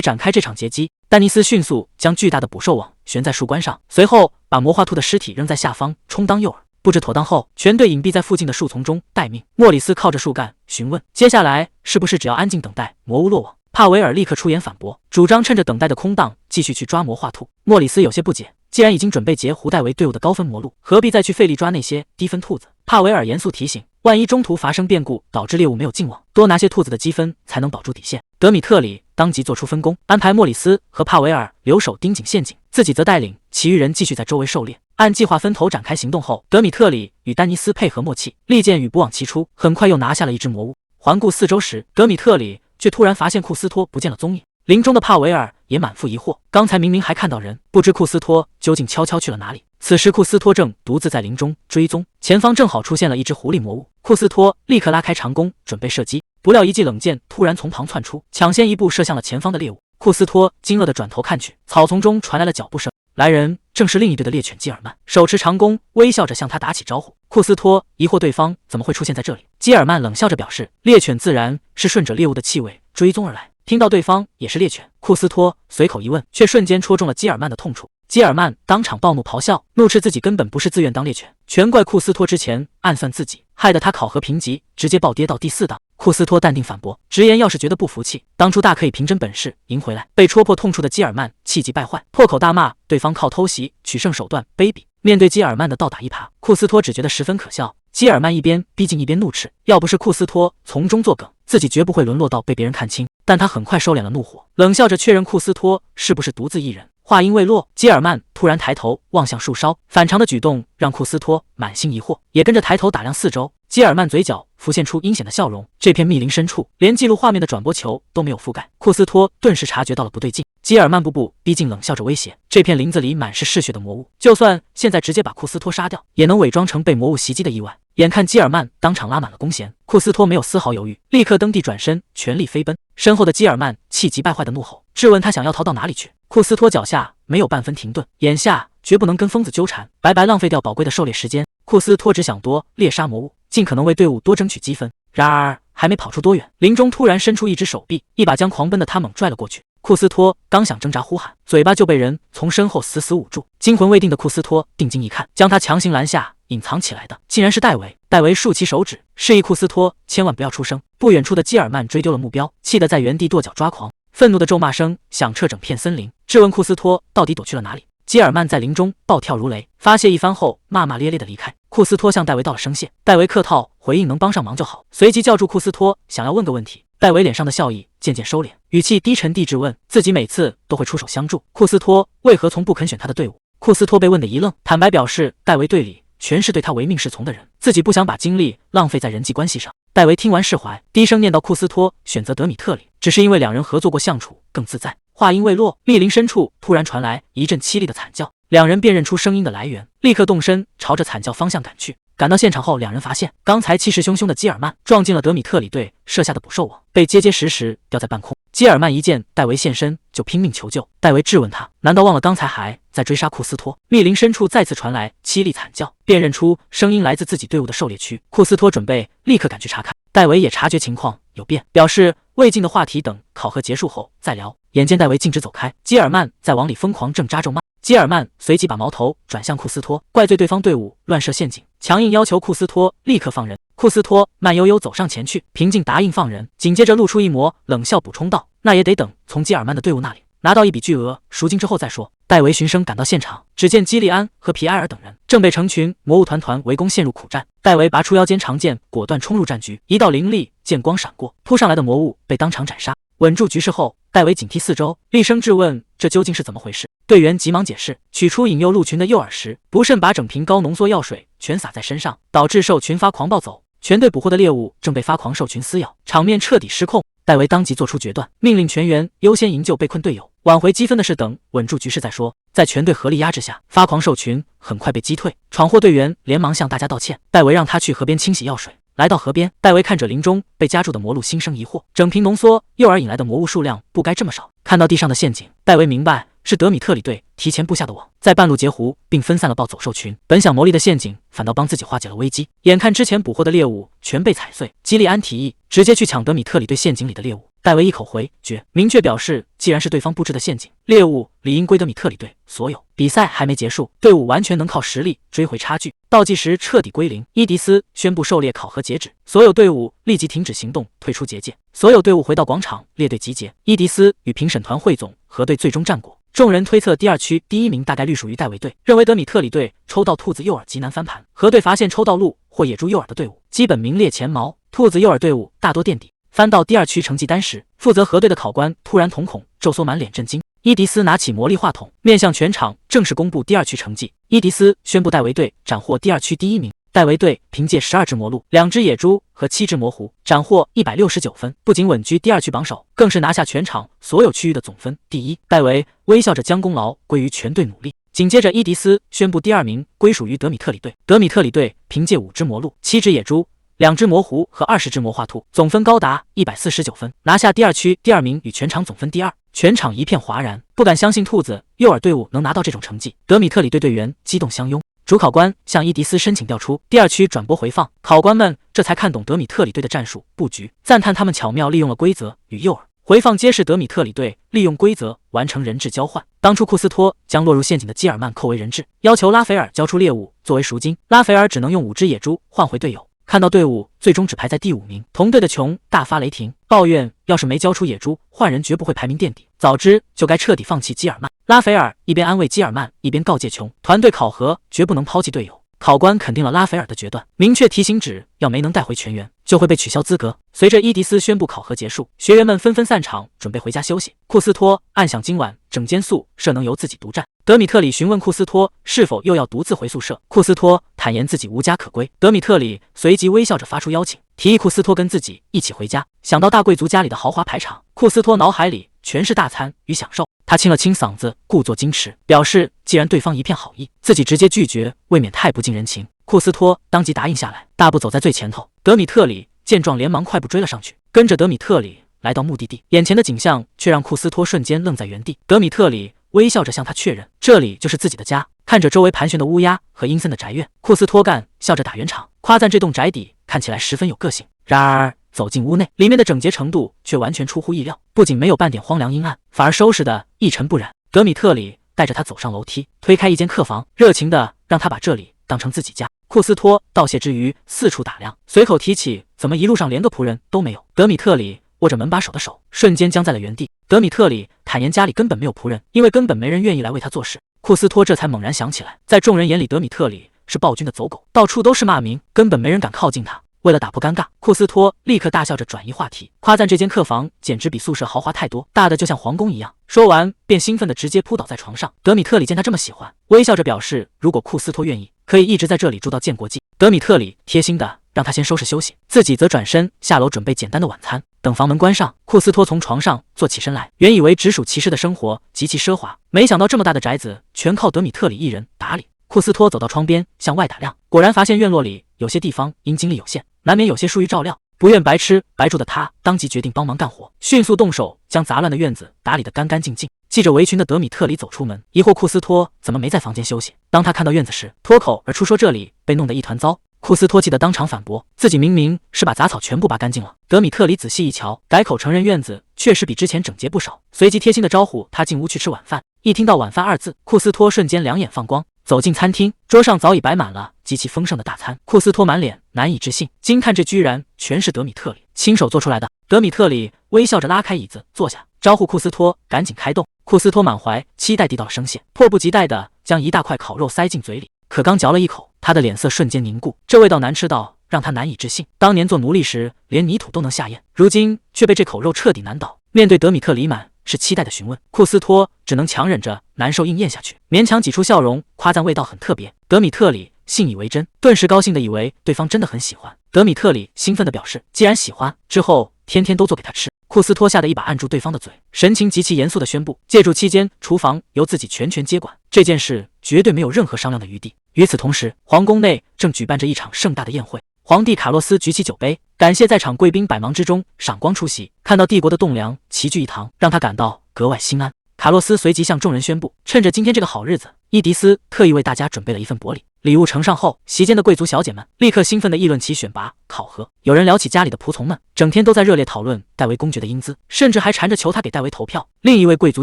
展開這場劫機。丹尼斯迅速將巨大的捕獸網懸在樹冠上，隨後把魔化兔的屍體扔在下方，充當誘餌。布置妥當後，全隊隱蔽在附近的樹叢中待命。莫里斯靠着樹幹詢問：接下來是不是只要安靜等待魔物落網？帕維爾立刻出言反駁，主張趁着等待的空檔繼續去抓魔化兔。莫里斯有些不解，既然已經準備截胡戴維隊伍的高分魔鹿，何必再去費力抓那些低分兔子？帕維爾嚴肅提醒：萬一中途發生變故，導致獵物沒有進網，多拿些兔子的積分才能保住底線。德米特里當即做出分工，安排莫里斯和帕維爾留守盯緊陷阱，自己則帶領其餘人繼續在周圍狩獵。按計劃分頭展開行動後，德米特里與丹尼斯配合默契，利箭與不往齊出，很快又拿下了一只魔物。環顧四周時，德米特里卻突然發現庫斯托不見了蹤影。林中的帕維爾也滿腹疑惑，剛才明明還看到人，不知庫斯托究竟悄悄去了哪裡。此時庫斯托正獨自在林中追蹤，前方正好出現了一只狐狸魔物。庫斯托立刻拉開長弓準備射擊，不料一記冷箭突然從旁竄出，搶先一步射向了前方的獵物。庫斯托驚愕地轉頭看去，草叢中傳來了腳步聲，來人正是另一隊的獵犬基爾曼，手持長弓，微笑着向他打起招呼。庫斯托疑惑對方怎麼會出現在這裡，基爾曼冷笑着表示，獵犬自然是順着獵物的氣味追蹤而來。聽到對方也是獵犬，庫斯托隨口一問，卻瞬間戳中了基爾曼的痛處。基爾曼當場暴怒咆哮，怒斥自己根本不是自願當獵犬，全怪庫斯托之前暗算自己，害得他考核評級直接暴跌到第4檔。庫斯托淡定反駁，直言要是覺得不服氣，當初大可以憑真本事贏回來。被戳破痛處的基爾曼氣急敗壞，破口大罵對方靠偷襲取勝手段卑鄙。面對基爾曼的倒打一耙，庫斯托只覺得十分可笑。基爾曼一邊逼近一邊怒斥，要不是庫斯托從中作梗，自己絕不會淪落到被別人看輕。但他很快收斂了怒火，冷笑着確認庫斯托是不是獨自一人。話音未落，基爾曼突然抬頭望向樹梢，反常的舉動讓庫斯托滿心疑惑，也跟着抬頭打量四周。基爾曼嘴角浮現出陰險的笑容，這片密林深處連記錄畫面的轉播球都沒有覆蓋。庫斯托頓時察覺到了不對勁，基爾曼步步逼近，冷笑着威脅，這片林子裡滿是嗜血的魔物，就算現在直接把庫斯托殺掉，也能偽裝成被魔物襲擊的意外。眼看基爾曼當場拉滿了弓弦，庫斯托沒有絲毫猶豫，立刻蹬地轉身，全力飛奔。身後的基爾曼氣急敗壞的怒吼，質問他想要逃到哪裡去。庫斯托腳下沒有半分停頓，眼下絕不能跟瘋子糾纏，白白浪費掉寶貴的狩獵時間。庫斯托只想多獵殺魔物，盡可能為隊伍多爭取積分。然而還沒跑出多遠，林中突然伸出一只手臂，一把將狂奔的他猛拽了過去。庫斯托剛想掙扎呼喊，嘴巴就被人從身後死死捂住。驚魂未定的庫斯托定睛一看，將他強行攔下隱藏起來的竟然是戴維。戴維豎起手指，示意庫斯托千萬不要出聲。不遠處的基爾曼追丟了目標，氣得在原地跺腳抓狂，憤怒的咒罵聲響徹整片森林，質問庫斯托到底躲去了哪裡。基爾曼在林中暴跳如雷，發洩一番後罵罵咧咧地離開。庫斯托向戴維道了聲謝，戴維客套回應能幫上忙就好，隨即叫住庫斯托，想要問個問題。戴維臉上的笑意漸漸收斂，語氣低沉地質問自己每次都會出手相助，庫斯托為何從不肯選他的隊伍。庫斯托被問得一愣，坦白表示戴維隊裡全是對他唯命是從的人，自己不想把精力浪費在人際關係上。戴維聽完釋懷，低聲念道庫斯托選擇德米特里，只是因為兩人合作過，相處更自在。話音未落，密林深處突然傳來一陣淒厲的慘叫，兩人辨認出聲音的來源，立刻動身朝着慘叫方向趕去。趕到現場後，兩人發現剛才氣勢洶洶的基爾曼撞進了德米特里隊設下的捕獸網，被結結實實吊在半空。基爾曼一見戴維現身，就拼命求救。戴維質問他，難道忘了剛才還在追殺庫斯托？密林深處再次傳來淒厲慘叫，辨認出聲音來自自己隊伍的狩獵區。庫斯托準備立刻趕去查看。戴維也察覺情況有變，表示未盡的話題等考核結束後再聊。眼見戴維徑直走開，基爾曼在往裡瘋狂掙扎咒罵。基爾曼隨即把矛頭轉向庫斯托，怪罪對方隊伍亂設陷阱，強硬要求庫斯托立刻放人。庫斯托慢悠悠走上前去，平靜答應放人，緊接着露出一抹冷笑，補充道：“那也得等從基爾曼的隊伍那裡拿到一筆巨額贖金之後再說。”戴維循聲趕到現場，只見基利安和皮埃爾等人正被成群魔物團圍攻，陷入苦戰。戴維拔出腰間長劍，果斷衝入戰局，一道凌厲劍光閃過，撲上來的魔物被當場斬殺。穩住局勢後，戴維警惕四周，厲聲質問：“這究竟是怎麼回事？”隊員急忙解釋，取出引誘鹿群的誘饵時，不慎把整瓶高濃縮藥水全灑在身上，導致獸群發狂暴走。全隊捕獲的獵物正被發狂獸群撕咬，場面徹底失控。戴維當即做出決斷，命令全員優先營救被困隊友，挽回積分的事等穩住局勢再說。在全隊合力壓制下，發狂獸群很快被擊退。闖禍隊員連忙向大家道歉，戴維讓他去河邊清洗藥水。來到河邊，戴維看着林中被夾住的魔鹿，心生疑惑，整瓶濃縮誘饵引來的魔物數量不該這麼少。看到地上的陷阱，戴維明白是德米特里隊提前布下的網，在半路截胡並分散了暴走獸群，本想牟利的陷阱反倒幫自己化解了危機。眼看之前捕獲的獵物全被踩碎，基利安提議直接去搶德米特里队陷阱裡的獵物。戴維一口回绝，明確表示既然是對方布置的陷阱，獵物理應歸德米特里隊所有。比賽還沒結束，隊伍完全能靠實力追回差距。倒計時徹底歸零，伊迪斯宣布狩獵考核截止，所有隊伍立即停止行動，退出結界。所有队伍回到廣場列隊集結。伊迪斯與評審團匯總核對最終戰果。眾人推測第二區第一名大概率屬於戴維隊，認為德米特里隊抽到兔子誘饵極難翻盤。核對發現抽到鹿或野豬誘饵的隊伍基本名列前茅，兔子誘饵隊伍大多墊底。翻到第二區成績單時，負責核對的考官突然瞳孔皺縮，滿臉震驚。伊迪斯拿起魔力話筒，面向全場正式公布第二區成績。伊迪斯宣布戴維隊斬獲第二區第一名，戴維隊憑借12隻魔鹿、2隻野豬和7隻魔狐，斬獲169分，不僅穩居第二區榜首，更是拿下全場所有區域的總分第一。戴維微笑着將功勞歸於全隊努力。緊接着，伊迪斯宣布第二名歸屬於德米特里隊。德米特里隊憑借5隻魔鹿、7隻野豬、2隻魔狐和20隻魔化兔，總分高達149分，拿下第二區第二名與全場總分第二。全場一片嘩然，不敢相信兔子誘饵隊伍能拿到這種成績。德米特里队隊員激動相擁。主考官向伊迪斯申請調出第二區轉播回放，考官們這才看懂德米特里隊的戰術布局，讚嘆他們巧妙利用了規則與誘饵。回放揭示德米特里隊利用規則完成人質交換。當初庫斯托將落入陷阱的基爾曼扣為人質，要求拉斐爾交出獵物作為贖金，拉斐爾只能用5隻野豬換回隊友。看到隊伍最終只排在第5名，同隊的瓊大發雷霆，抱怨要是沒交出野豬，換人絕不會排名墊底，早知就該徹底放棄基爾曼。拉斐爾一邊安慰基爾曼，一邊告誡瓊，團隊考核絕不能拋棄隊友。考官肯定了拉斐爾的決斷，明確提醒只要沒能帶回全員，就會被取消資格。隨着伊迪斯宣布考核結束，學員們紛紛散場，準備回家休息。庫斯托暗想今晚整間宿舍能由自己獨佔。德米特里詢問庫斯托是否又要獨自回宿舍，庫斯托坦言自己無家可歸。德米特里隨即微笑着發出邀請，提議庫斯托跟自己一起回家。想到大貴族家裡的豪華排場，庫斯托腦海裡全是大餐與享受。他清了清嗓子，故作矜持，表示既然對方一片好意，自己直接拒絕未免太不近人情。庫斯托當即答應下來，大步走在最前頭。德米特里見狀連忙快步追了上去，跟着德米特里來到目的地。眼前的景象卻讓庫斯托瞬間愣在原地。德米特里微笑着向他確認，這裡就是自己的家。看着周圍盤旋的烏鴉和陰森的宅院，庫斯托幹笑着打圓場，誇讚這棟宅邸看起來十分有個性。然而走進屋內，裡面的整潔程度卻完全出乎意料，不僅沒有半點荒涼陰暗，反而收拾得一塵不染。德米特里帶着他走上樓梯，推開一間客房，熱情地讓他把這裡當成自己家。庫斯托道謝之餘四處打量，隨口提起怎麼一路上連個僕人都沒有。德米特里握着門把手的手瞬間僵在了原地。德米特里坦言家裡根本沒有僕人，因為根本沒人願意來為他做事。庫斯托這才猛然想起來，在眾人眼裡德米特里是暴君的走狗，到處都是罵名，根本沒人敢靠近他。為了打破尷尬，庫斯托立刻大笑着轉移話題，誇讚這間客房簡直比宿舍豪華太多，大的就像皇宮一樣。說完便興奮地直接撲倒在床上。德米特里見他這麼喜歡，微笑着表示如果庫斯托願意，可以一直在這裡住到建國際。德米特里貼心的讓他先收拾休息，自己則轉身下樓準備簡單的晚餐。等房門關上，庫斯托從床上坐起身來，原以為直屬騎士的生活極其奢華，沒想到這麼大的宅子全靠德米特里一人打理。庫斯托走到窗邊向外打量，果然發現院落裡有些地方因精力有限，難免有些疏於照料。不願白吃白住的他當即決定幫忙幹活，迅速動手將雜亂的院子打理得乾乾淨淨。繫着圍裙的德米特里走出門，疑惑庫斯托怎麼沒在房間休息。當他看到院子時，脫口而出說這裡被弄得一團糟。庫斯托氣得當場反駁，自己明明是把雜草全部拔乾淨了。德米特里仔細一瞧，改口承認院子確實比之前整潔不少，隨即貼心的招呼他進屋去吃晚飯。一聽到晚飯二字，庫斯托瞬間兩眼放光。走進餐廳，桌上早已擺滿了極其豐盛的大餐。庫斯托滿臉難以置信，驚嘆這居然全是德米特里親手做出來的。德米特里微笑着拉開椅子坐下，招呼庫斯托趕緊開動。庫斯托滿懷期待遞到了聲線，迫不及待地將一大塊烤肉塞進嘴裡。可剛嚼了一口，他的臉色瞬間凝固，這味道難吃到讓他難以置信。當年做奴隸時，連泥土都能下咽，如今卻被這口肉徹底難倒。面對德米特里滿是期待的詢問，庫斯托只能強忍着難受硬咽下去，勉強擠出笑容，誇讚味道很特別。德米特里信以為真，頓時高興地以為對方真的很喜歡。德米特里興奮地表示，既然喜歡，之後天天都做給他吃。庫斯托嚇得一把按住對方的嘴，神情極其嚴肅地宣布，借住期間廚房由自己全權接管，這件事絕對沒有任何商量的餘地。與此同時，皇宮內正舉辦着一場盛大的宴會。皇帝卡洛斯舉起酒杯，感謝在場貴賓百忙之中賞光出席，看到帝國的棟樑齊聚一堂，讓他感到格外心安。卡洛斯隨即向眾人宣布，趁着今天這個好日子，伊迪絲特意為大家準備了一份薄禮。禮物呈上後，席間的貴族小姐們立刻興奮地議論起選拔考核，有人聊起家裡的僕從們，整天都在熱烈討論戴維公爵的英姿，甚至還纏着求他給戴維投票。另一位貴族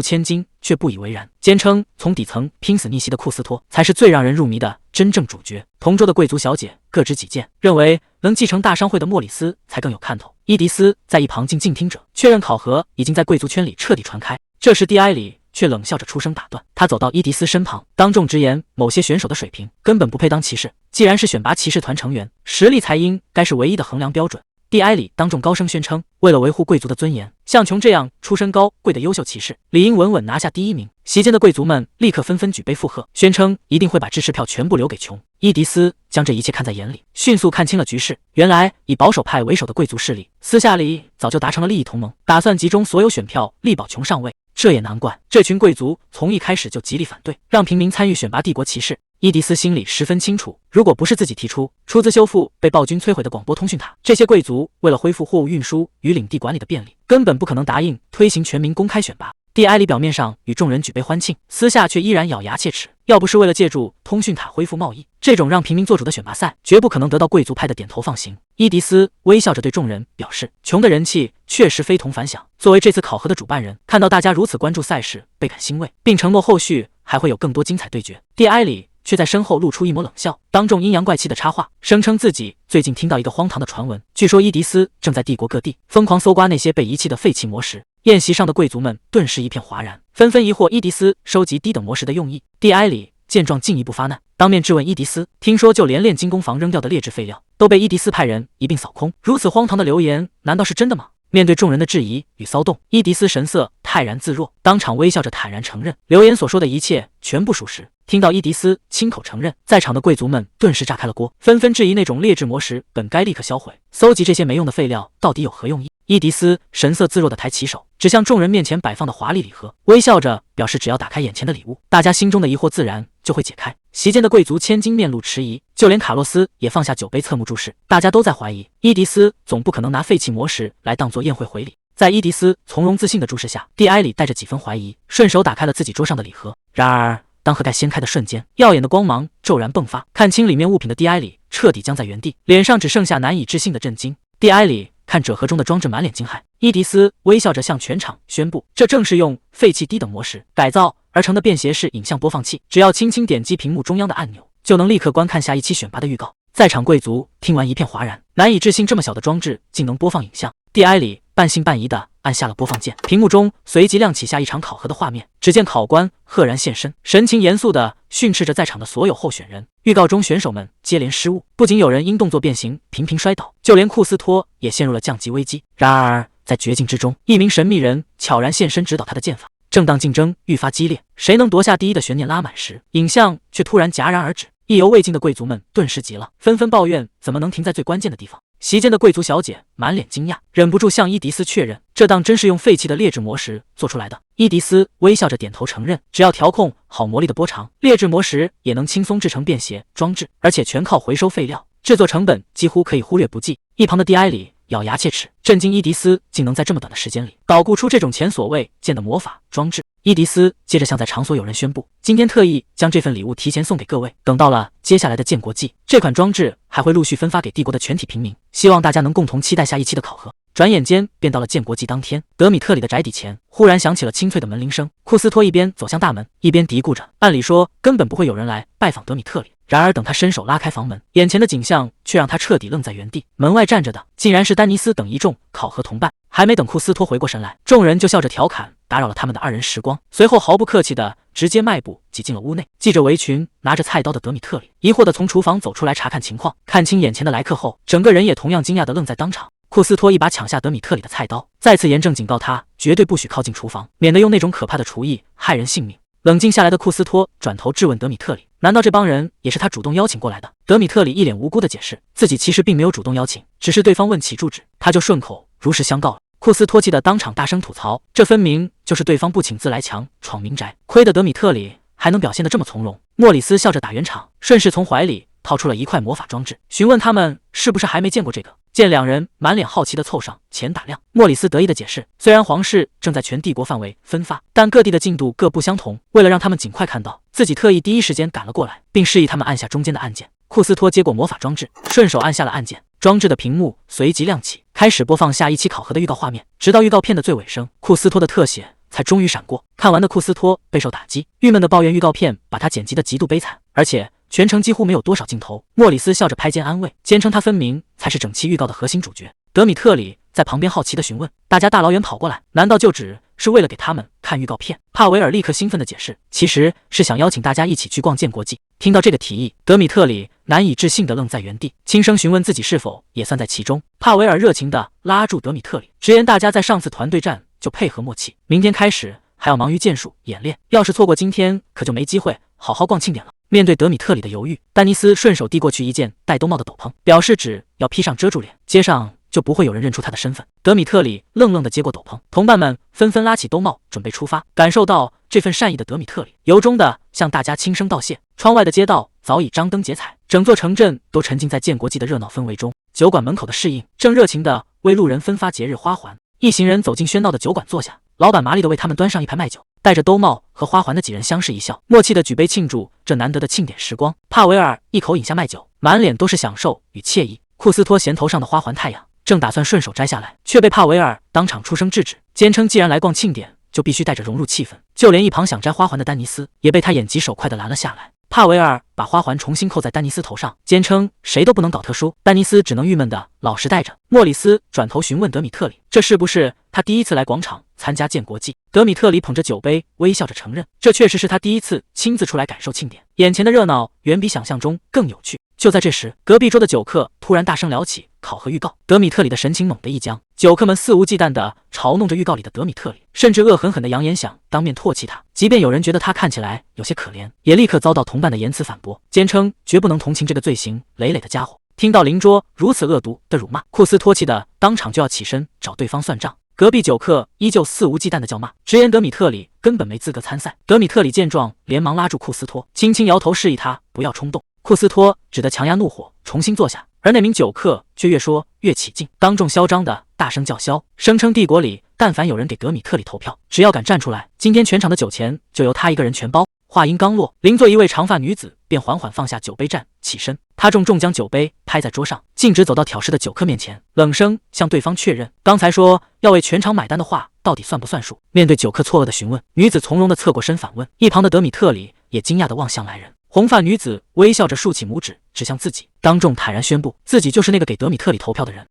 千金卻不以為然，堅稱從底層拼死逆襲的庫斯托才是最讓人入迷的真正主角。同桌的貴族小姐各執己見，認為能繼承大商會的莫里斯才更有看頭。伊迪絲在一旁靜靜聽着，確認考核已經在貴族圈裡徹底傳開。這時蒂埃里卻冷笑着出聲打斷，他走到伊迪絲身旁，當眾直言某些選手的水平根本不配當騎士，既然是選拔骑士團成員，實力才應該是唯一的衡量標準。蒂埃里當众高聲宣稱，為了維護貴族的尊嚴，像瓊這樣出身高貴的優秀騎士理應穩穩拿下第一名。席間的貴族們立刻紛紛舉杯附和，宣稱一定會把支持票全部留給瓊。伊迪絲將這一切看在眼裡，迅速看清了局勢。原來以保守派為首的貴族勢力私下裡早就達成了利益同盟，打算集中所有選票力保瓊上位。這也難怪，這群貴族從一開始就極力反對讓平民參與選拔帝國騎士。伊迪絲心裡十分清楚，如果不是自己提出出資修復被暴君摧毀的廣播通訊塔，這些貴族為了恢復貨物運輸與領地管理的便利，根本不可能答應推行全民公開選拔。蒂埃里表面上與眾人舉杯歡慶，私下卻依然咬牙切齒。要不是為了借助通訊塔恢復貿易，這種讓平民做主的選拔賽絕不可能得到貴族派的點頭放行。伊迪絲微笑着對眾人表示，瓊的人氣確實非同凡響。作為這次考核的主辦人，看到大家如此關注賽事，倍感欣慰，並承諾後續還會有更多精彩對決。蒂埃里卻在身後露出一抹冷笑，當眾陰陽怪氣的插話，聲稱自己最近聽到一個荒唐的傳聞，據說伊迪絲正在帝國各地瘋狂搜刮那些被遺棄的廢棄魔石。宴席上的貴族們頓時一片嘩然，紛紛疑惑伊迪絲收集低等魔石的用意。蒂埃里見狀進一步發難，當面質問伊迪絲，聽說就連煉金工房扔掉的劣質廢料都被伊迪絲派人一併掃空，如此荒唐的流言難道是真的嗎？面對眾人的質疑與騷動，伊迪絲神色泰然自若，當場微笑着坦然承認流言所說的一切全部屬實。聽到伊迪絲親口承認，在場的貴族們頓時炸開了鍋，紛紛質疑那種劣質魔石本該立刻銷毀，搜集這些沒用的廢料到底有何用意？伊迪絲神色自若地抬起手，指向眾人面前擺放的華麗禮盒，微笑着表示只要打開眼前的禮物，大家心中的疑惑自然就会解開。席間的貴族千金面露遲疑，就連卡洛斯也放下酒杯側目注視，大家都在懷疑伊迪絲總不可能拿廢棄魔石來當作宴會回禮。在伊迪絲從容自信的注視下，蒂埃里帶着幾分懷疑，順手打開了自己桌上的禮盒。然而當盒蓋掀開的瞬間，耀眼的光芒驟然迸發，看清裡面物品的蒂埃里徹底僵在原地，臉上只剩下難以置信的震驚。蒂埃里看褶盒中的裝置，滿臉驚駭。伊迪絲微笑着向全場宣布，這正是用廢棄低等魔石改造而成的便攜式影像播放器，只要輕輕點擊屏幕中央的按鈕，就能立刻觀看下一期選拔的預告。在場貴族聽完一片嘩然，難以置信這麼小的裝置竟能播放影像。蒂埃里半信半疑地按下了播放鍵，屏幕中隨即亮起下一場考核的畫面。只見考官赫然現身，神情嚴肅地訓斥着在場的所有候選人。預告中選手們接連失誤，不僅有人因動作變形頻頻摔倒，就連庫斯托也陷入了降級危機。然而在絕境之中，一名神秘人悄然現身指導他的劍法。正當競爭愈發激烈，誰能奪下第一的懸念拉滿時，影像卻突然戛然而止。意猶未盡的貴族們頓時急了，紛紛抱怨怎麼能停在最關鍵的地方。席間的貴族小姐滿臉驚訝，忍不住向伊迪絲確認，這當真是用廢棄的劣質魔石做出來的。伊迪絲微笑着點頭承認，只要調控好魔力的波長，劣質魔石也能輕鬆製成便攜裝置，而且全靠回收廢料，制作成本幾乎可以忽略不計。一旁的蒂埃里咬牙切齒，震驚伊迪絲竟能在這麼短的時間裡搗鼓出這種前所未見的魔法裝置。伊迪絲接着向在場所有人宣布，今天特意將這份禮物提前送給各位，等到了接下來的建國季，這款裝置還會陸續分發給帝國的全體平民，希望大家能共同期待下一期的考核。轉眼間便到了建國祭當天。德米特里的宅邸前忽然響起了清脆的門鈴聲，庫斯托一邊走向大門，一邊嘀咕着，按理說根本不會有人來拜訪德米特里。然而等他伸手拉開房門，眼前的景象卻讓他徹底愣在原地。門外站着的竟然是丹尼斯等一眾考核同伴。還沒等庫斯托回過神來，眾人就笑着調侃打擾了他們的二人時光，隨後毫不客氣的直接邁步擠進了屋內。繫着圍裙拿着菜刀的德米特里疑惑的從廚房走出來查看情況，看清眼前的來客後，整個人也同樣驚訝的愣在當場。庫斯托一把搶下德米特里的菜刀，再次嚴正警告他絕對不許靠近廚房，免得用那種可怕的廚藝害人性命。冷靜下來的庫斯托轉頭質問德米特里，難道這幫人也是他主動邀請過來的？德米特里一臉無辜的解釋，自己其實並沒有主動邀請，只是對方問起住址，他就順口如實相告了。庫斯托氣得當場大聲吐槽，這分明就是對方不請自來強闖民宅，虧得德米特里還能表現得這麼從容。莫里斯笑着打圓場，順勢從懷裡掏出了一塊魔法裝置，詢問他們是不是還沒見過這個。見兩人滿臉好奇地湊上前打量，莫里斯得意地解釋，雖然皇室正在全帝國範圍分發，但各地的進度各不相同，為了讓他們盡快看到，自己特意第一時間趕了過來，並示意他們按下中間的按鍵。庫斯托接過魔法裝置，順手按下了按鍵，裝置的屏幕隨即亮起，開始播放下一期考核的預告畫面，直到預告片的最尾聲，庫斯托的特寫才終於閃過。看完的庫斯托備受打擊，鬱悶地抱怨預告片把他剪輯得極度悲慘，而且全程幾乎沒有多少鏡頭。莫里斯笑着拍肩安慰，堅稱他分明才是整期預告的核心主角。德米特里在旁邊好奇地詢問，大家大老遠跑過來，難道就只是為了給他們看預告片？帕維爾立刻興奮地解釋，其實是想邀請大家一起去逛建國祭。聽到這個提議，德米特里難以置信地愣在原地，輕聲詢問自己是否也算在其中。帕維爾熱情地拉住德米特里，直言大家在上次團隊戰就配合默契，明天開始還要忙於劍術演練，要是錯過今天，可就沒機會好好逛慶典了。面對德米特里的猶豫，丹尼斯順手遞過去一件戴兜帽的斗篷，表示只要披上遮住臉，接上就不會有人認出他的身份。德米特里愣愣地接過斗篷，同伴們紛紛拉起兜帽準備出發。感受到這份善意的德米特里，由衷地向大家輕聲道謝。窗外的街道早已張燈結彩，整座城鎮都沉浸在建國祭的熱鬧氛圍中。酒館門口的侍應正熱情地為路人分發節日花環。一行人走進喧鬧的酒館坐下，老板麻利地為他們端上一排麥酒。戴着兜帽和花環的幾人相視一笑，默契地舉杯慶祝這難得的慶典時光。帕維爾一口飲下麥酒，滿臉都是享受與愜意。庫斯托銜頭上的花環太陽，正打算順手摘下來，卻被帕維爾當場出聲制止，堅稱既然來逛慶典，就必須帶着融入氣氛。就連一旁想摘花環的丹尼斯，也被他眼疾手快地攔了下來。帕維爾把花環重新扣在丹尼斯頭上，堅稱誰都不能搞特殊。丹尼斯只能鬱悶地老實帶着。莫里斯轉頭詢問德米特里，這是不是他第一次來廣場參加建國祭？德米特里捧着酒杯，微笑着承認，這確實是他第一次親自出來感受慶典。眼前的熱鬧遠比想象中更有趣。就在這時，隔壁桌的酒客突然大聲聊起考核預告，德米特里的神情猛地一僵，酒客們肆無忌憚地嘲弄着預告裡的德米特里，甚至惡狠狠地揚言想當面唾棄他。即便有人覺得他看起來有些可憐，也立刻遭到同伴的嚴詞反駁，堅稱絕不能同情這個罪行累累的家伙。聽到鄰桌如此惡毒的辱罵，庫斯托氣得當場就要起身找對方算賬。隔壁酒客依舊肆無忌憚的叫罵，直言德米特里根本沒資格參賽。德米特里見狀，連忙拉住庫斯托，輕輕搖頭示意他不要衝動。庫斯托只得強壓怒火，重新坐下，而那名酒客卻越說越起勁，當眾囂張的大聲叫囂，聲稱帝國裡但凡有人給德米特里投票，只要敢站出來，今天全場的酒錢就由他一個人全包。話音剛落，鄰座一位長髮女子便緩緩放下酒杯站起身，她重重將酒杯拍在桌上，徑直走到挑事的酒客面前，冷聲向對方確認剛才說要為全場買單的話到底算不算數。面對酒客錯愕的詢問，女子從容地側過身反問，一旁的德米特里也驚訝地望向來人。紅髮女子微笑着豎起拇指指向自己，當眾坦然宣布自己就是那個給德米特里投票的人。